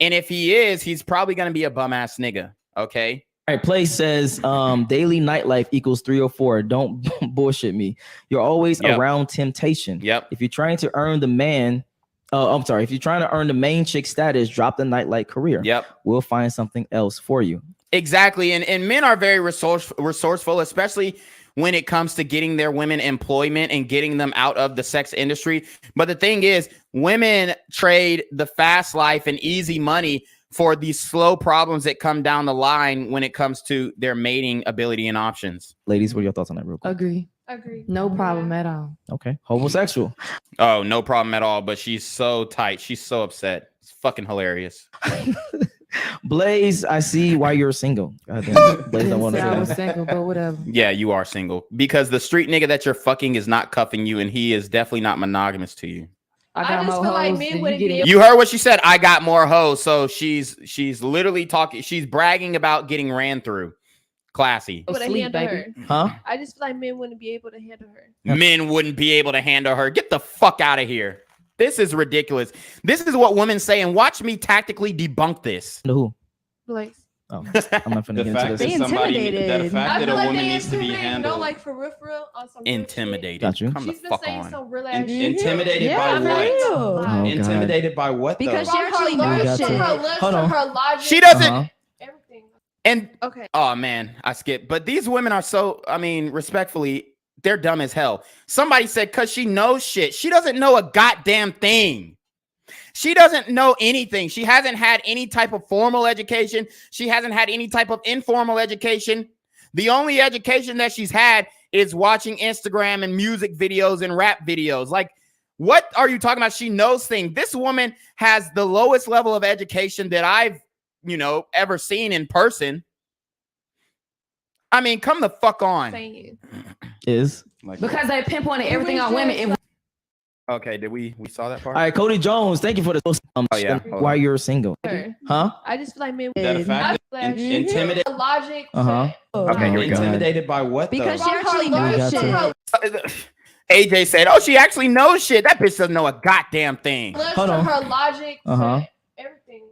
And if he is, he's probably going to be a bum ass nigga. Okay. All right, Play says daily nightlife equals 304. Don't bullshit me. You're always around temptation. Yep. If you're trying to earn the man, if you're trying to earn the main chick status, drop the nightlight career. Yep. We'll find something else for you. Exactly. And men are very resourceful, especially when it comes to getting their women employment and getting them out of the sex industry. But the thing is, women trade the fast life and easy money for these slow problems that come down the line when it comes to their mating ability and options. Ladies, what are your thoughts on that real quick? Agree. No problem at all. Okay. Homosexual. Oh, no problem at all. But she's so tight. She's so upset. It's fucking hilarious. Blaze, I see why you're single. God Blaze, I was single, but whatever. Yeah, you are single because the street nigga that you're fucking is not cuffing you, and he is definitely not monogamous to you. I just feel like men wouldn't be able. You heard what she said. I got more hoes. So she's literally talking. She's bragging about getting ran through. Classy. Huh? I just feel like men wouldn't be able to handle her. Men wouldn't be able to handle her. Get the fuck out of here. This is ridiculous. This is what women say, and watch me tactically debunk this. Who? Like. Oh, I'm not finna get into this. The fact that a woman needs to be handled. No, like for real, on some intimidated. Got you. Come the fuck on. Some real Intimidated by what? Oh, Intimidated by what? Because though? she actually knows shit. Her lips, Hold on. her logic. She doesn't. Everything. And okay. Oh man, I skipped. But these women are so. I mean, respectfully, they're dumb as hell. Somebody said because she knows shit. She doesn't know a goddamn thing. She doesn't know anything. She hasn't had any type of formal education. She hasn't had any type of informal education. The only education that she's had is watching Instagram and music videos and rap videos. Like, what are you talking about? She knows things. This woman has the lowest level of education that I've, ever seen in person. I mean, come the fuck on. Is because they pinpointed everything on women. Okay, did we saw that part? All right, Cody Jones, thank you for the why you're single. Huh? I just feel like men That a fact that intimidated. Logic. Okay, here we go. Intimidated by what? Because though? she actually knows shit. AJ said, "Oh, she actually knows shit. That bitch doesn't know a goddamn thing." Hold on. Her logic. Everything.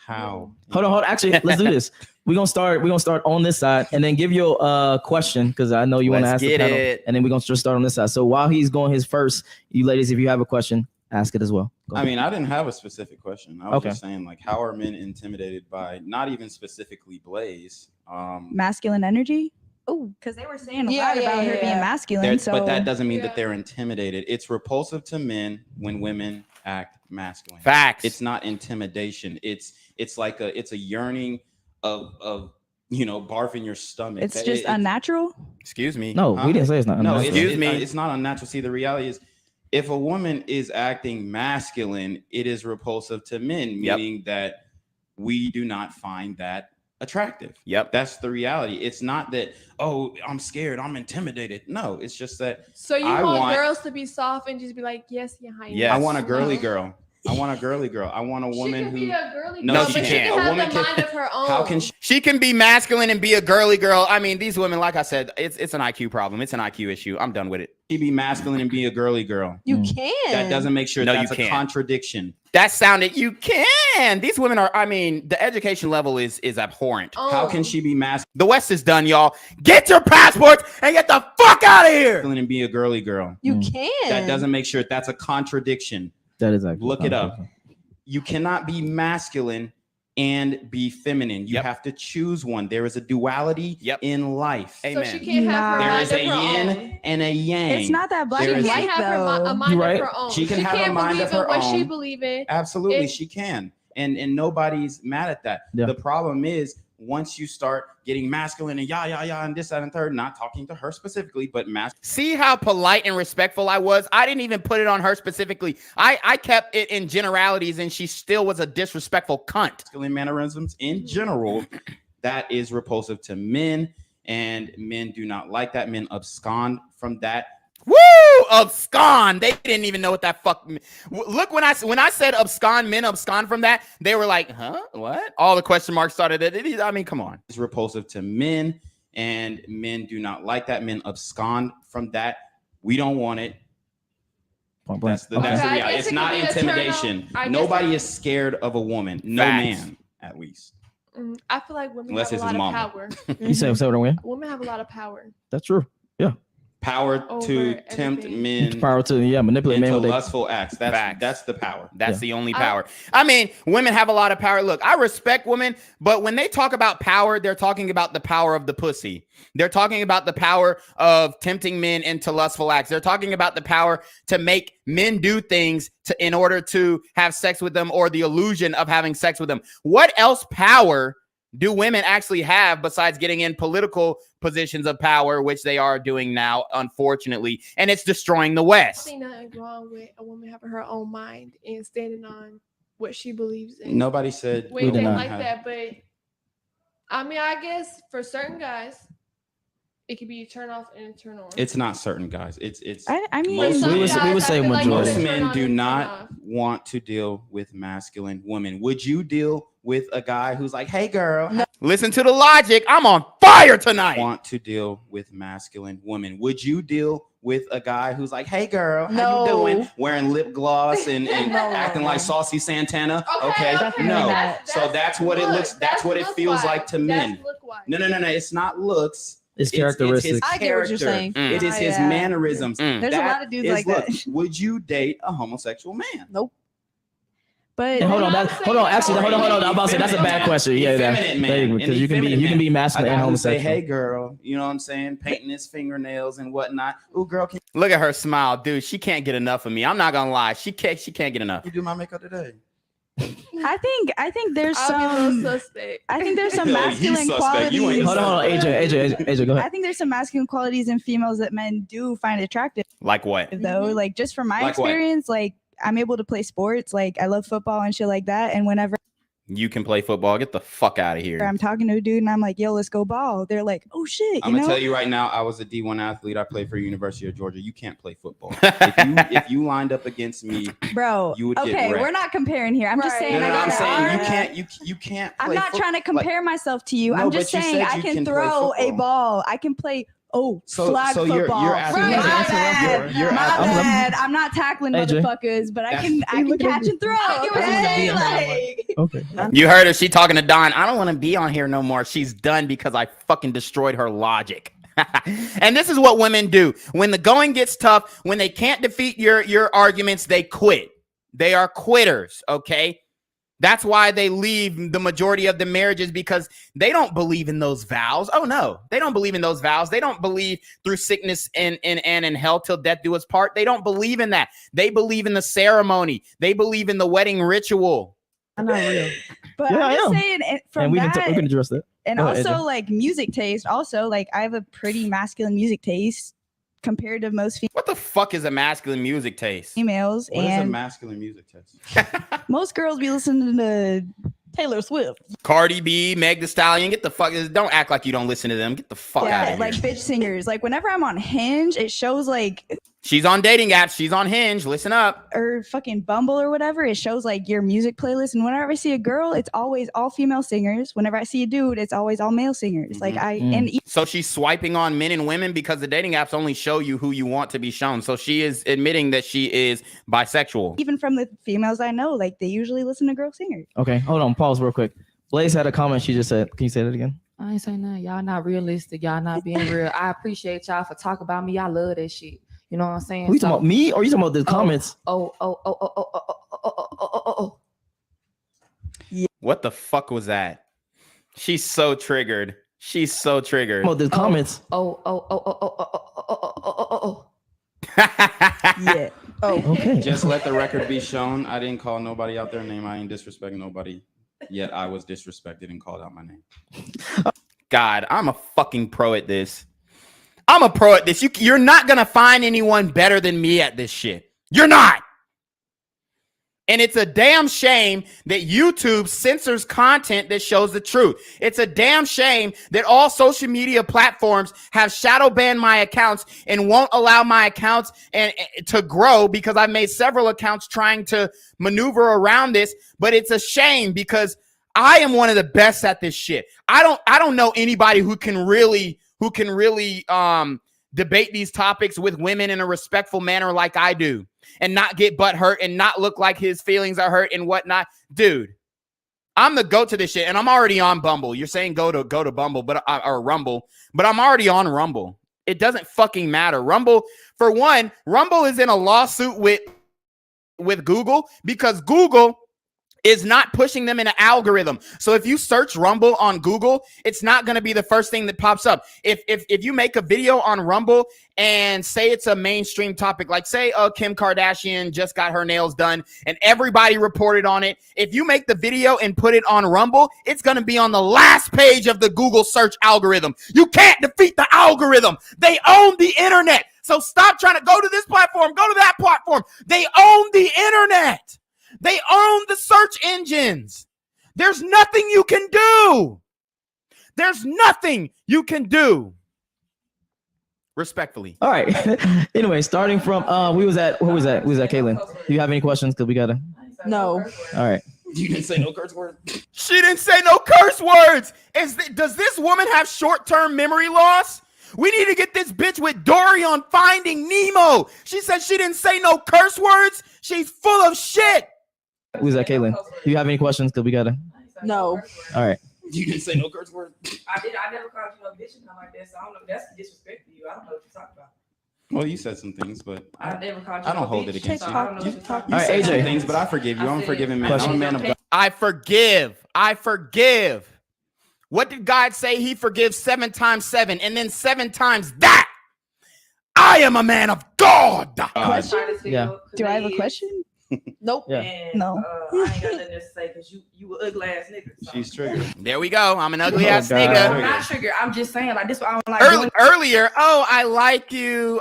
How? Hold on. Actually, let's do this. We're gonna start on this side and then give you a question because I know you want to ask the panel, and then we're gonna just start on this side. So while he's going his first, you ladies, if you have a question, ask it as well. Go ahead. I mean, I didn't have a specific question. I was just saying, like, how are men intimidated by not even specifically Blaze? Masculine energy? Oh, because they were saying a lot about her being masculine. But that doesn't mean that they're intimidated. It's repulsive to men when women act masculine. Facts. It's not intimidation. It's like a yearning of barf in your stomach. It's just unnatural. Excuse me. No, we didn't say it's not No, unnatural. excuse me. It's not unnatural. See, the reality is, if a woman is acting masculine, it is repulsive to men, meaning that we do not find that attractive. Yep. That's the reality. It's not that, oh, I'm scared, I'm intimidated. No, it's just that So you I want girls to be soft and just be like, yes, your highness. I want a girly girl. I want a girly girl. I want a woman who. Be a girly No, girl, she but can't. She can A have woman the can. mind of her own. How can she? She can be masculine and be a girly girl. I mean, these women, like I said, it's an IQ problem. It's an IQ issue. I'm done with it. She be masculine and be a girly girl. You can. That doesn't make sure No, that's you a can't. contradiction. That sounded. You can. These women are. I mean, the education level is abhorrent. How can she be masculine The West is done, y'all. Get your passports and get the fuck out of here. and be a girly girl? You can. That doesn't make sure that's a contradiction. That is actually. Look it up. You cannot be masculine and be feminine. You have to choose one. There is a duality in life. So she can't have her There mind is of a her yin own. and a yang. It's not that black There and is- She white can't have though. a mind You of right. her own. She can have a can't mind believe of her in what she own. believe in. Absolutely, It- she can. And nobody's mad at that. Yeah. The problem is once you start getting masculine and and this, that, and third, not talking to her specifically, but See how polite and respectful I was? I didn't even put it on her specifically. I kept it in generalities, and she still was a disrespectful cunt. masculine mannerisms in general, that is repulsive to men, and men do not like that. Men abscond from that. Woo! Abscond. They didn't even know what that fuck. Look, when I said abscond, men abscond from that, they were like, huh? What? All the question marks started. I mean, come on. It's repulsive to men, and men do not like that. Men abscond from that. We don't want it. That's the Okay, I reality. guess It's it could not be a intimidation. turn-off. I guess Nobody is scared of a woman. No Facts. man, at least. I feel like women Unless have a it's his lot of mama. power. You say what again? Women have a lot of power. That's true. Yeah. Power Over to tempt men Power to manipulate men into with their lustful acts. That's the power. That's the only power. I mean, women have a lot of power. Look, I respect women, but when they talk about power, they're talking about the power of the pussy. They're talking about the power of tempting men into lustful acts. They're talking about the power to make men do things in order to have sex with them, or the illusion of having sex with them. What else power do women actually have besides getting in political positions of power, which they are doing now, unfortunately, and it's destroying the I West? think nothing wrong with a woman having her own mind and standing on what she believes in. Nobody said We women think like have- that, but I mean, I guess for certain guys, it could be a turn off and a turn on. It's not certain guys. It's I mean, most we would men- say most majority. men do not want to deal with masculine women. Would you deal with a guy who's like, "Hey, girl"? Listen to the logic. I'm on fire tonight. Want to deal with masculine women? Would you deal with a guy who's like, "Hey, girl, how No. you doing?" Wearing lip gloss and No. acting like Saucy Santana? Okay, Definitely no. not. So that's what it looks. That's what it feels like to men. No. It's not looks. It's characteristics. his I get what you're character. saying. It is his Yeah. mannerisms. There's a That lot of dudes is like that. looks. Would you date a homosexual man? Nope. But And hold on. Actually, hold on. I'm about to say that's a bad question. Yeah, Effeminate man. because you can be masculine and I gotta say, homosexual. hey girl, you know what I'm saying? Painting his fingernails and whatnot. Ooh, girl, can Look at her smile, dude. She can't get enough of me. I'm not gonna lie. She can't get enough. you do my makeup today? I think there's I'll be a some. little suspect. I think there's some He's masculine suspect. You ain't qualities. Hold on. AJ, go I ahead. think there's some masculine qualities in females that men do find attractive, Like what? though. Like just from my Like what? experience, like I'm able to play sports. Like I love football and shit like that. And whenever You can play football. Get the fuck out of here. I'm talking to a dude and I'm like, yo, let's go ball. They're like, oh shit, I'm you gonna know? tell you right now, I was a D1 athlete. I played for University of Georgia. You can't play football. If you lined up against me, Bro, you would get okay, wrecked. we're not comparing here. I'm just Right. saying. No, I I'm got saying an you arm. can't. I'm play not foot- trying to compare myself to you. No, I'm but just you saying said I you can can play throw a football. ball. I can play flag so football. you're asking me my to bad. you're My asking- bad. I'm not tackling AJ. motherfuckers, but I That's- can catch and throw. Okay? Like, Okay. You heard her. She talking to Don. I don't want to be on here no more. She's done because I fucking destroyed her logic. And this is what women do. When the going gets tough, when they can't defeat your arguments, they quit. They are quitters, okay? That's why they leave the majority of the marriages, because they don't believe in those vows. Oh no, they don't believe in those vows. They don't believe through sickness and in hell till death do us part. They don't believe in that. They believe in the ceremony. They believe in the wedding ritual. I'm not real. But Yeah, I I'm just am. saying, And from we that, can address that. And Go ahead, also AJ. like music taste. Also, like I have a pretty masculine music taste compared to most What the fuck is a masculine music taste? females. What is a And masculine music test? most girls be listening to Taylor Swift, Cardi B, Meg Thee Stallion. Get the fuck. Don't act like you don't listen to them. Get the fuck out of here. like bitch singers. Like whenever I'm on Hinge, it shows like She's on dating apps. She's on Hinge. Listen up. or fucking Bumble or whatever. It shows like your music playlist. And whenever I see a girl, it's always all female singers. Whenever I see a dude, it's always all male singers. Like and So she's swiping on men and women because the dating apps only show you who you want to be shown. So she is admitting that she is bisexual. even from the females I know, like they usually listen to girl singers. Okay, hold on. Pause real quick. Blaze had a comment. She just said, "Can you say that again?" I ain't saying nothing. Y'all not realistic. Y'all not being real. I appreciate y'all for talking about me. I love that shit. You know what I'm saying? Who you talking about? Me or you talking about the comments? What the fuck was that? She's so triggered. She's so triggered. About the comments. Yeah. Oh, okay. Just let the record be shown. I didn't call nobody out their name. I ain't disrespecting nobody. Yet I was disrespected and called out my name. God, I'm a fucking pro at this. I'm a pro at this. You're not going to find anyone better than me at this shit. You're not. And it's a damn shame that YouTube censors content that shows the truth. It's a damn shame that all social media platforms have shadow banned my accounts and won't allow my accounts to grow because I've made several accounts trying to maneuver around this. But it's a shame because I am one of the best at this shit. I don't know anybody who can really debate these topics with women in a respectful manner like I do and not get butt hurt and not look like his feelings are hurt and whatnot. Dude, I'm the goat to this shit and I'm already on Bumble. You're saying go to Bumble, or Rumble, but I'm already on Rumble. It doesn't fucking matter. Rumble, for one, Rumble is in a lawsuit with Google because Google is not pushing them in an algorithm. So if you search Rumble on Google, it's not going to be the first thing that pops up. If you make a video on Rumble and say it's a mainstream topic, like say Kim Kardashian just got her nails done and everybody reported on it. If you make the video and put it on Rumble, it's going to be on the last page of the Google search algorithm. You can't defeat the algorithm. They own the internet. So stop trying to go to this platform, go to that platform. They own the internet. They own the search engines. There's nothing you can do. There's nothing you can do. Respectfully. All right. Anyway, starting from who was that? Caitlin. Do you have any questions? Because we gotta. No. All right. You didn't say no curse word. She didn't say no curse words. Does this woman have short-term memory loss? We need to get this bitch with Dory on Finding Nemo. She said she didn't say no curse words. She's full of shit. Who's that, Caitlin? Do you have any questions? Because we gotta. No. All right. You didn't say no curse word. I never called you no bitch and like that. So I don't know. That's disrespect to you. I don't know what you're talking about. Well, you said some things, but I never called you. I don't no hold bitch, it against so you. I don't know what you're talking You about. said All right, some AJ. things, but I forgive you. I'm a forgiving man. Question. I'm a man of God. I forgive. What did God say? He forgives 7 times 7 and then 7 times that. I am a man of God. Yeah. Do I have a question? Nope. Yeah. No. I ain't got nothing to say because you an ugly ass nigga. So. She's triggered. There we go. I'm an ugly ass God. nigga. I'm not triggered. I'm just saying like this. What I don't like doing. Earlier, I like you,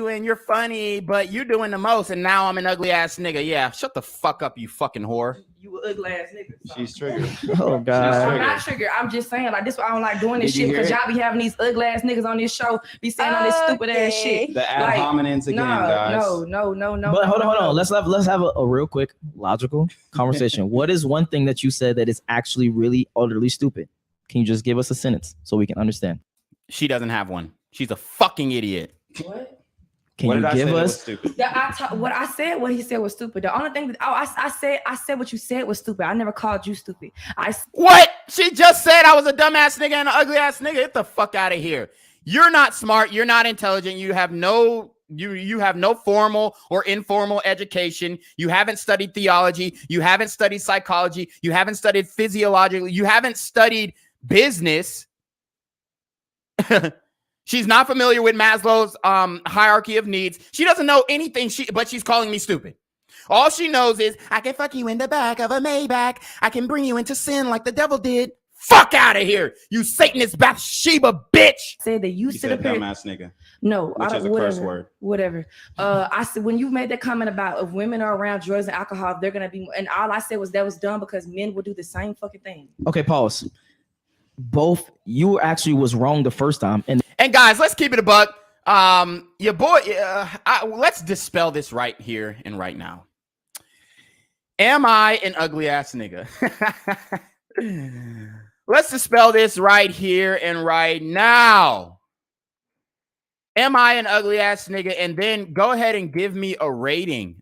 and you're funny, but you're doing the most, and now I'm an ugly ass nigga. Yeah, shut the fuck up, you fucking whore. You an ugly ass nigga. So. She's triggered. Oh I'm God. not triggered. I'm just saying like this. What I don't like doing this Did you shit hear because it? y'all be having these ugly ass niggas on this show, be saying all this stupid ass shit. The ad Like, hominems again, guys. No. But hold on. Let's have a real quick logical conversation. What is one thing that you said that is actually really utterly stupid? Can you just give us a sentence so we can understand? She doesn't have one. She's a fucking idiot. What? Can What you did I say give that was us? stupid? What he said was stupid. The only thing that I said what you said was stupid. I never called you stupid. What? She just said I was a dumbass nigga and an ugly ass nigga. Get the fuck out of here. You're not smart. You're not intelligent. You have no formal or informal education. You haven't studied theology. You haven't studied psychology. You haven't studied physiology. You haven't studied business. She's not familiar with Maslow's hierarchy of needs. She doesn't know anything, but she's calling me stupid. All she knows is, I can fuck you in the back of a Maybach. I can bring you into sin like the devil did. Fuck out of here, you Satanist Bathsheba bitch. Said that you He sit said up here. dumbass nigga. No, Which is a whatever, curse word. Whatever. I said when you made that comment about if women are around drugs and alcohol, they're gonna be. And all I said was that was dumb because men will do the same fucking thing. Okay, pause. Both you actually was wrong the first time, and guys, let's keep it a buck. Your boy. Let's dispel this right here and right now. Am I an ugly ass nigga? Let's dispel this right here and right now. Am I an ugly ass nigga? And then go ahead and give me a rating.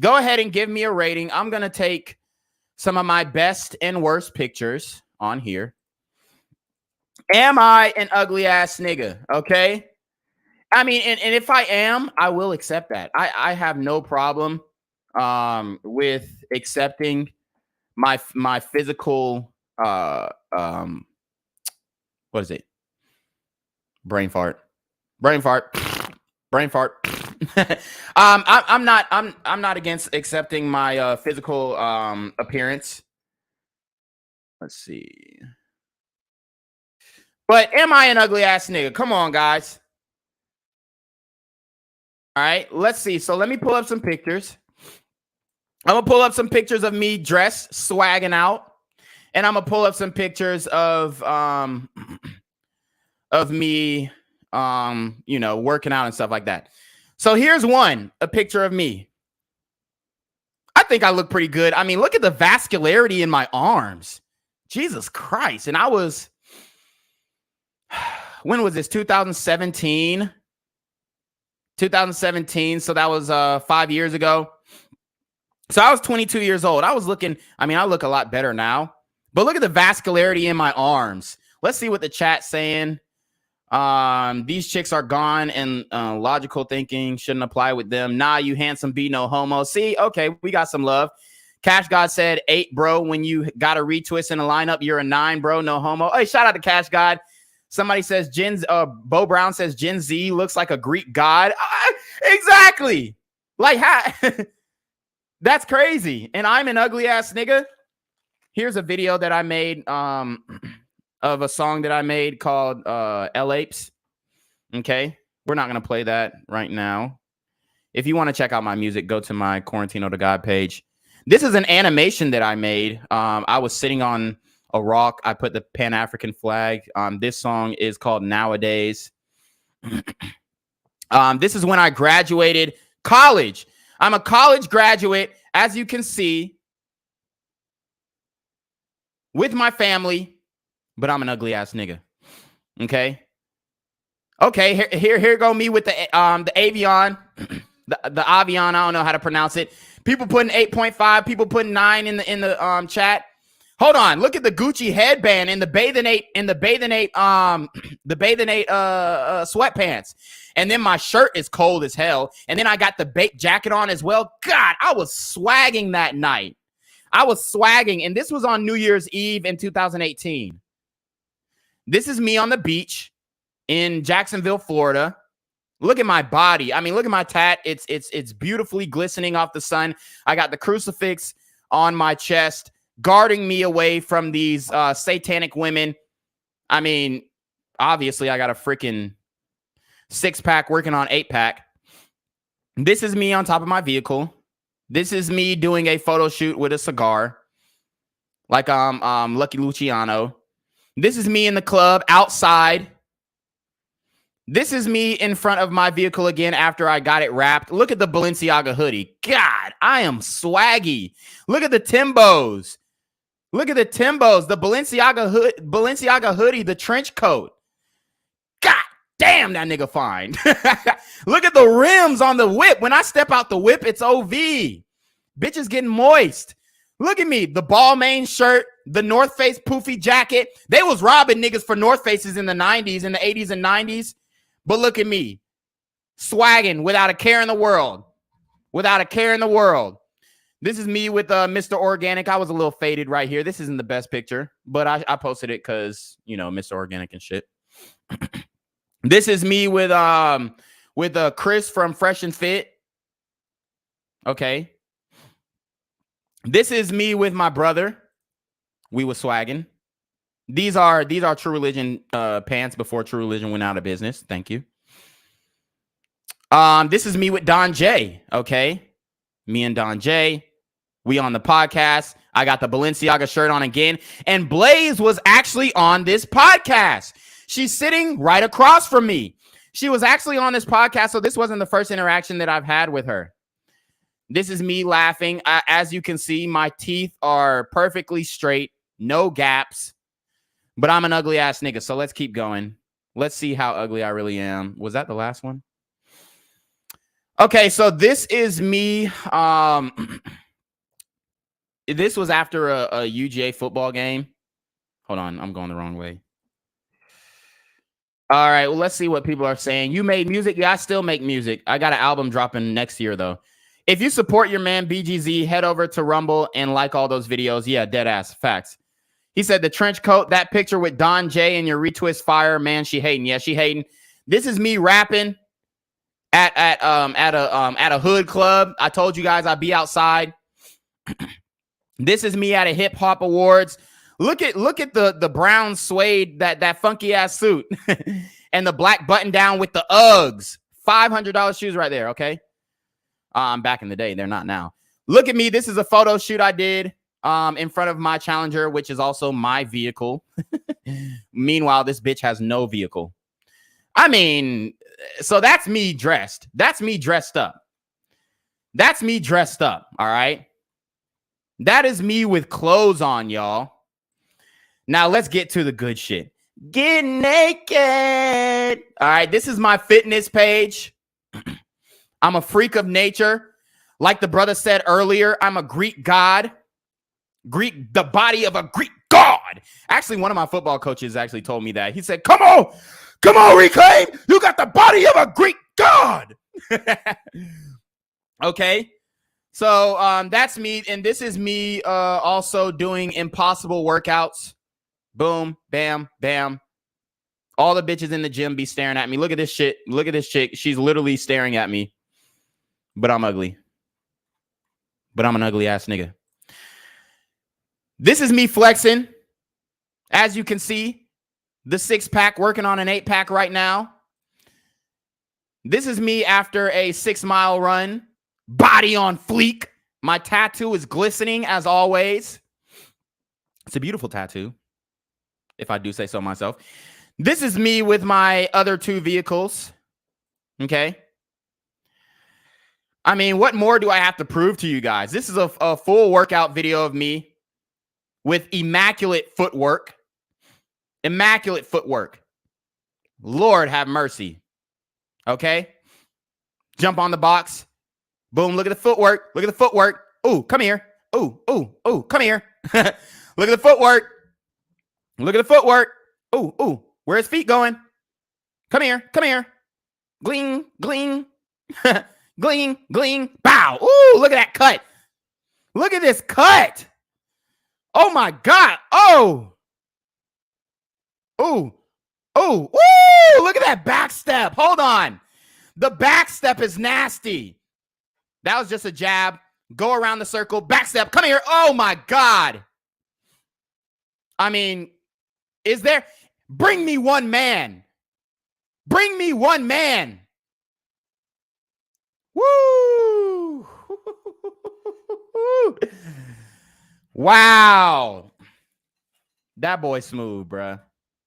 Go ahead and give me a rating. I'm going to take some of my best and worst pictures on here. Am I an ugly ass nigga? Okay. I mean, and if I am, I will accept that. I have no problem with accepting my physical what is it? Brain fart. I'm not against accepting my physical appearance. Let's see. But am I an ugly ass nigga? Come on, guys. All right, let's see. So let me pull up some pictures. I'm gonna pull up some pictures of me dressed, swagging out, and I'm gonna pull up some pictures of me, you know, working out and stuff like that. So here's a picture of me. I think I look pretty good. I mean, look at the vascularity in my arms. Jesus Christ! And I was, when was this? 2017. 2017. So that was 5 years ago. So I was 22 years old. I was looking, I mean, I look a lot better now, but look at the vascularity in my arms. Let's see what the chat's saying. These chicks are gone and logical thinking shouldn't apply with them. Nah, you handsome be no homo. See, okay, we got some love. Cash God said 8, bro. When you got a retwist in a lineup, you're a 9, bro. No homo. Hey, shout out to Cash God. Somebody says Bo Brown says Gen Z looks like a Greek god. Exactly. Like how that's crazy. And I'm an ugly ass nigga. Here's a video that I made of a song that I made called L Apes. Okay. We're not going to play that right now. If you want to check out my music, go to my Quarantino to God page. This is an animation that I made. I was sitting on a rock. I put the Pan-African flag. This song is called Nowadays. This is when I graduated college. I'm a college graduate, as you can see, with my family, but I'm an ugly ass nigga. Okay. Okay. Here go me with the Avion, the Avion. I don't know how to pronounce it. People putting 8.5. People putting 9 in the chat. Hold on. Look at the Gucci headband and the Bathing Ape sweatpants. And then my shirt is cold as hell. And then I got the baked jacket on as well. God, I was swagging that night. I was swagging. And this was on New Year's Eve in 2018. This is me on the beach in Jacksonville, Florida. Look at my body. I mean, look at my tat. It's beautifully glistening off the sun. I got the crucifix on my chest, guarding me away from these satanic women. I mean, obviously, I got a freaking 6-pack working on 8-pack. This is me on top of my vehicle. This is me doing a photo shoot with a cigar, like Lucky Luciano. This is me in the club outside. This is me in front of my vehicle again after I got it wrapped. Look at the Balenciaga hoodie. God, I am swaggy. Look at the Timbos. Look at the Timbos, the Balenciaga hoodie, the trench coat. God damn, that nigga fine. Look at the rims on the whip. When I step out the whip, it's OV. Bitches getting moist. Look at me, the Balmain shirt, the North Face poofy jacket. They was robbing niggas for North Faces in the 90s, in the 80s and 90s. But look at me, swagging without a care in the world. Without a care in the world. This is me with Mr. Organic. I was a little faded right here. This isn't the best picture, but I posted it because, you know, Mr. Organic and shit. This is me with Chris from Fresh and Fit. Okay. This is me with my brother. We were swagging. These are True Religion pants before True Religion went out of business. Thank you. This is me with Don J. Okay, me and Don J. We on the podcast. I got the Balenciaga shirt on again, and Blaze was actually on this podcast. She's sitting right across from me. She was actually on this podcast, so this wasn't the first interaction that I've had with her. This is me laughing. As you can see, my teeth are perfectly straight, no gaps, but I'm an ugly ass nigga, so let's keep going. Let's see how ugly I really am. Was that the last one? Okay, so this is me. This was after a UGA football game. Hold on, I'm going the wrong way. All right, well, let's see what people are saying. You made music? Yeah, I still make music. I got an album dropping next year, though. If you support your man BGZ, head over to Rumble and like all those videos. Yeah, dead ass. Facts. He said the trench coat, that picture with Don J and your retwist fire, man, she hating. Yeah, she hating. This is me rapping at a hood club. I told you guys I'd be outside. This is me at a hip hop awards. Look at the brown suede, that funky ass suit and the black button down with the Uggs. $500 shoes right there. Okay. Back in the day, they're not now. Look at me. This is a photo shoot I did in front of my Challenger, which is also my vehicle. Meanwhile, this bitch has no vehicle. I mean, so that's me dressed. That's me dressed up. That's me dressed up. All right. That is me with clothes on, y'all. Now let's get to the good shit. Get naked. All right. This is my fitness page. I'm a freak of nature. Like the brother said earlier, I'm a Greek god. The body of a Greek god. Actually, one of my football coaches actually told me that. He said, come on, Reclaim. You got the body of a Greek god. Okay. So that's me. And this is me also doing impossible workouts. Boom, bam, bam. All the bitches in the gym be staring at me. Look at this shit. Look at this chick. She's literally staring at me. But I'm ugly. But I'm an ugly ass nigga. This is me flexing. As you can see, the 6-pack working on an 8-pack right now. This is me after a 6-mile run. Body on fleek. My tattoo is glistening as always. It's a beautiful tattoo, if I do say so myself. This is me with my other 2 vehicles. Okay. I mean, what more do I have to prove to you guys? This is a full workout video of me with immaculate footwork. Immaculate footwork. Lord have mercy. Okay. Jump on the box. Boom. Look at the footwork. Look at the footwork. Ooh, come here. Ooh, come here. Look at the footwork. Look at the footwork. Ooh. Where his feet going? Come here. Gling, gling. Gling, gling. Bow. Ooh, look at that cut. Look at this cut. Oh my God. Oh. Ooh. Look at that back step. Hold on. The back step is nasty. That was just a jab. Go around the circle. Back step. Come here. Oh my God. I mean, is there? Bring me one man. Bring me one man. Woo. Wow. That boy smooth, bruh.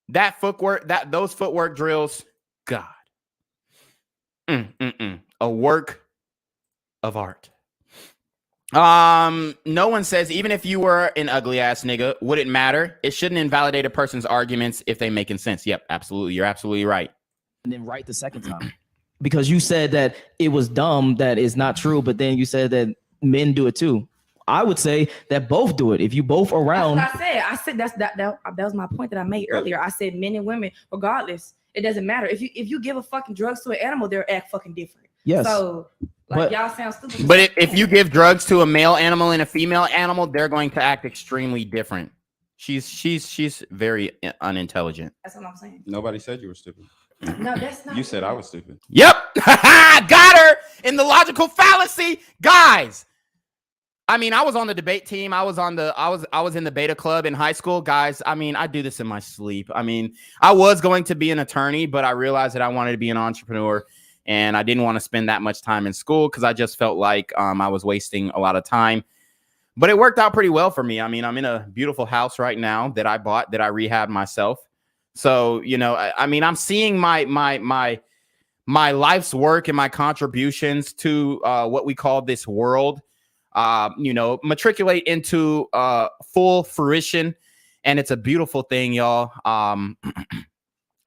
That footwork, those footwork drills, God. A work of art. No one says, even if you were an ugly ass nigga, would it matter? It shouldn't invalidate a person's arguments if they making sense. Yep, absolutely. You're absolutely right. And then right the second time. Because you said that it was dumb, that is not true, but then you said that men do it too. I would say that both do it. If you both around. That's what I said. That was my point that I made earlier. I said men and women, regardless, it doesn't matter. If you give a fucking drugs to an animal, they'll act fucking different. Yes. So like y'all sound stupid. But if you give drugs to a male animal and a female animal, they're going to act extremely different. She's very unintelligent. That's what I'm saying. Nobody said you were stupid. No, that's not. You said I was stupid. Yep. Got her in the logical fallacy. Guys, I mean, I was on the debate team. I was in the beta club in high school, guys. I mean, I do this in my sleep. I mean, I was going to be an attorney, but I realized that I wanted to be an entrepreneur, and I didn't want to spend that much time in school because I just felt like I was wasting a lot of time. But it worked out pretty well for me. I mean, I'm in a beautiful house right now that I bought, that I rehabbed myself. So, you know, I mean, I'm seeing my life's work and my contributions to what we call this world, you know, matriculate into full fruition. And it's a beautiful thing, y'all.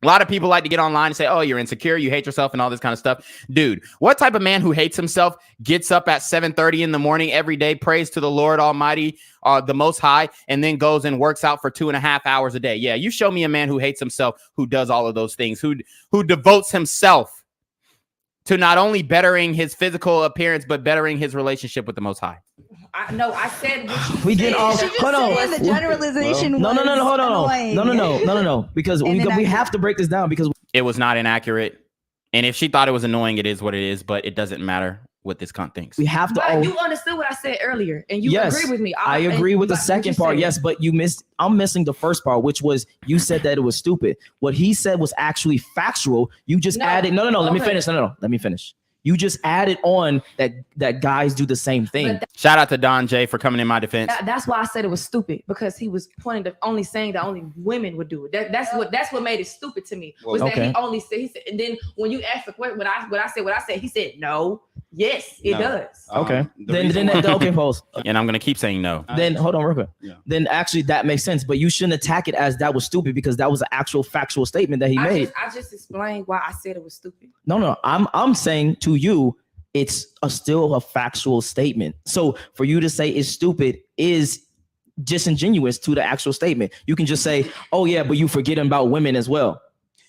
A lot of people like to get online and say, oh, you're insecure, you hate yourself and all this kind of stuff. Dude, what type of man who hates himself gets up at 7:30 in the morning every day, prays to the Lord Almighty, the Most High, and then goes and works out for 2.5 hours a day? Yeah, you show me a man who hates himself, who does all of those things, who devotes himself to not only bettering his physical appearance, but bettering his relationship with the Most High. I said what you We did all. Hold on. The generalization. No. annoying. No. Because we have to break this down because it was not inaccurate. And if she thought it was annoying, it is what it is. But it doesn't matter what this cunt thinks. we have to. You understood what I said earlier, and you Yes, agree with me. I agree with the second part. Yes, but you missed. I'm missing the first part, which was you said that it was stupid. What he said was actually factual. You just added. No. Let me finish. No. Let me finish. You just added on that guys do the same thing. Shout out to Don J for coming in my defense. That's why I said it was stupid, because he was pointing to only saying that only women would do it. That's what made it stupid to me. Was that he only said, and then when you asked the question, what I said, he said no. Yes, it does. Okay. Okay, pause. And I'm gonna keep saying no. Then hold on real quick. Yeah. Then actually that makes sense, but you shouldn't attack it as that was stupid, because that was an actual factual statement that he made. I just explained why I said it was stupid. No. I'm saying to you, it's still a factual statement. So for you to say it's stupid is disingenuous to the actual statement. You can just say, oh yeah, but you forgetting about women as well.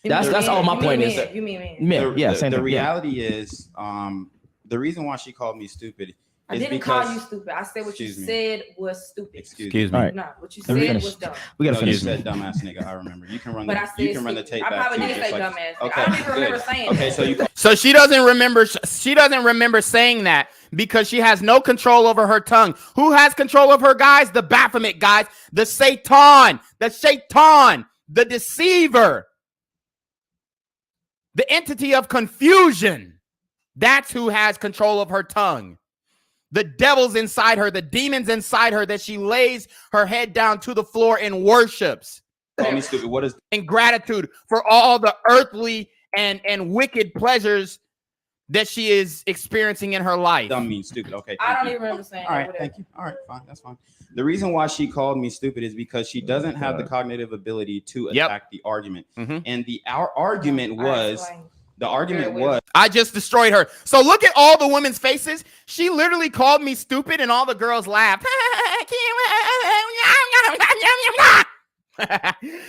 That's all my point is. You mean man? Yeah. The reality is, the reason why she called me stupid I didn't call you stupid. I said what you said was stupid. Excuse me. All right. No, what you said was dumb. We gotta You finish. said dumbass nigga. I remember. You can run But the I said you can run the tape I back probably too. did just say like- dumbass. Okay, I don't even good. remember saying Okay, that. so you So she doesn't remember saying that because she has no control over her tongue. Who has control of her, guys? The Baphomet, guys. The Satan, the deceiver, the entity of confusion. That's who has control of her tongue. The devil's inside her, the demons inside her, that she lays her head down to the floor and worships. call me stupid. What is In gratitude for all the earthly and wicked pleasures that she is experiencing in her life. dumb mean stupid? Okay. I thank don't you. even remember saying All right, that. thank you. All right, fine, that's fine. The reason why she called me stupid is because she doesn't have the cognitive ability to attack the argument. And our argument was I just destroyed her. So look at all the women's faces. She literally called me stupid and all the girls laughed.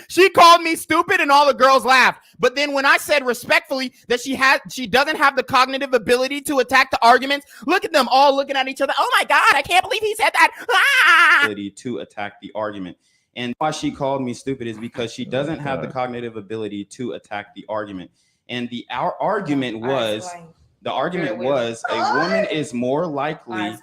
She called me stupid and all the girls laughed. But then when I said respectfully that she doesn't have the cognitive ability to attack the arguments, look at them all looking at each other. Oh my God, I can't believe he said that. ability to attack the argument. And why she called me stupid is because she doesn't have the cognitive ability to attack the argument. And our argument was a woman is more likely.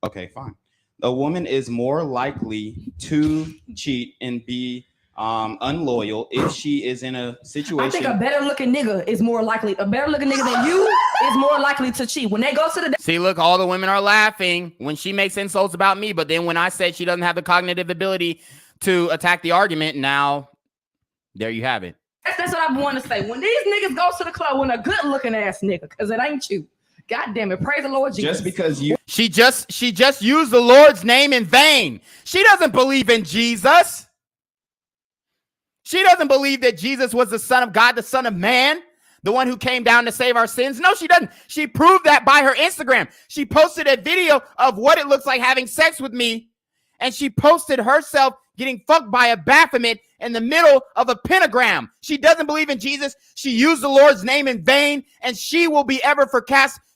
Okay, fine. A woman is more likely to cheat and be unloyal if she is in a situation. I think a better looking nigga is more likely. A better looking nigga than you is more likely to cheat. When they go to the See, look, all the women are laughing when she makes insults about me. But then when I said she doesn't have the cognitive ability to attack the argument, now there you have it. That's what I want to say. When these niggas go to the club with a good looking ass nigga, because it ain't you. God damn it. Praise the Lord Jesus. Just because you she just used the Lord's name in vain. She doesn't believe in Jesus. She doesn't believe that Jesus was the Son of God, the Son of Man, the one who came down to save our sins. No, she doesn't. She proved that by her Instagram. She posted a video of what it looks like having sex with me, and she posted herself getting fucked by a Baphomet in the middle of a pentagram. She doesn't believe in Jesus. She used the Lord's name in vain, and she will be ever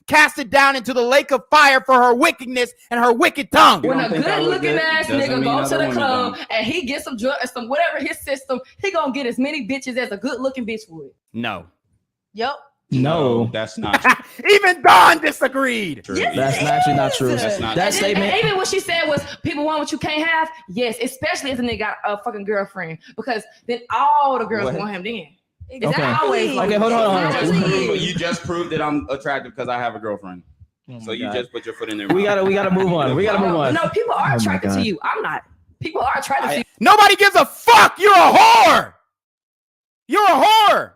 casted down into the lake of fire for her wickedness and her wicked tongue. When a good looking ass nigga goes to the club and he gets some drugs and some whatever his system, he gonna get as many bitches as a good looking bitch would. No. Yep. No, that's not true. Even Dawn disagreed. Yes, that's actually not true. That's not That true. statement. And even what she said was, people want what you can't have. Yes, especially if a nigga got a fucking girlfriend, because then all the girls What? want him then. Is Okay. that always like, Okay, hold on. You just proved that I'm attractive because I have a girlfriend. So you God. just put your foot in there. We gotta move on. We gotta move on. No, people are Oh my attracted to God. you. I'm not. People are attracted to you. Nobody gives a fuck. You're a whore. You're a whore.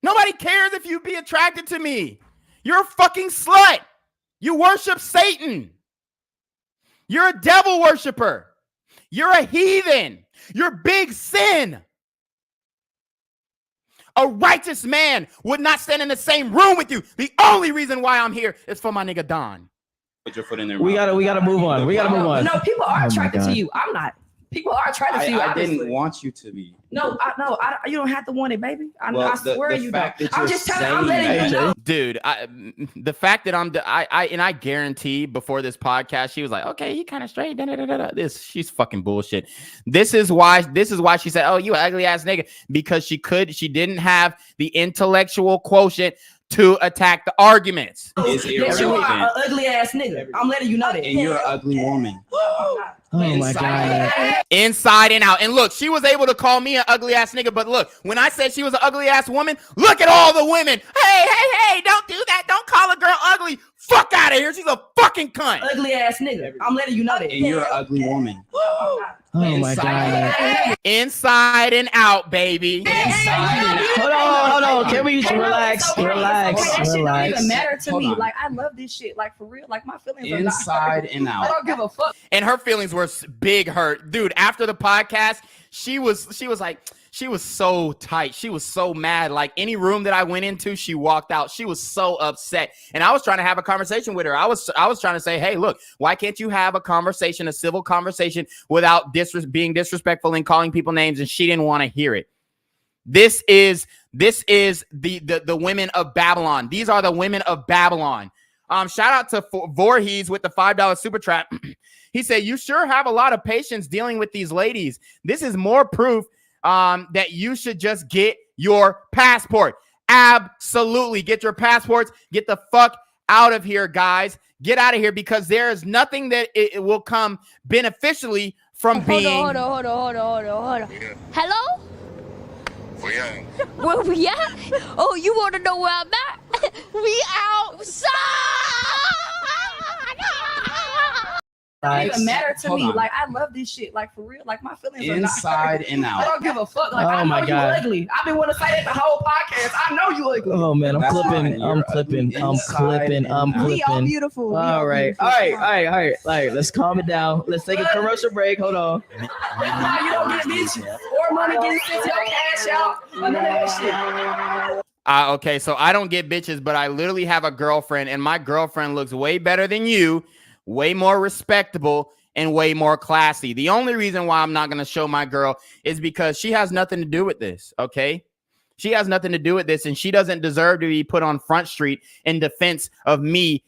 Nobody cares if you be attracted to me. You're a fucking slut. You worship Satan. You're a devil worshiper. You're a heathen. You're big sin. A righteous man would not stand in the same room with you. The only reason why I'm here is for my nigga Don. Put your foot in there. We gotta move on. We gotta move on. No, people are Oh my attracted to God. you. I'm not. People are attracted to you. I obviously. didn't want you to be. No, you don't have to want it, baby. I The swear you don't. fact that I'm you're just telling. I'm letting saying you know. Dude, the fact that I guarantee before this podcast, she was like, okay, he kind of straight. She's fucking bullshit. This is why she said, oh, you ugly ass nigga, because she didn't have the intellectual quotient to attack the arguments. It's Yes, you are irrelevant. an ugly ass nigga. I'm letting you know that. And you're an ugly woman. Oh my God. Inside and out. And look, she was able to call me an ugly ass nigga, but look, when I said she was an ugly ass woman, look at all the women. Hey, don't do that. Don't call a girl ugly. Fuck out of here. She's a fucking cunt. Ugly ass nigga. I'm letting you know that. And you're an ugly woman. Oh my God. Inside and out, baby. Hold on. Can we relax? That shit don't Relax. even matter to Hold me. on. Like, I love this shit. Like, for real. Like, my feelings are Inside not and I out. don't give a fuck. And her feelings were big hurt. Dude, after the podcast, she was so tight. She was so mad. Like, any room that I went into, she walked out. She was so upset. And I was trying to have a conversation with her. I was trying to say, hey, look, why can't you have a conversation, a civil conversation, without being disrespectful and calling people names? And she didn't want to hear it. This is the women of Babylon. These are the women of Babylon. Shout out to Voorhees with the $5 super trap. He said, you sure have a lot of patience dealing with these ladies. This is more proof that you should just get your passport. Absolutely. Get your passports. Get the fuck out of here, guys. Get out of here, because there is nothing that it will come beneficially from being. Hold on. Hello? Where we at? Oh, you want to know where I'm at? We outside. It don't even matter to Hold me. on. Like, I love this shit. Like, for real. Like, my feelings are not Inside and I out. don't give a fuck. Like, Oh I know my you God. ugly. I've been wanting to say that the whole podcast. I know you ugly. Oh man, I'm That's clipping. fine. I'm You're clipping. ugly I'm inside clipping. and I'm out. We all clipping. beautiful. We All right. All right. Let's calm it down. Let's take a commercial break. Hold on. Now you don't get bitches or money getting sent to your cash out or none of that shit. Okay, so I don't get bitches, but I literally have a girlfriend, and my girlfriend looks way better than you, way more respectable, and way more classy. The only reason why I'm not going to show my girl is because she has nothing to do with this, okay? She has nothing to do with this, and she doesn't deserve to be put on Front Street in defense of me,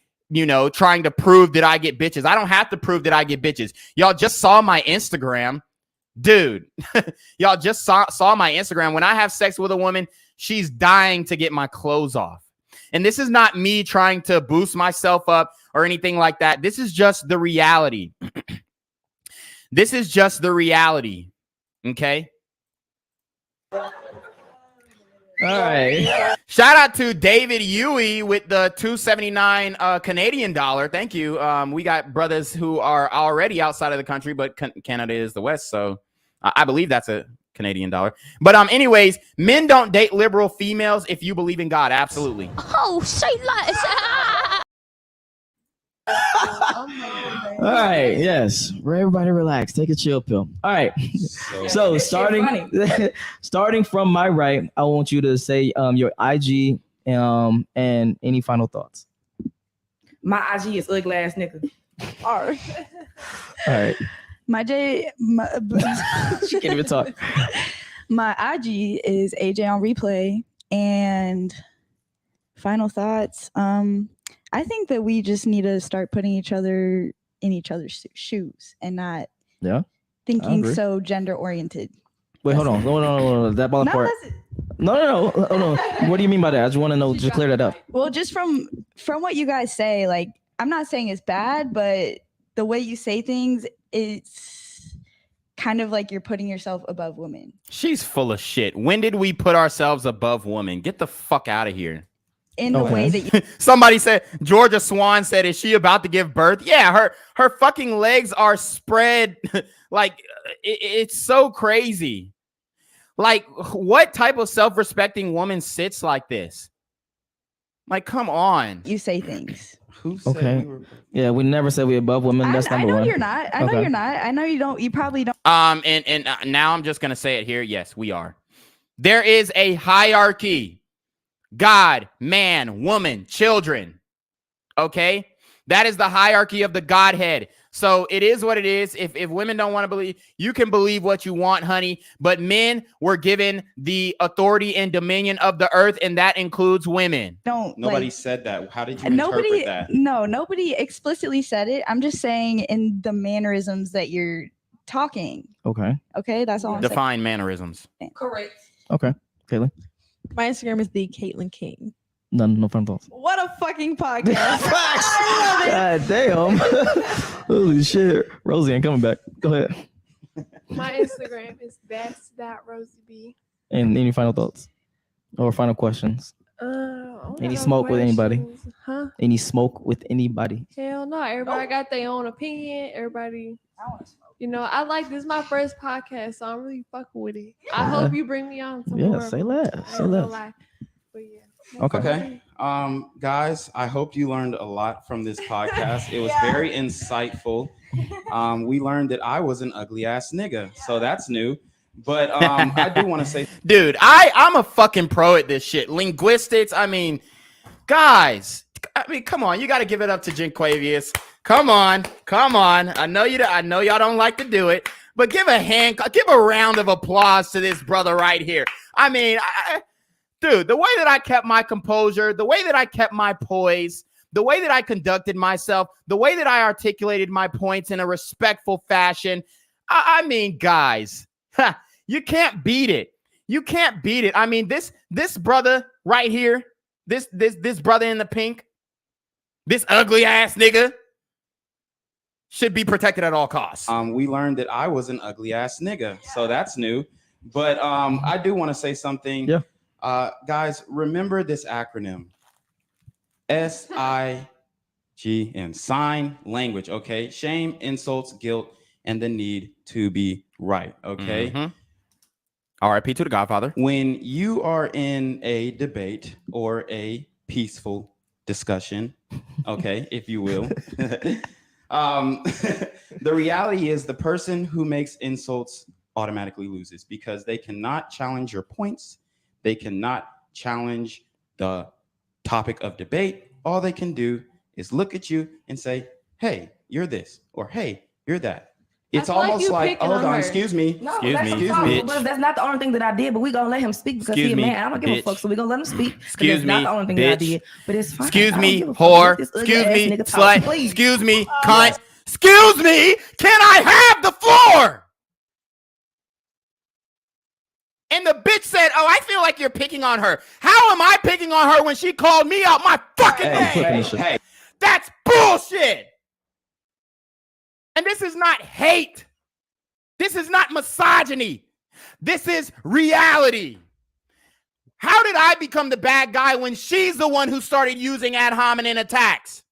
trying to prove that I get bitches. I don't have to prove that I get bitches. Y'all just saw my Instagram. Dude, y'all just saw my Instagram. When I have sex with a woman, she's dying to get my clothes off. And this is not me trying to boost myself up or anything like that. This is just the reality. This is just the reality. Okay? All right. Shout out to David Huey with the $2.79 Canadian dollar. Thank you. We got brothers who are already outside of the country, but Canada is the West, so I believe that's a Canadian dollar. But anyways, men don't date liberal females if you believe in God. Absolutely. Oh, say less. All right. Yes. Everybody relax. Take a chill pill. All right. So starting from my right, I want you to say your IG and any final thoughts. My IG is ugly ass nigga. All right. She can't even talk. My IG is AJ on replay. And final thoughts. I think that we just need to start putting each other in each other's shoes and not thinking so gender oriented. Wait, hold on. That ball No, part. No. What do you mean by that? I just want to know. Just clear that up. Well, just from what you guys say, like I'm not saying it's bad, but the way you say things, it's kind of like you're putting yourself above women. She's full of shit. When did we put ourselves above women? Get the fuck out of here. In the way that you somebody said, Georgia Swan said, is she about to give birth? Yeah, her fucking legs are spread. Like it's so crazy. Like what type of self-respecting woman sits like this? Like, come on. You say things. Who said Okay. Yeah, we never said we're above women. That's I number know one. you're not. I know you're not. I know you don't. You probably don't. And now I'm just gonna say it here. Yes, we are. There is a hierarchy. God, man, woman, children. Okay? That is the hierarchy of the Godhead. So it is what it is. If women don't want to believe, you can believe what you want, honey. But men were given the authority and dominion of the earth, and that includes women. Nobody said that. How did you interpret that? No, nobody explicitly said it. I'm just saying in the mannerisms that you're talking. Okay. Okay, that's all I'm saying. Define mannerisms. Correct. Okay. Caitlin. My Instagram is the Caitlin King. No fun thoughts. What a fucking podcast. God damn. Holy shit. Rosie ain't coming back. Go ahead. My Instagram is best.rosieb. And any final thoughts or final questions? Any smoke with anybody? Huh? Any smoke with anybody? Hell no. Everybody got their own opinion. Everybody, I like this is my first podcast, so I'm really fucking with it. I hope you bring me on. Say less. Say less. Okay. Guys, I hope you learned a lot from this podcast. It was very insightful. We learned that I was an ugly ass nigga, so that's new. But I do want to say, dude, I'm a fucking pro at this shit. Linguistics. I mean, guys. Come on. You got to give it up to Jinquavius. Come on. I know y'all don't like to do it, but give a round of applause to this brother right here. I mean, dude, the way that I kept my composure, the way that I kept my poise, the way that I conducted myself, the way that I articulated my points in a respectful fashion. I mean, guys, you can't beat it. You can't beat it. I mean, this brother right here, this brother in the pink, this ugly ass nigga should be protected at all costs. We learned that I was an ugly ass nigga, so that's new. But I do want to say something. Yeah. Guys, remember this acronym. SIGN, sign language, okay? Shame, insults, guilt, and the need to be right, okay? Mm-hmm. RIP to the Godfather. When you are in a debate or a peaceful discussion, okay, if you will, the reality is the person who makes insults automatically loses because they cannot challenge your points. They cannot challenge the topic of debate. All they can do is look at you and say, hey, you're this, or hey, you're that. It's almost like, hold on, excuse me. No, Excuse me, bitch. But that's not the only thing that I did, but we gonna let him speak because he's a man. I don't give a fuck, so we gonna let him speak. Excuse me, that's not the only thing that I did, but it's fine. Excuse me, whore. Excuse me, slut. Excuse me, cunt. Excuse me, can I have the floor? And the bitch said, oh, I feel like you're picking on her. How am I picking on her when she called me out my fucking name? Hey. That's bullshit. And this is not hate. This is not misogyny. This is reality. How did I become the bad guy when she's the one who started using ad hominem attacks?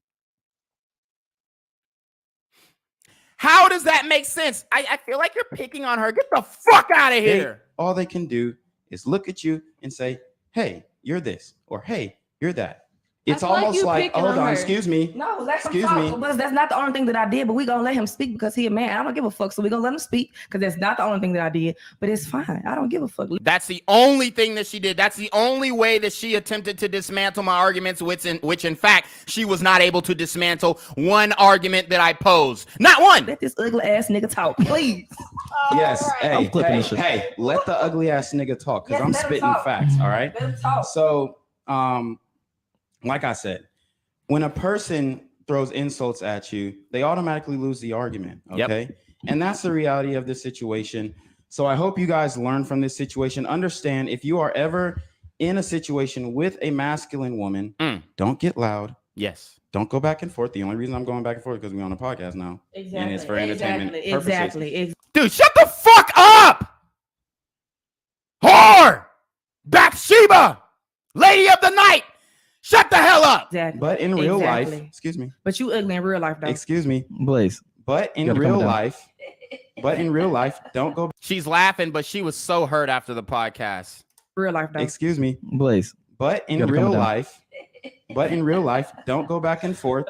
How does that make sense? I feel like you're picking on her. Get the fuck out of here. All they can do is look at you and say, hey, you're this, or hey, you're that. It's almost like, hold on, excuse me. No, that's excuse me. But that's not the only thing that I did. But we gonna let him speak because he a man. I don't give a fuck. So we gonna let him speak because that's not the only thing that I did. But it's fine. I don't give a fuck. That's the only thing that she did. That's the only way that she attempted to dismantle my arguments, which in fact she was not able to dismantle one argument that I posed. Not one. Let this ugly ass nigga talk, please. Yes. I'm clipping this Hey, let the ugly ass nigga talk because Yes, I'm let him spitting talk. facts. All right. Let him talk. So, like I said, when a person throws insults at you, they automatically lose the argument. Okay. Yep. And that's the reality of the situation. So I hope you guys learn from this situation. Understand, if you are ever in a situation with a masculine woman, don't get loud. Yes. Don't go back and forth. The only reason I'm going back and forth is because we're on a podcast now. Exactly. And it's for entertainment purposes. Exactly. Dude, shut the fuck up! Whore! Bathsheba! Lady of the night! Shut the hell up! Exactly. But in real life, excuse me. But you ugly in real life, though. Excuse me. Blaze. But in real life, don't go. She's laughing, but she was so hurt after the podcast. Real life, though. Excuse me. Blaze. But in real life, don't go back and forth.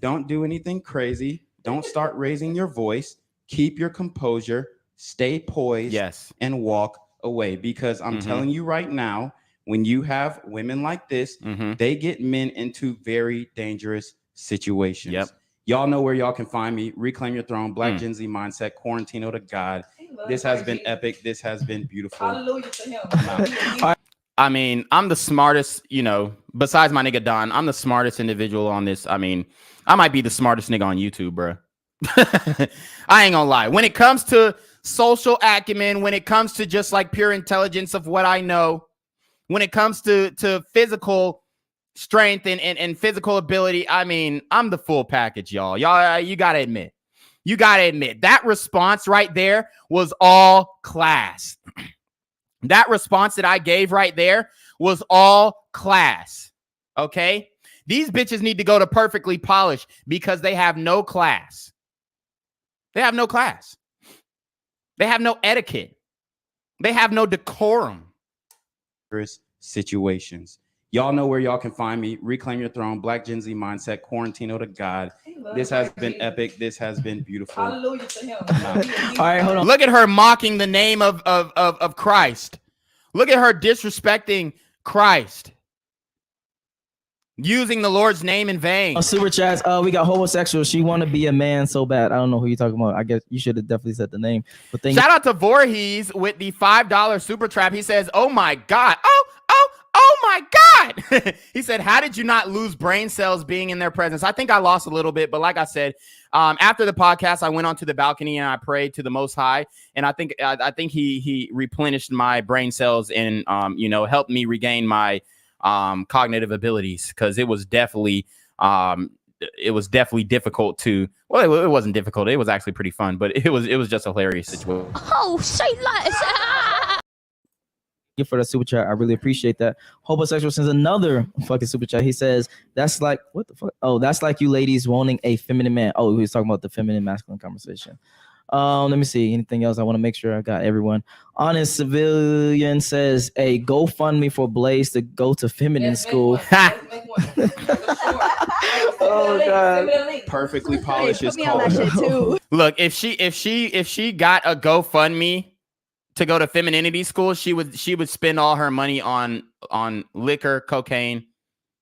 Don't do anything crazy. Don't start raising your voice. Keep your composure. Stay poised. Yes. And walk away. Because I'm telling you right now, when you have women like this, they get men into very dangerous situations. Yep. Y'all know where y'all can find me. Reclaim Your Throne, Black Gen Z Mindset, Quarantino to God. This has been epic. This has been beautiful. Hallelujah to him. I mean, I'm the smartest, you know, besides my nigga Don, I'm the smartest individual on this. I mean, I might be the smartest nigga on YouTube, bro. I ain't gonna lie. When it comes to social acumen, when it comes to just like pure intelligence of what I know, when it comes to physical strength and physical ability, I mean, I'm the full package, y'all. Y'all, you gotta admit. You gotta admit that response right there was all class. That response that I gave right there was all class. Okay? These bitches need to go to Perfectly Polished because they have no class. They have no class. They have no etiquette. They have no decorum. Situations. Y'all know where y'all can find me. Reclaim Your Throne, Black Gen Z Mindset, Quarantino to God. This has been epic. This has been beautiful. Hallelujah to him. All right, hold on. Look at her mocking the name of Christ. Look at her disrespecting Christ. Using the Lord's name in vain. Super chats. We got homosexual. She want to be a man so bad. I don't know who you're talking about. I guess you should have definitely said the name. But Shout out to Voorhees with the $5 super trap. He says, "Oh my God, oh my God." He said, "How did you not lose brain cells being in their presence?" I think I lost a little bit, but like I said, after the podcast, I went onto the balcony and I prayed to the Most High, and I think he replenished my brain cells and you know, helped me regain my cognitive abilities, because it was definitely difficult to, well, it wasn't difficult, it was actually pretty fun, but it was just a hilarious situation. Oh, say less. you for the super chat. I really appreciate that. Homosexual sends another fucking super chat. He says, that's like, what the fuck? Oh, that's like you ladies wanting a feminine man. Oh, he was talking about the feminine masculine conversation. Let me see. Anything else? I want to make sure I got everyone. Honest Civilian says, "Hey, GoFundMe for Blaze to go to feminine school." Oh God! Perfectly polished is called. Look, if she got a GoFundMe to go to femininity school, she would spend all her money on liquor, cocaine,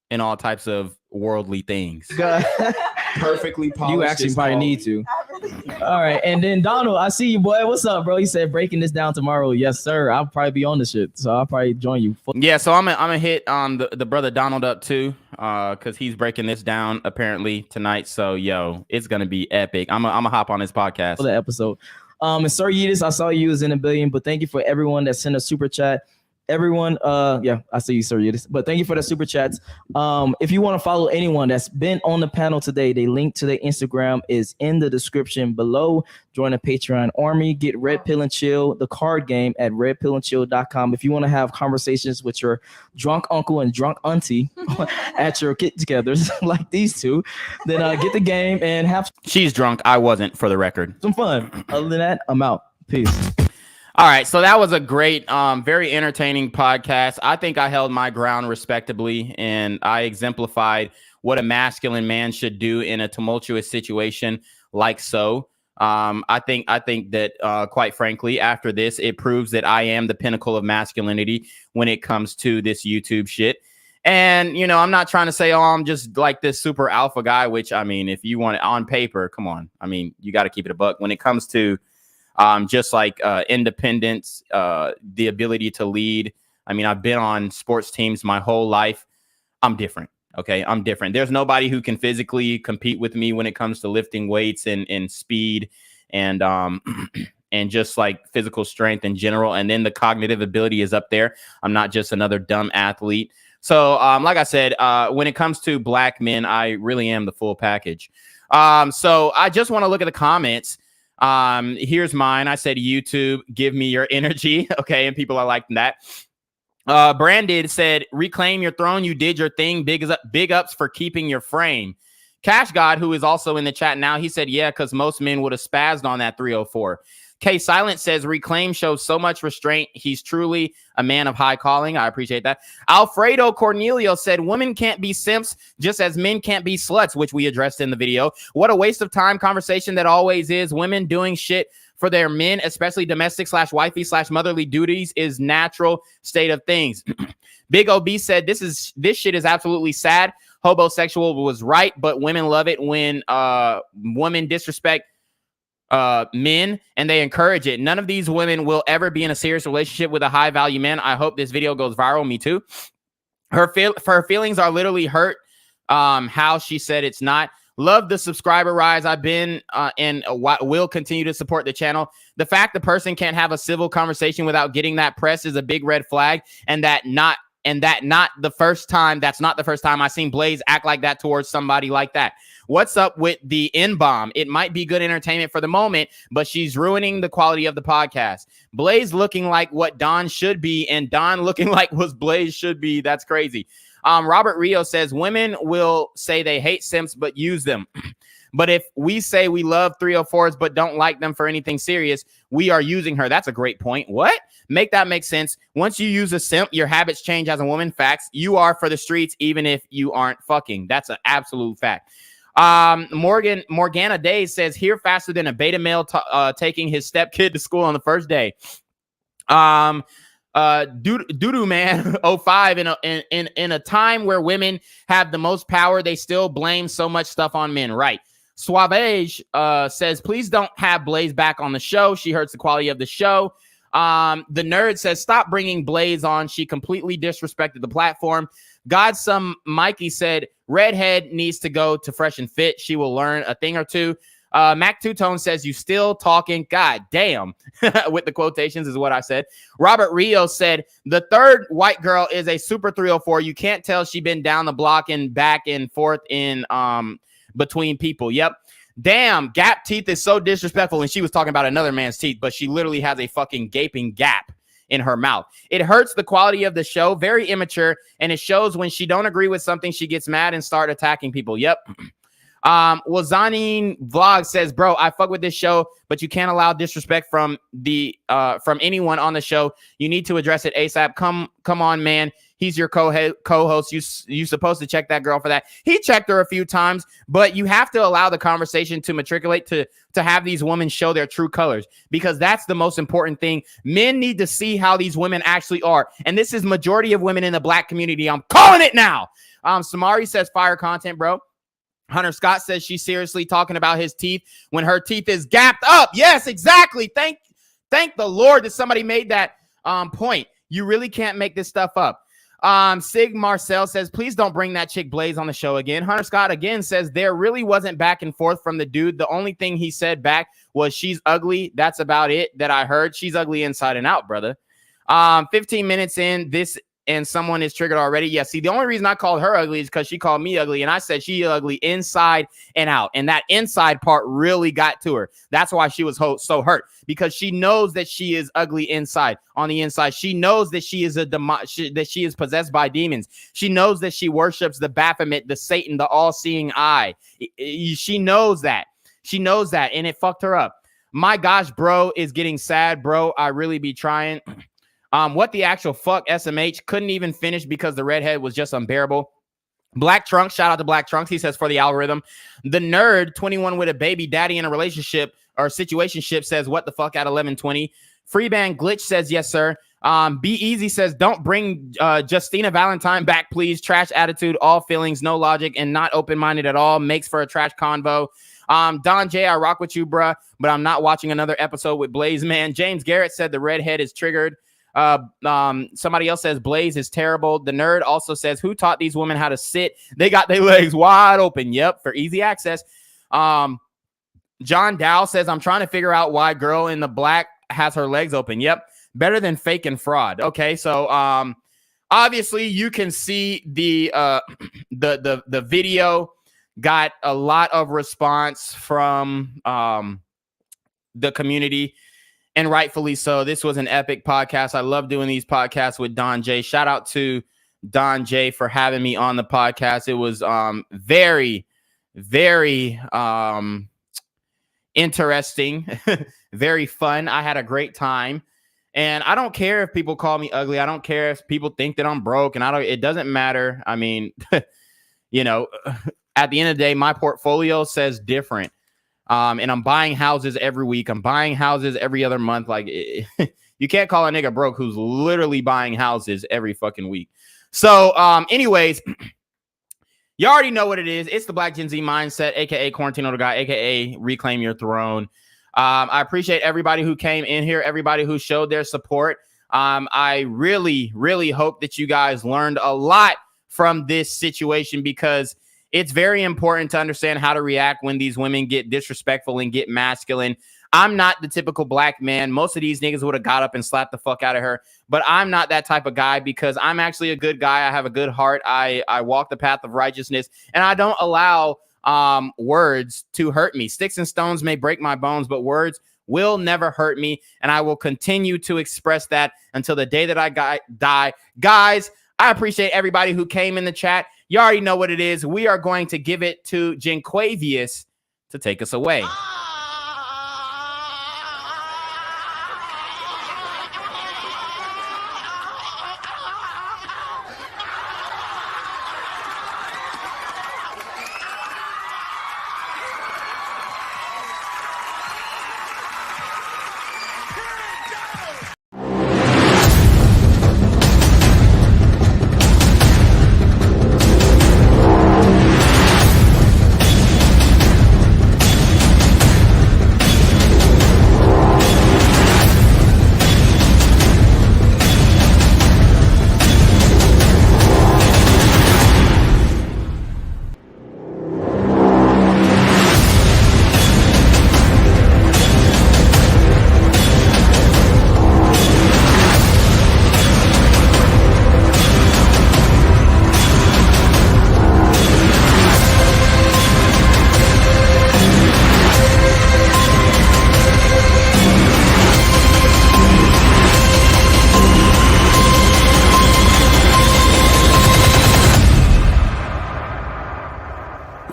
and all types of worldly things. Perfectly polished. You actually probably need to. All right, and then Donald, I see you, boy. What's up, bro? He said breaking this down tomorrow. Yes, sir. I'll probably be on the shit, so I'll probably join you. Yeah, so I'm gonna hit the brother Donald up too, because he's breaking this down apparently tonight. So yo, it's gonna be epic. I'm gonna hop on this podcast for the episode. And Sir Yeetus, I saw you was in a billion, but thank you for everyone that sent a super chat. Everyone, yeah, I see you, Sir Yeetus, but thank you for the super chats. If you want to follow anyone that's been on the panel today, the link to their Instagram is in the description below. Join the Patreon army, get Red Pill and Chill, the card game at redpillandchill.com. If you want to have conversations with your drunk uncle and drunk auntie at your get-togethers like these two, then get the game and have. She's drunk. I wasn't, for the record. Some fun. Other than that, I'm out. Peace. All right, so that was a great, very entertaining podcast. I think I held my ground respectably, and I exemplified what a masculine man should do in a tumultuous situation like so. I think that, quite frankly, after this, it proves that I am the pinnacle of masculinity when it comes to this YouTube shit. And, you know, I'm not trying to say, oh, I'm just like this super alpha guy, which, I mean, if you want it on paper, come on. I mean, you got to keep it a buck. When it comes to just like independence, the ability to lead. I mean, I've been on sports teams my whole life. I'm different. Okay, I'm different. There's nobody who can physically compete with me when it comes to lifting weights and speed and and just like physical strength in general. And then the cognitive ability is up there. I'm not just another dumb athlete. So like I said, when it comes to black men, I really am the full package. So I just want to look at the comments. Here's mine. I said, YouTube, give me your energy. Okay. And people are liking that. Brandon said, reclaim your throne. You did your thing. Big ups for keeping your frame. Cash God, who is also in the chat now, he said, yeah, because most men would have spazzed on that 304. K Silent says, reclaim shows so much restraint. He's truly a man of high calling. I appreciate that. Alfredo Cornelio said, women can't be simps just as men can't be sluts, which we addressed in the video. What a waste of time conversation that always is. Women doing shit for their men, especially domestic / wifey / motherly duties, is natural state of things. Big OB said, this shit is absolutely sad. Hobosexual was right, but women love it when women disrespect men and they encourage it. None of these women will ever be in a serious relationship with a high value man. I hope this video goes viral. Me too. Her feelings are literally hurt. How she said it's not. Love the subscriber rise. I've been and will continue to support the channel. The fact the person can't have a civil conversation without getting that press is a big red flag, and that's not the first time I've seen Blaze act like that towards somebody like that. What's up with the N-bomb? It might be good entertainment for the moment, but she's ruining the quality of the podcast. Blaze looking like what Don should be, and Don looking like what Blaze should be. That's crazy. Robert Rio says, women will say they hate simps, but use them. But if we say we love 304s, but don't like them for anything serious, we are using her. That's a great point. What? Make that make sense. Once you use a simp, your habits change as a woman. Facts. You are for the streets, even if you aren't fucking. That's an absolute fact. Morgana Days says, here faster than a beta male taking his stepkid to school on the first day. Doodoo Man 05 in a time where women have the most power, they still blame so much stuff on men. Right. Suavage says, please don't have Blaze back on the show. She hurts the quality of the show. The Nerd says, stop bringing Blaze on. She completely disrespected the platform. Godson Mikey said, redhead needs to go to Fresh and Fit. She will learn a thing or two. Mac Two-Tone says, you still talking? God damn. With the quotations is what I said. Robert Rio said, the third white girl is a super 304. You can't tell she been down the block and back and forth in between people. Yep. Damn, gap teeth is so disrespectful. And she was talking about another man's teeth, but she literally has a fucking gaping gap in her mouth. It hurts the quality of the show. Very immature. And it shows when she don't agree with something, she gets mad and start attacking people. Yep. Wazani Vlog says, bro, I fuck with this show, but you can't allow disrespect from anyone on the show. You need to address it ASAP. Come on, man. He's your co-host. You supposed to check that girl for that. He checked her a few times, but you have to allow the conversation to matriculate to have these women show their true colors, because that's the most important thing. Men need to see how these women actually are. And this is majority of women in the black community. I'm calling it now. Samari says, fire content, bro. Hunter Scott says, she's seriously talking about his teeth when her teeth is gapped up. Yes, exactly. Thank the Lord that somebody made that point. You really can't make this stuff up. Sig Marcel says, please don't bring that chick Blaze on the show again. Hunter Scott again says, there really wasn't back and forth from the dude. The only thing he said back was, she's ugly. That's about it that I heard. She's ugly inside and out, brother. 15 minutes in this, and someone is triggered already. Yeah, see, the only reason I called her ugly is because she called me ugly, and I said she ugly inside and out, and that inside part really got to her. That's why she was so hurt, because she knows that she is ugly inside. On the inside, she knows that she is that she is possessed by demons. She knows that she worships the Baphomet, the Satan, the all-seeing eye. She knows that. She knows that, and it fucked her up. My gosh, bro, is getting sad, bro. I really be trying. What the actual fuck? SMH couldn't even finish because the redhead was just unbearable. Black Trunks, shout out to Black Trunks. He says, for the algorithm. The Nerd 21 with a baby daddy in a relationship or situationship says, what the fuck at 1120. Freeband Glitch says, yes, sir. Be Easy says, don't bring Justina Valentine back, please. Trash attitude, all feelings, no logic, and not open-minded at all. Makes for a trash convo. Don J, I rock with you, bruh, but I'm not watching another episode with Blaze, man. James Garrett said the redhead is triggered. Somebody else says Blaze is terrible. The Nerd also says, who taught these women how to sit? They got their legs wide open. Yep, for easy access. John Dow says, I'm trying to figure out why girl in the black has her legs open. Yep. Better than fake and fraud. Okay. So, obviously you can see the video got a lot of response from, the community, and rightfully so. This was an epic podcast. I love doing these podcasts with Don J. Shout out to Don J for having me on the podcast. It was, very, very, interesting, very fun. I had a great time, and I don't care if people call me ugly. I don't care if people think that I'm broke, and it doesn't matter. I mean, you know, at the end of the day, my portfolio says different. And I'm buying houses every week. I'm buying houses every other month. Like, you can't call a nigga broke who's literally buying houses every fucking week. So, anyways, you already know what it is. It's the Black Gen Z Mindset, aka Quarantino the Guy, aka Reclaim Your Throne. I appreciate everybody who came in here, everybody who showed their support. I really, really hope that you guys learned a lot from this situation, because it's very important to understand how to react when these women get disrespectful and get masculine. I'm not the typical black man. Most of these niggas would have got up and slapped the fuck out of her, but I'm not that type of guy, because I'm actually a good guy. I have a good heart. I walk the path of righteousness, and I don't allow words to hurt me. Sticks and stones may break my bones, but words will never hurt me, and I will continue to express that until the day that I die. Guys, I appreciate everybody who came in the chat. You already know what it is. We are going to give it to Jenquavius to take us away.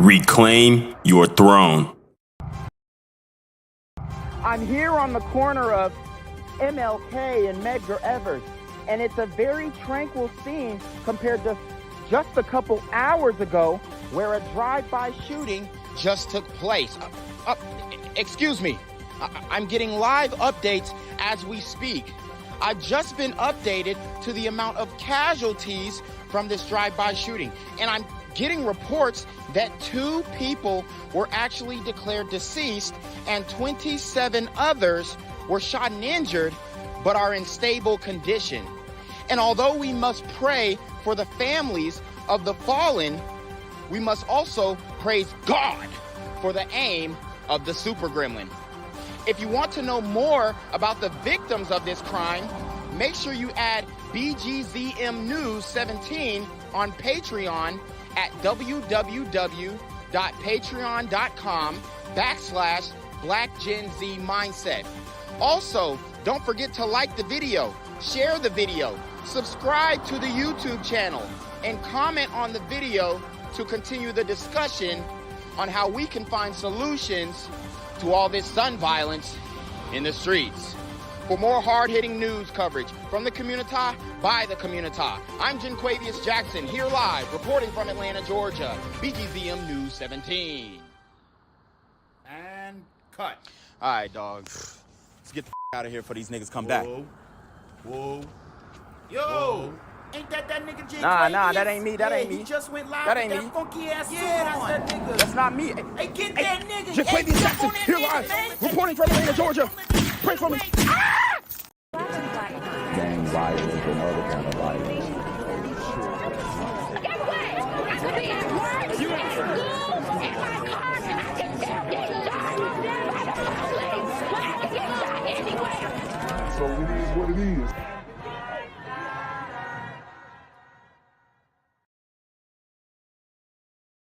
Reclaim your throne. I'm here on the corner of MLK and Medgar Evers, and it's a very tranquil scene compared to just a couple hours ago where a drive-by shooting just took place. Excuse me, I'm getting live updates as we speak. I've just been updated to the amount of casualties from this drive-by shooting, and I'm getting reports that 2 people were actually declared deceased and 27 others were shot and injured but are in stable condition. And although we must pray for the families of the fallen, we must also praise God for the aim of the super gremlin. If you want to know more about the victims of this crime, make sure you add BGZM News 17 on Patreon at www.patreon.com/BlackGenZMindset. Also, don't forget to like the video, share the video, subscribe to the YouTube channel, and comment on the video to continue the discussion on how we can find solutions to all this gun violence in the streets. For more hard-hitting news coverage from the community, by the community, I'm Jenquavius Jackson, here live, reporting from Atlanta, Georgia, BGZM News 17. And cut. All right, dog. Let's get the out of here before these niggas come back. Whoa. Yo, ain't that nigga J? Nah, that ain't me. That ain't me. He just went live That with ain't that me. funky ass Yeah, suit on. that's that nigga. That's not me. Hey, get that nigga. Jenquavius Hey, Jackson, jump on that here nigga, live, man. reporting from Atlanta, Georgia. Pray for me. Gang violence and other kind of violence. You Stand